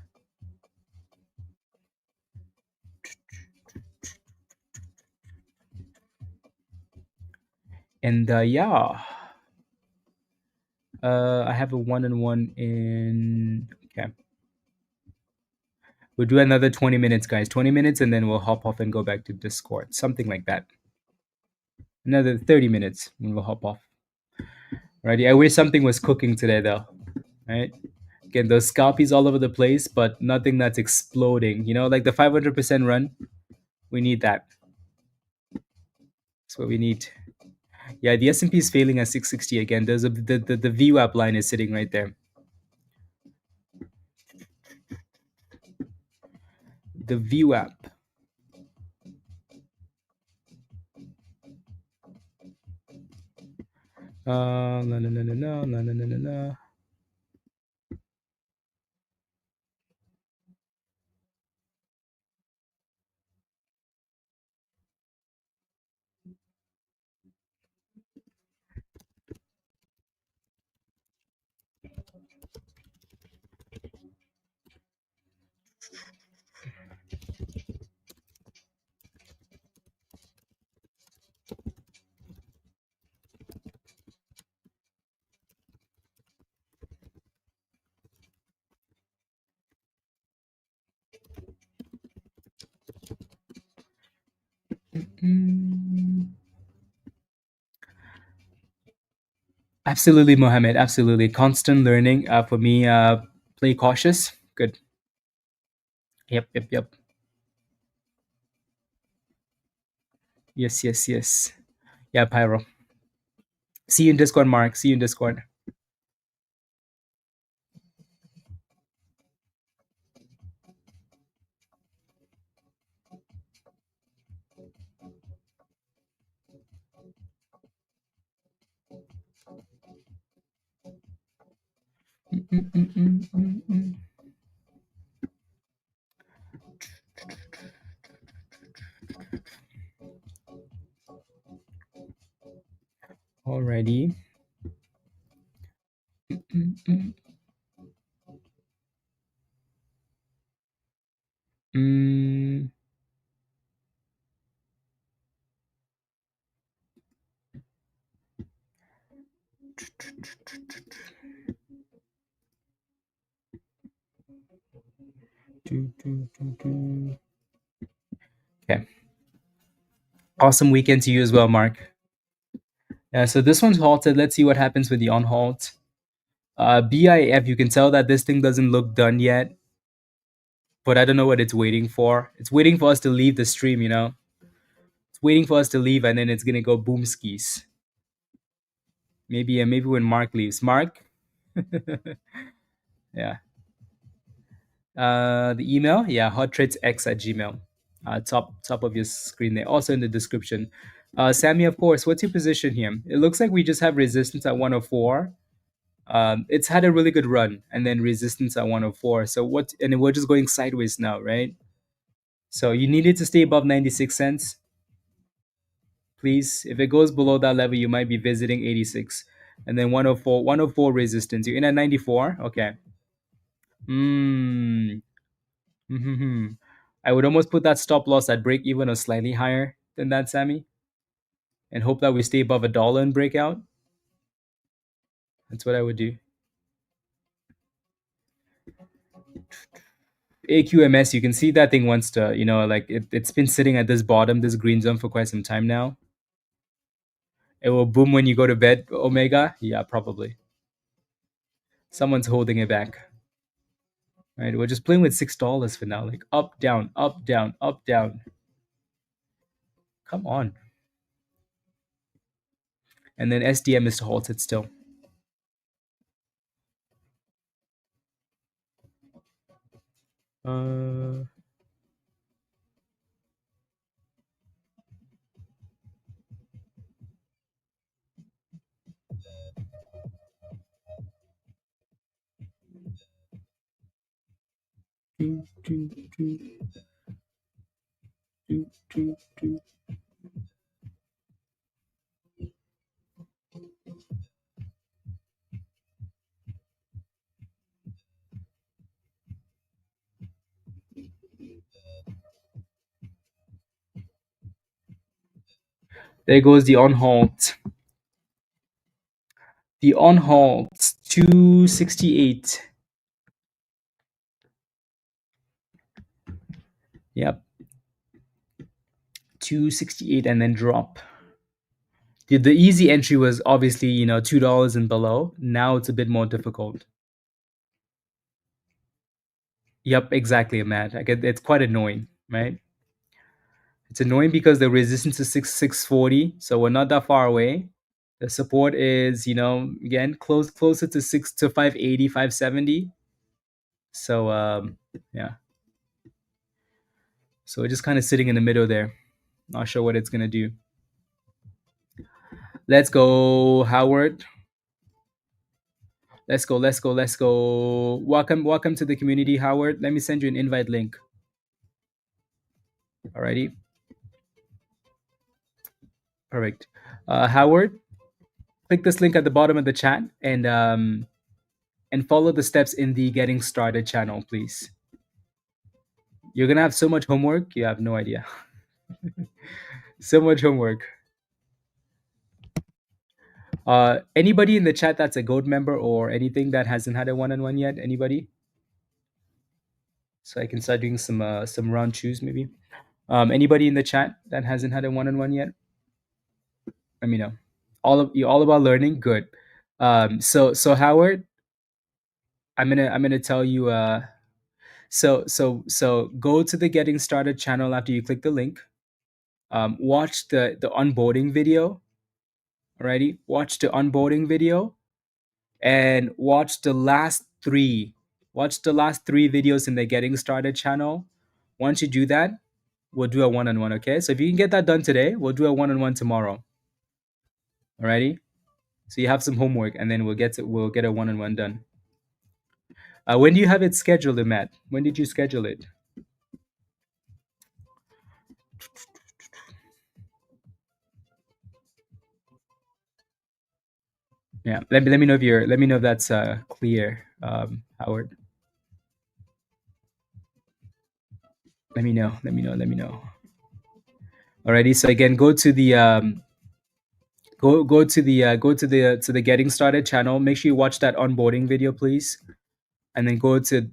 A: and yeah. I have a one-on-one in. Okay, we'll do another 20 minutes, guys. 20 minutes, and then we'll hop off and go back to Discord. Something like that. Another 30 minutes, and we'll hop off. Righty. I wish something was cooking today, though. Right. Again, those scalpies all over the place, but nothing that's exploding. You know, like the 500% run. We need that. That's what we need. Yeah, the S&P is failing at 660 again. There's the VWAP line is sitting right there. The VWAP. La, la, la, la, la, la, la, la, la. Mm. Absolutely, Mohammed. Absolutely. Constant learning. For me, play cautious. Good. Yep, yep, yep. Yes, yes, yes. Yeah, Pyro. See you in Discord, Mark. See you in Discord. Mm, mm, mm, mm, mm, mm. Alrighty. Mm, mm, mm. Do, do, do, do. Okay. Awesome weekend to you as well, Mark. Yeah, so this one's halted. Let's see what happens with the on halt. BIF, you can tell that this thing doesn't look done yet, but I don't know what it's waiting for. It's waiting for us to leave the stream, you know? It's waiting for us to leave and then it's gonna go boom skis. Maybe when Mark leaves. Mark? Yeah. The email, yeah, hottradesx@gmail. Top of your screen there. Also in the description. Sammy, of course, what's your position here? It looks like we just have resistance at 104. It's had a really good run and then resistance at 104. So what? And then we're just going sideways now, right? So you need it to stay above 96 cents, please. If it goes below that level, you might be visiting 86. And then 104 resistance. You're in at 94. Okay. Hmm. Hmm. I would almost put that stop loss at break even or slightly higher than that, Sammy, and hope that we stay above $1 and breakout. That's what I would do. AQMS, you can see that thing wants to, like it's been sitting at this bottom, this green zone for quite some time now. It will boom when you go to bed, Omega. Yeah, probably. Someone's holding it back. Right? We're just playing with $6 for now. Like up, down, up, down, up, down. Come on. And then SDM is halted still. Uh do, do, do, do, do, do. There goes the on halt. The on halt 268. Yep. 268 and then drop. The easy entry was obviously, $2 and below. Now it's a bit more difficult. Yep, exactly, Matt. It's quite annoying, right? It's annoying because the resistance is 640, so we're not that far away. The support is, again, closer to 580, 570. So yeah. So we're just kind of sitting in the middle there. Not sure what it's gonna do. Let's go, Howard. Let's go, let's go, let's go. Welcome to the community, Howard. Let me send you an invite link. Alrighty. Perfect. Howard, click this link at the bottom of the chat and follow the steps in the getting started channel, please. You're gonna have so much homework, you have no idea. So much homework. Anybody in the chat that's a gold member or anything that hasn't had a one-on-one yet? Anybody? So I can start doing some round twos maybe. Anybody in the chat that hasn't had a one-on-one yet? Let me know. All about learning. Good. So Howard, I'm gonna tell you. So go to the Getting Started channel after you click the link. Watch the onboarding video. Alrighty, watch the onboarding video and watch the last three. Watch the last three videos in the Getting Started channel. Once you do that, we'll do a one-on-one. Okay, so if you can get that done today, we'll do a one-on-one tomorrow. Alrighty. So you have some homework, and then we'll get a one-on-one done. When do you have it scheduled, Matt? When did you schedule it? Yeah, let me know if that's clear, Howard. Let me know. Alrighty. So again, go to the to the Getting Started channel. Make sure you watch that onboarding video, please, and then go to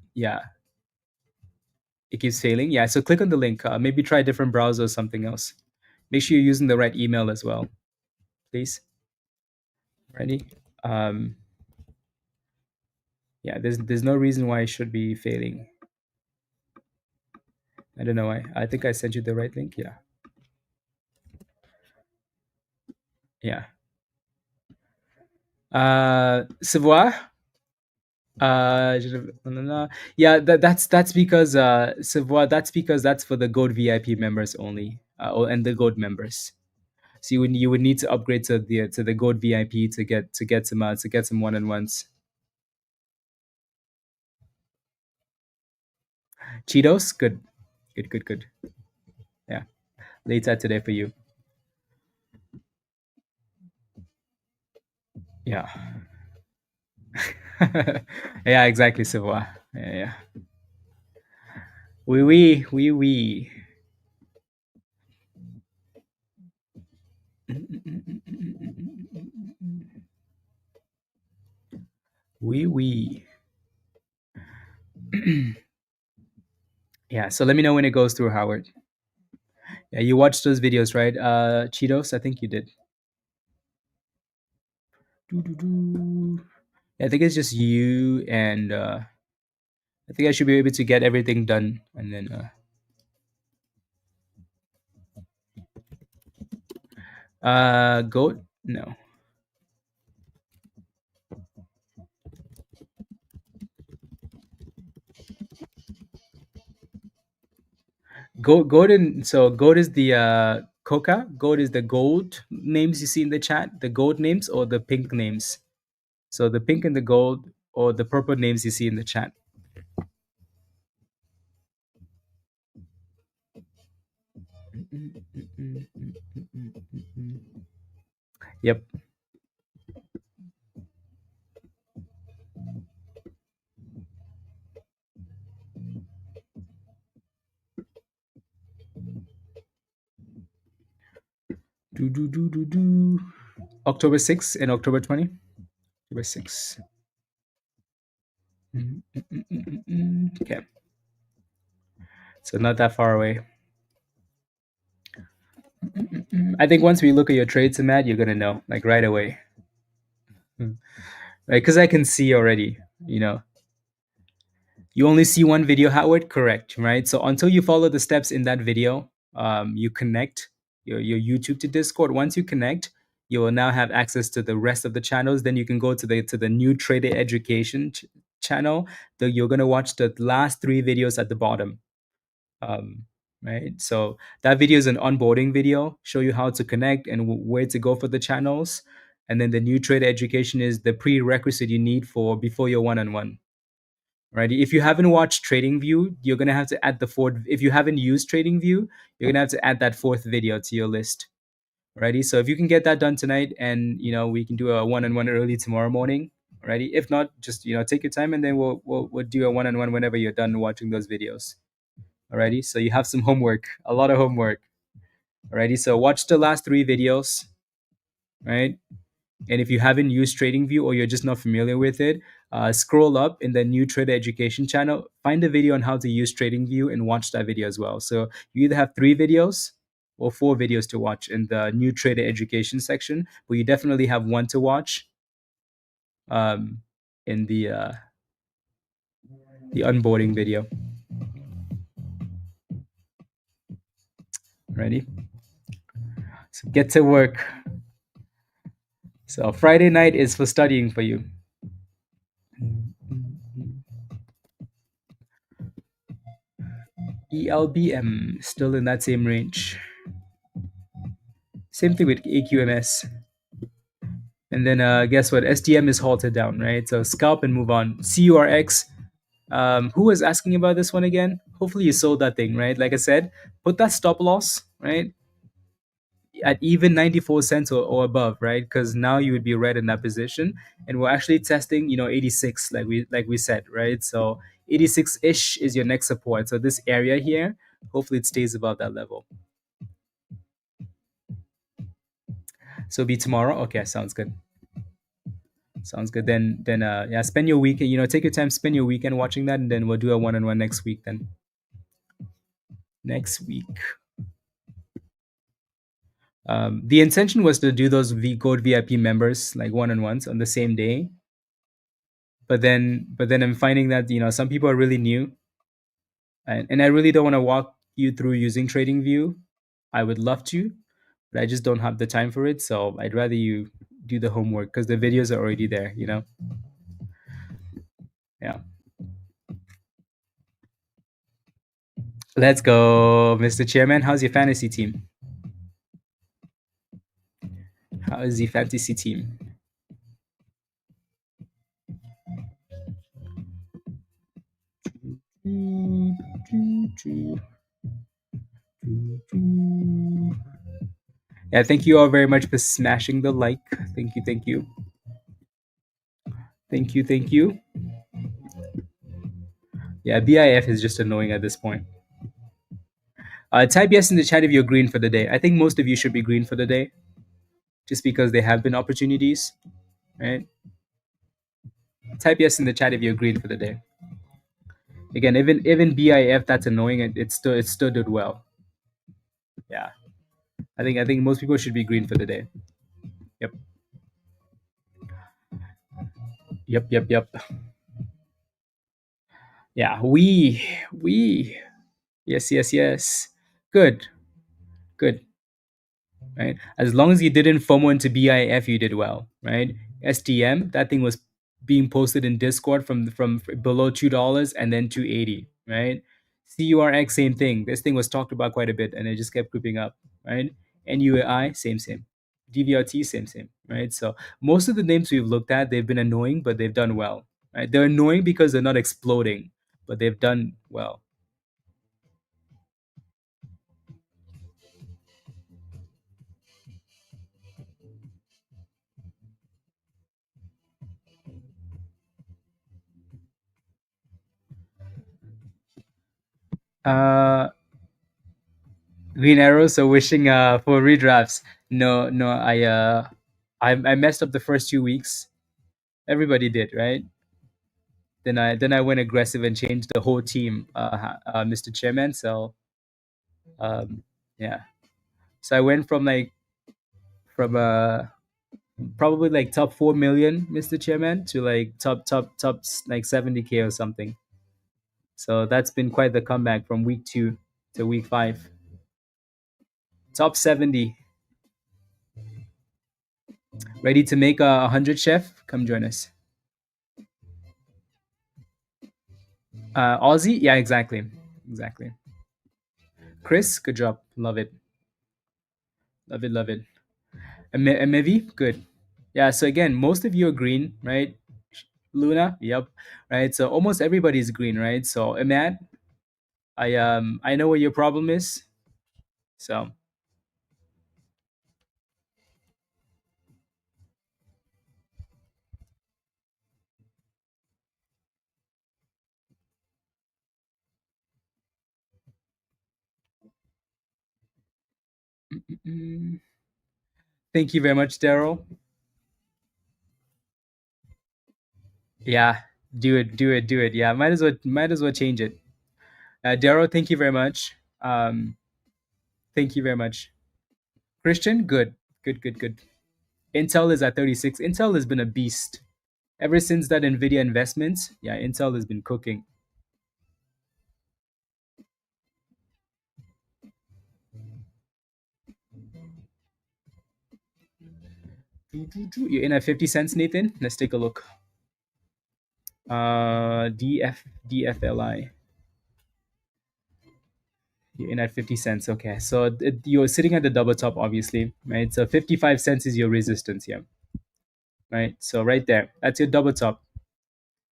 A: It keeps failing. Yeah. So click on the link. Maybe try a different browser or something else. Make sure you're using the right email as well, please. Ready? Yeah. There's no reason why it should be failing. I don't know why. I think I sent you the right link. Yeah. Yeah. Savoir. Yeah, that's because Savoir. That's because that's for the Gold VIP members only, and the Gold members. So you would need to upgrade to the Gold VIP to get some one-on-ones. Cheetos, good. Yeah, later today for you. Yeah. Yeah, exactly, Savoir. Yeah. Oui. Oui. Yeah, so let me know when it goes through, Howard. Yeah, you watched those videos, right? Cheetos, I think you did. Yeah, I think it's just you and I think I should be able to get everything done and then goat? No. Goat is the coca. Goat is the gold names you see in the chat, the gold names or the pink names. So the pink and the gold or the purple names you see in the chat. Yep. October 6th and October 20. October 6th. Okay. So not that far away. I think once we look at your trades, Matt, you're gonna know like right away. Right? Because I can see already. You only see one video, Howard. Correct, right? So until you follow the steps in that video, you connect your YouTube to Discord. Once you connect, you will now have access to the rest of the channels. Then you can go to the new trader education channel. You're gonna watch the last three videos at the bottom. Right, so that video is an onboarding video, show you how to connect and where to go for the channels, and then the new trader education is the prerequisite you need for before your one-on-one. Right, if you haven't watched TradingView, you're gonna have to add the fourth. If you haven't used TradingView, you're gonna have to add that fourth video to your list. Righty, so if you can get that done tonight, and we can do a one-on-one early tomorrow morning. Righty, if not, just take your time, and then we'll do a one-on-one whenever you're done watching those videos. Alrighty, so you have some homework, a lot of homework. Alrighty, so watch the last three videos, right? And if you haven't used TradingView or you're just not familiar with it, scroll up in the new trader education channel, find a video on how to use TradingView and watch that video as well. So you either have 3 videos or 4 videos to watch in the new trader education section, but you definitely have one to watch um, in the onboarding video. Ready? So get to work. So Friday night is for studying for you. ELBM still in that same range. Same thing with AQMS. And then guess what? STM is halted down, right? So scalp and move on. CURX. Who was asking about this one again? Hopefully you sold that thing, right? Like I said, put that stop loss, right? At even 94 cents or above, right? Because now you would be right in that position. And we're actually testing, 86, like we said, right? So 86-ish is your next support. So this area here, hopefully it stays above that level. So be tomorrow. Okay, sounds good. Sounds good. Then yeah, spend your weekend. Take your time, spend your weekend watching that, and then we'll do a one-on-one next week. Then next week, the intention was to do those Gold VIP members like one-on-ones on the same day. But then I'm finding that some people are really new, and I really don't want to walk you through using TradingView. I would love to, but I just don't have the time for it. So I'd rather you do the homework because the videos are already there. Yeah. Let's go, Mr. Chairman. How's your fantasy team? How is the fantasy team? Yeah, thank you all very much for smashing the like. Thank you, thank you. Thank you, thank you. Yeah, BIF is just annoying at this point. Type yes in the chat if you're green for the day. I think most of you should be green for the day, just because there have been opportunities, right? Type yes in the chat if you're green for the day. Again, even BIF, that's annoying. It still did well. Yeah, I think most people should be green for the day. Yep. Yep. Yep. Yep. Yeah. We. Yes. Yes. Yes. Good. Good. Right? As long as you didn't FOMO into BIF, you did well, right? STM, that thing was being posted in Discord from below $2 and then 280, right? CURX, same thing. This thing was talked about quite a bit and it just kept creeping up, right? NUAI, same. DVRT, same, right? So most of the names we've looked at, they've been annoying, but they've done well, right? They're annoying because they're not exploding, but they've done well. Uh, Green arrows. So wishing for redrafts. No, no, I messed up the first 2 weeks. Everybody did, right? Then I went aggressive and changed the whole team, Mr. Chairman. So um, yeah. So I went from probably like top 4 million, Mr. Chairman, to like top like 70K or something. So that's been quite the comeback from week 2 to week 5. Top 70. Ready to make 100, chef? Come join us. Aussie? Yeah, exactly. Chris, good job. Love it. Love it. Mevi, good. Yeah, so again, most of you are green, right? Luna, yep. Right, so almost everybody's green, right? So Emad, I know what your problem is. So thank you very much, Daryl. Yeah, do it. Yeah, might as well change it. Daryl, thank you very much. Thank you very much. Christian, good, good. Intel is at 36. Intel has been a beast ever since that NVIDIA investment. Yeah, Intel has been cooking. You're in at 50 cents, Nathan. Let's take a look. DFLI. You're in at 50 cents. Okay, so you're sitting at the double top, obviously, right? So 55 cents is your resistance here, right? So right there, that's your double top,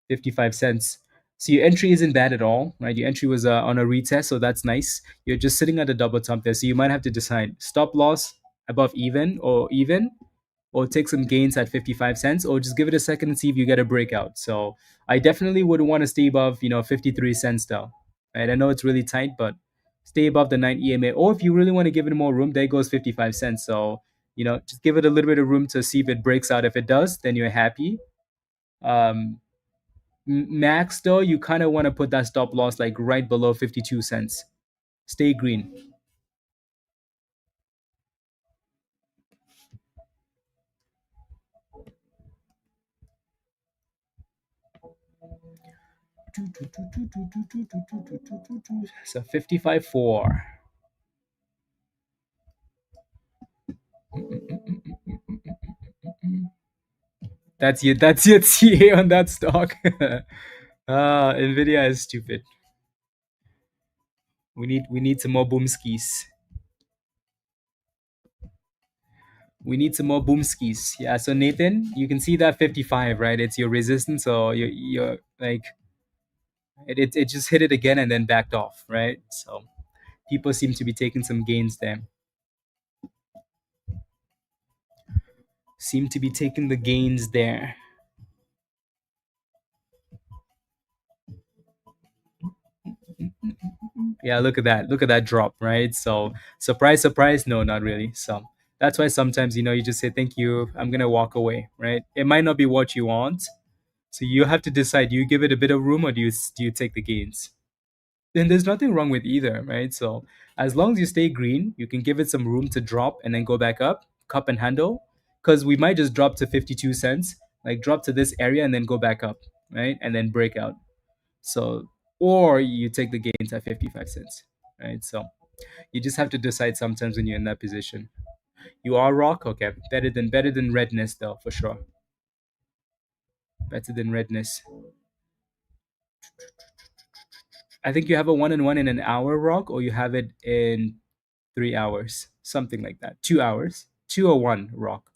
A: 55 cents. So your entry isn't bad at all, right? Your entry was on a retest, so that's nice. You're just sitting at the double top there, so you might have to decide stop loss above even, or take some gains at 55 cents, or just give it a second and see if you get a breakout. So I definitely would want to stay above, 53 cents though. Right? I know it's really tight, but stay above the 9 EMA. Or if you really want to give it more room, there goes 55 cents. So, just give it a little bit of room to see if it breaks out. If it does, then you're happy. Um, Max though, you kind of want to put that stop loss like right below 52 cents. Stay green. So 55.4. That's your TA on that stock. Nvidia is stupid. We need some more boomskis. We need some more boomskis. Yeah. So Nathan, you can see that 55, right? It's your resistance. So you're like it just hit it again and then backed off, right? So people seem to be taking some gains there. Seem to be taking the gains there. Yeah, look at that. Look at that drop, right? So surprise, surprise. No, not really. So that's why sometimes you just say thank you. I'm gonna walk away, right? It might not be what you want, so you have to decide. Do you give it a bit of room or do you take the gains? Then there's nothing wrong with either, right? So as long as you stay green, you can give it some room to drop and then go back up, cup and handle, because we might just drop to 52 cents, like drop to this area and then go back up, right? And then break out. So, or you take the gains at 55 cents, right? So you just have to decide sometimes when you're in that position. You are rock, okay. Better than redness though, for sure. Better than redness. I think you have a one and one in an hour rock, or you have it in 3 hours, something like that. 2 hours, 201 rock.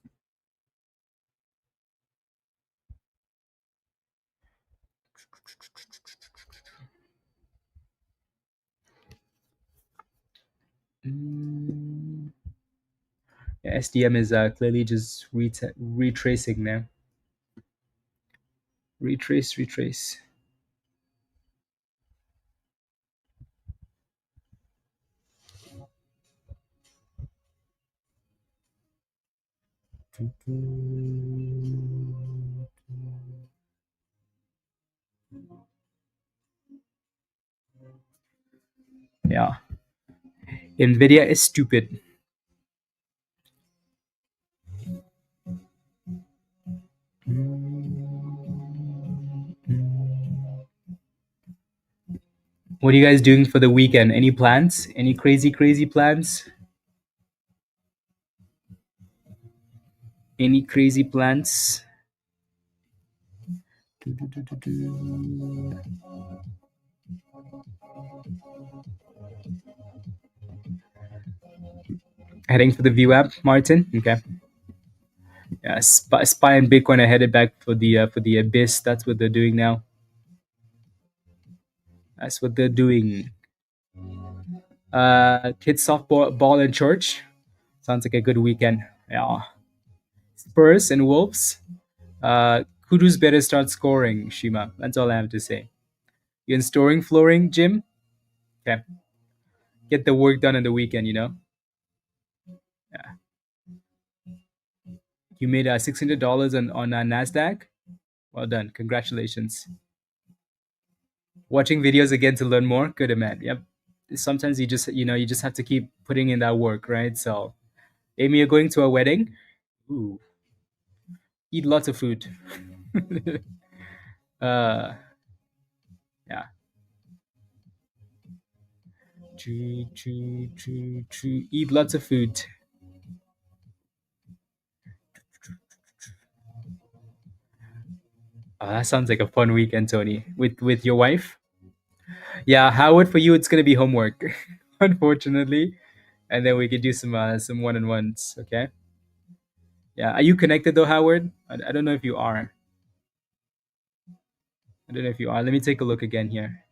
A: Mm. Yeah, SDM is clearly just retracing now. Retrace. Yeah, NVIDIA is stupid. What are you guys doing for the weekend? Any plans? Any crazy plans? Any crazy plans? Heading for the view app, Martin. Okay. Yeah, Spy and Bitcoin are headed back for the abyss. That's what they're doing now. That's what they're doing. Kids softball ball in church. Sounds like a good weekend. Yeah. Spurs and Wolves. Kudus better start scoring, Shima. That's all I have to say. You in storing flooring, Jim? Okay. Get the work done on the weekend. Yeah. You made $600 on Nasdaq. Well done. Congratulations. Watching videos again to learn more. Good, man. Yep. Sometimes you just have to keep putting in that work, right? So, Amy, you're going to a wedding. Ooh, eat lots of food. uh, yeah. Eat lots of food. That sounds like a fun weekend, Tony. With your wife. Yeah, Howard, for you, it's gonna be homework, unfortunately, and then we could do some one on ones. Okay. Yeah. Are you connected though, Howard? I don't know if you are. I don't know if you are. Let me take a look again here.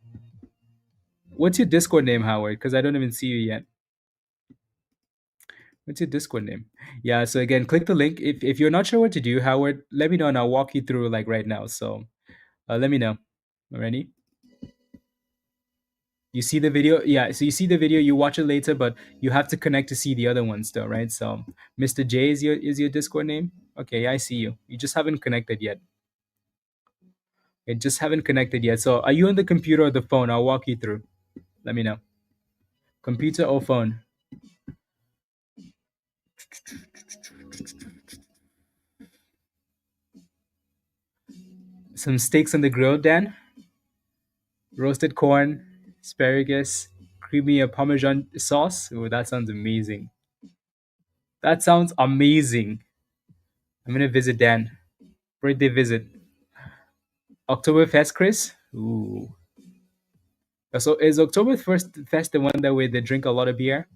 A: What's your Discord name, Howard? Because I don't even see you yet. What's your Discord name? Yeah. So again, click the link. If you're not sure what to do, Howard, let me know and I'll walk you through like right now. So let me know. Alrighty. You see the video? Yeah. So you see the video. You watch it later, but you have to connect to see the other ones, though, right? So Mr. J is your Discord name. Okay. Yeah, I see you. You just haven't connected yet. It just haven't connected yet. So are you on the computer or the phone? I'll walk you through. Let me know. Computer or phone? Some steaks on the grill, Dan. Roasted corn, asparagus, creamy Parmesan sauce. Oh, that sounds amazing. That sounds amazing. I'm gonna visit Dan. Birthday visit. Oktoberfest, Chris. Ooh. So is Oktoberfest Fest the one that where they drink a lot of beer?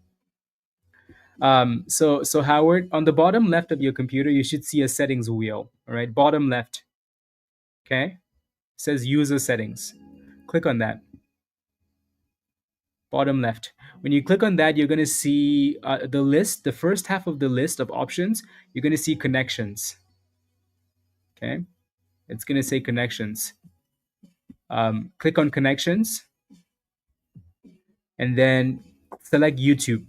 A: So Howard, on the bottom left of your computer, you should see a settings wheel. All right, bottom left. Okay, it says user settings. Click on that. Bottom left. When you click on that, you're gonna see the list. The first half of the list of options. You're gonna see connections. Okay, it's gonna say connections. Click on connections and then select YouTube.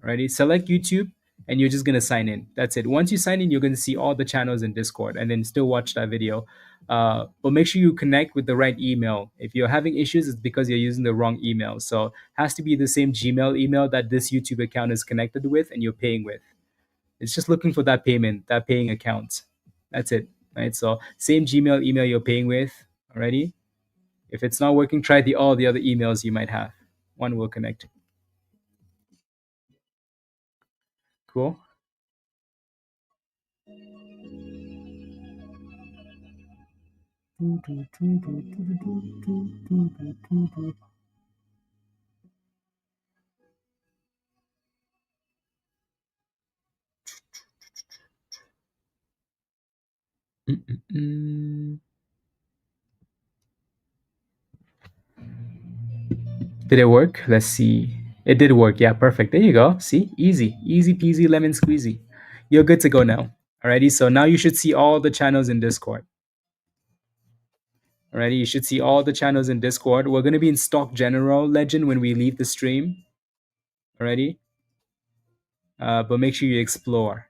A: Alrighty, select YouTube and you're just gonna sign in. That's it. Once you sign in, you're gonna see all the channels in Discord and then still watch that video. But make sure you connect with the right email. If you're having issues, it's because you're using the wrong email. So it has to be the same Gmail email that this YouTube account is connected with and you're paying with. It's just looking for that payment, that paying account. That's it. Right. So same Gmail email you're paying with already. If it's not working, try all the other emails you might have. One will connect. Cool. Mm-mm-mm. Did it work? Let's see. It did work. Yeah, perfect. There you go. See? Easy. Easy peasy lemon squeezy. You're good to go now. Alrighty. So now you should see all the channels in Discord. Alrighty. You should see all the channels in Discord. We're going to be in Stock General Legend when we leave the stream. Alrighty. But make sure you explore.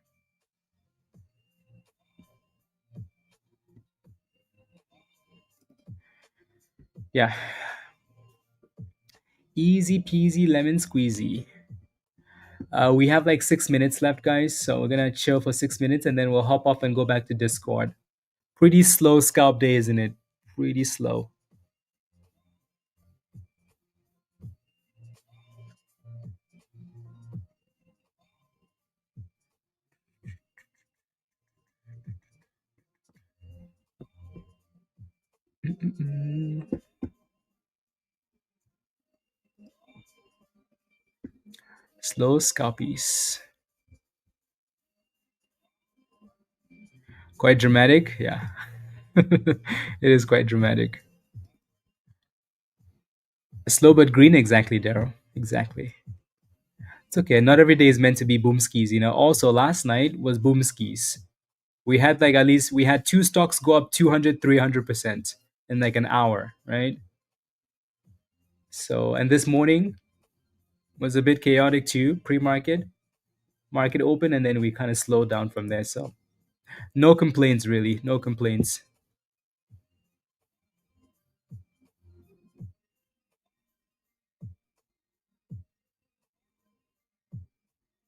A: Yeah. Easy peasy lemon squeezy. We have like 6 minutes left, guys. So we're going to chill for 6 minutes and then we'll hop off and go back to Discord. Pretty slow scalp day, isn't it? Pretty slow. Slow scalpies. Quite dramatic. Yeah. It is quite dramatic. Slow but green, exactly, Daryl. Exactly. It's okay. Not every day is meant to be boom skis, you know. Also, last night was boom skis. We had like at least we had two stocks go up 200, 300% in like an hour, right? So, and this morning was a bit chaotic too, pre-market, market open, and then we kind of slowed down from there. So, no complaints really, no complaints.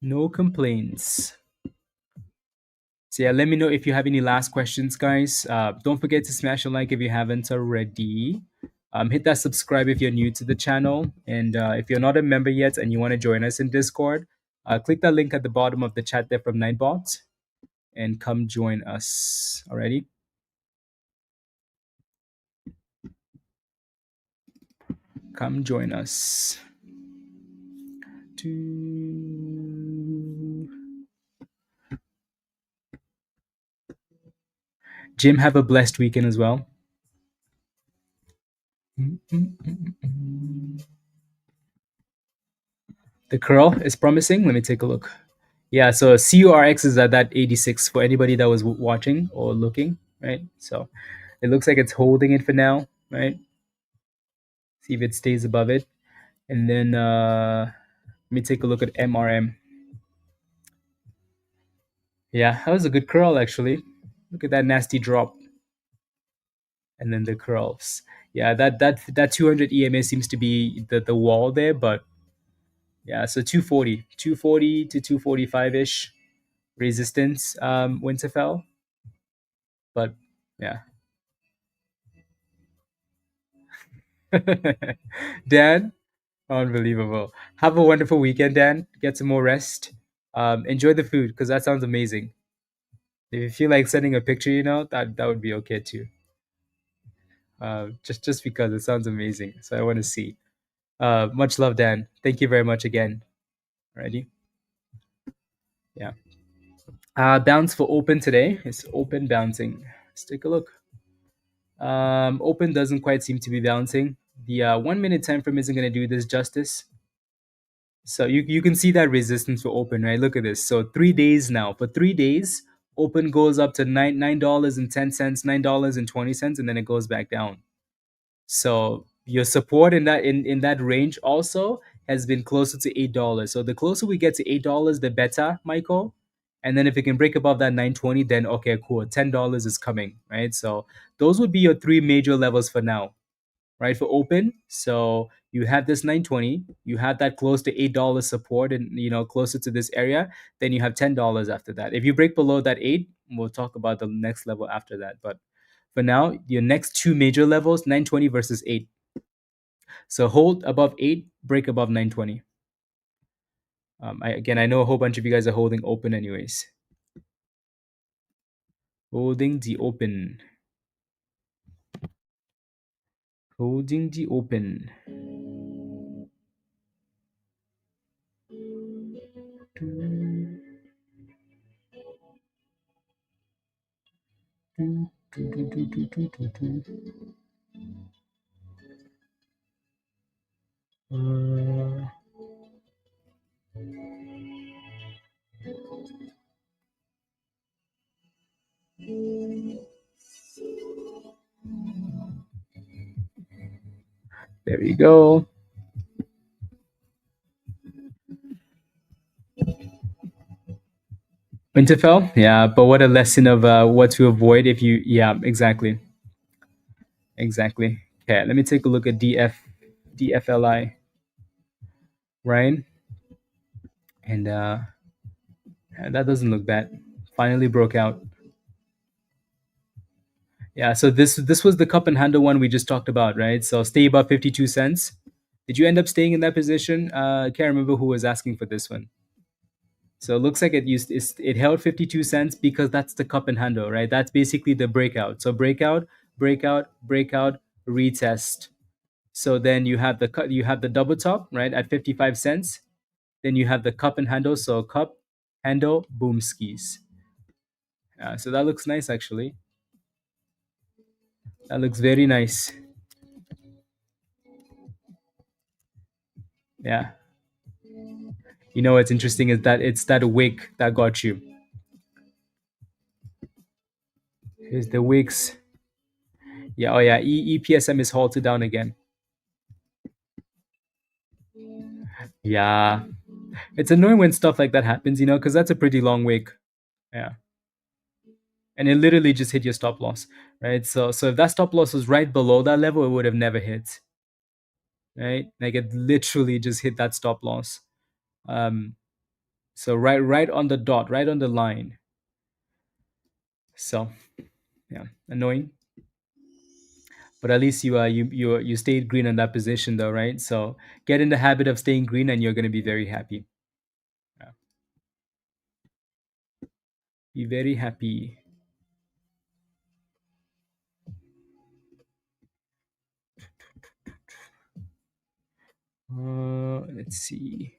A: No complaints. So yeah, let me know if you have any last questions, guys. Don't forget to smash a like if you haven't already. Hit that subscribe if you're new to the channel, and if you're not a member yet and you want to join us in Discord, click that link at the bottom of the chat there from Nightbot, and come join us. Alrighty, come join us. Jim, have a blessed weekend as well. The curl is promising. Let me take a look. Yeah, so CURX is at that 86 for anybody that was watching or looking, right? So it looks like it's holding it for now, right? See if it stays above it. And then let me take a look at MRM. Yeah, that was a good curl actually. Look at that nasty drop. And then the curls. Yeah, that 200 EMA seems to be the wall there, but yeah, so 240 to 245-ish resistance, Winterfell. But yeah. Dan, unbelievable. Have a wonderful weekend, Dan. Get some more rest. Enjoy the food because that sounds amazing. If you feel like sending a picture, that would be okay too. Just because it sounds amazing, so I want to see. Much love, Dan. Thank you very much again. Alrighty, yeah. Bounce for open today. It's open bouncing. Let's take a look. Open doesn't quite seem to be bouncing. The 1 minute time frame isn't going to do this justice. So you can see that resistance for open, right? Look at this. So 3 days now. For 3 days, open goes up to $9.10, $9.20, and then it goes back down. So your support in that range also has been closer to $8. So the closer we get to $8, the better, Michael. And then if it can break above that 920, then okay, cool. $10 is coming, right? So those would be your three major levels for now, right? For open. So you have this 920, you have that close to $8 support and closer to this area, then you have $10 after that. If you break below that 8, we'll talk about the next level after that. But for now, your next two major levels, 920 versus 8. So hold above 8, break above 920. I know a whole bunch of you guys are holding open anyways. Holding the open. Holding the open. There we go. Winterfell, yeah, but what a lesson of what to avoid if you, yeah, exactly. Okay, let me take a look at DFLI, right? And that doesn't look bad. Finally broke out. Yeah, so this was the cup and handle one we just talked about, right? So stay above 52 cents. Did you end up staying in that position? I can't remember who was asking for this one. So it looks like it held 52 cents because that's the cup and handle, right? That's basically the breakout. So breakout, breakout, breakout, retest. So then you have the double top, right, at 55 cents. Then you have the cup and handle. So cup, handle, boom skis. So that looks nice actually. That looks very nice. Yeah. You know what's interesting is that it's that wick that got you. Here's the wicks. Yeah, oh yeah, EPSM is halted down again. Yeah. It's annoying when stuff like that happens, because that's a pretty long wick. Yeah. And it literally just hit your stop loss, right? So if that stop loss was right below that level, it would have never hit. Right? Like it literally just hit that stop loss. So right on the dot, right on the line. So yeah, annoying. But at least you stayed green in that position though, right? So get in the habit of staying green, and you're gonna be very happy. Yeah. Be very happy. Let's see.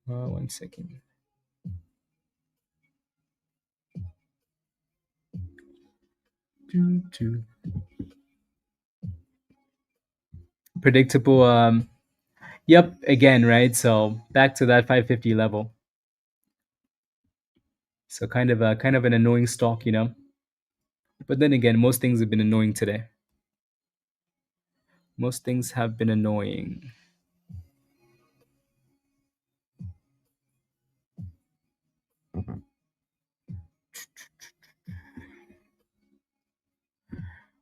A: One second. Predictable. Yep. Again, right? So back to that 550 level. So kind of an annoying stock, you know. But then again, most things have been annoying today. Most things have been annoying.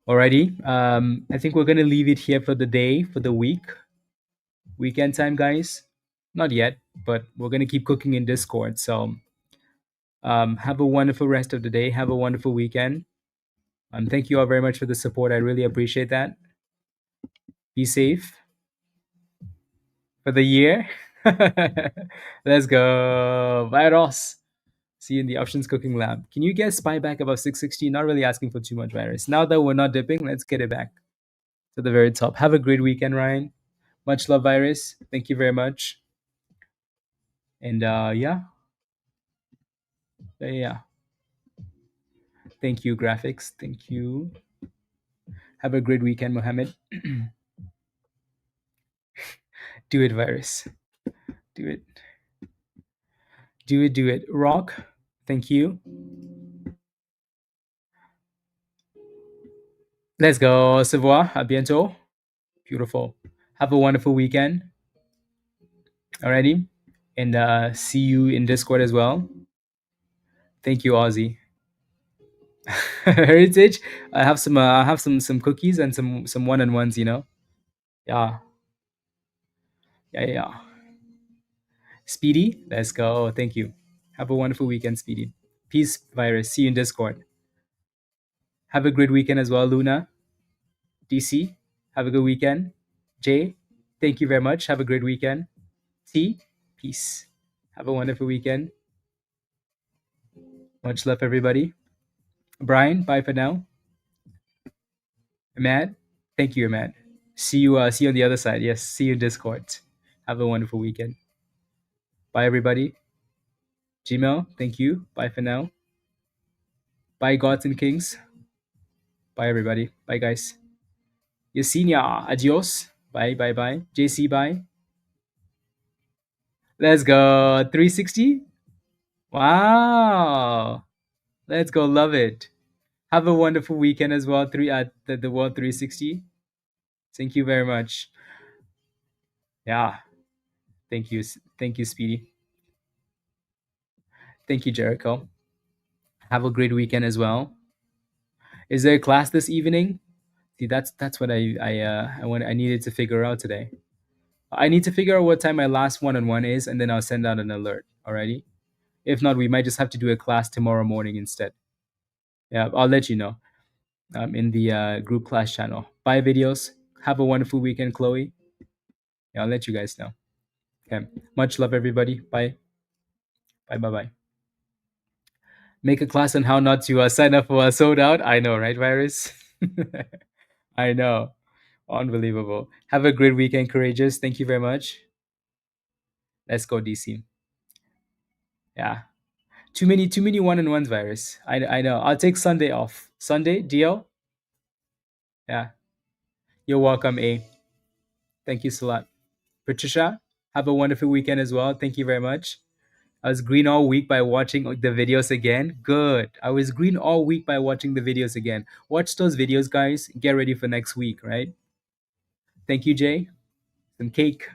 A: Alrighty. I think we're gonna leave it here for the day, for the week. Weekend time, guys. Not yet, but we're gonna keep cooking in Discord. So have a wonderful rest of the day. Have a wonderful weekend. Thank you all very much for the support. I really appreciate that. Be safe for the year. Let's go. Bye, Ross. See you in the options cooking lab. Can you guess SPY back above 660? Not really asking for too much, virus. Now that we're not dipping, let's get it back to the very top. Have a great weekend, Ryan. Much love, virus. Thank you very much. And yeah. Thank you, graphics. Thank you. Have a great weekend, Mohammed. Do it, virus. Do it. Do it. Do it. Rock. Thank you. Let's go. Au revoir. À bientôt. Beautiful. Have a wonderful weekend. Alrighty. And see you in Discord as well. Thank you, Ozzy. Heritage. I have some cookies and some one-on-ones, you know. Yeah. Yeah. Speedy, let's go. Thank you. Have a wonderful weekend, Speedy. Peace, virus. See you in Discord. Have a great weekend as well, Luna. DC, have a good weekend. Jay, thank you very much. Have a great weekend. T, peace. Have a wonderful weekend. Much love, everybody. Brian, bye for now. Ahmad, thank you, Ahmad. See you on the other side. Yes, see you in Discord. Have a wonderful weekend. Bye, everybody. Gmail, thank you. Bye for now. Bye, gods and kings. Bye, everybody. Bye, guys. Yesenia, adios. Bye. JC, bye. Let's go. 360. Wow. Let's go. Love it. Have a wonderful weekend as well. Three at the World 360. Thank you very much. Yeah. Thank you. Thank you, Speedy. Thank you, Jericho. Have a great weekend as well. Is there a class this evening? See, that's what I needed to figure out today. I need to figure out what time my last one-on-one is, and then I'll send out an alert. Alrighty. If not, we might just have to do a class tomorrow morning instead. Yeah, I'll let you know in the group class channel. Bye, videos. Have a wonderful weekend, Chloe. Yeah, I'll let you guys know. Okay. Much love, everybody. Bye. Bye. Make a class on how not to sign up for a sold out. I know, right, Virus? I know. Unbelievable. Have a great weekend, courageous. Thank you very much. Let's go, DC. Yeah. Too many one-on-ones, Virus. I know. I'll take Sunday off. Sunday, DL? Yeah. You're welcome, A. Thank you so lot. Patricia, have a wonderful weekend as well. Thank you very much. I was green all week by watching the videos again. Good. I was green all week by watching the videos again. Watch those videos, guys. Get ready for next week, right? Thank you, Jay. Some cake.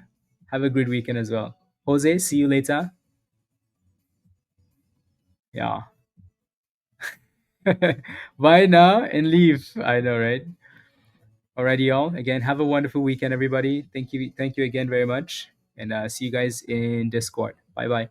A: Have a great weekend as well. Jose, see you later. Yeah. Buy now and leave. I know, right? Alrighty, y'all. Again, have a wonderful weekend, everybody. Thank you again very much, and see you guys in Discord. Bye bye.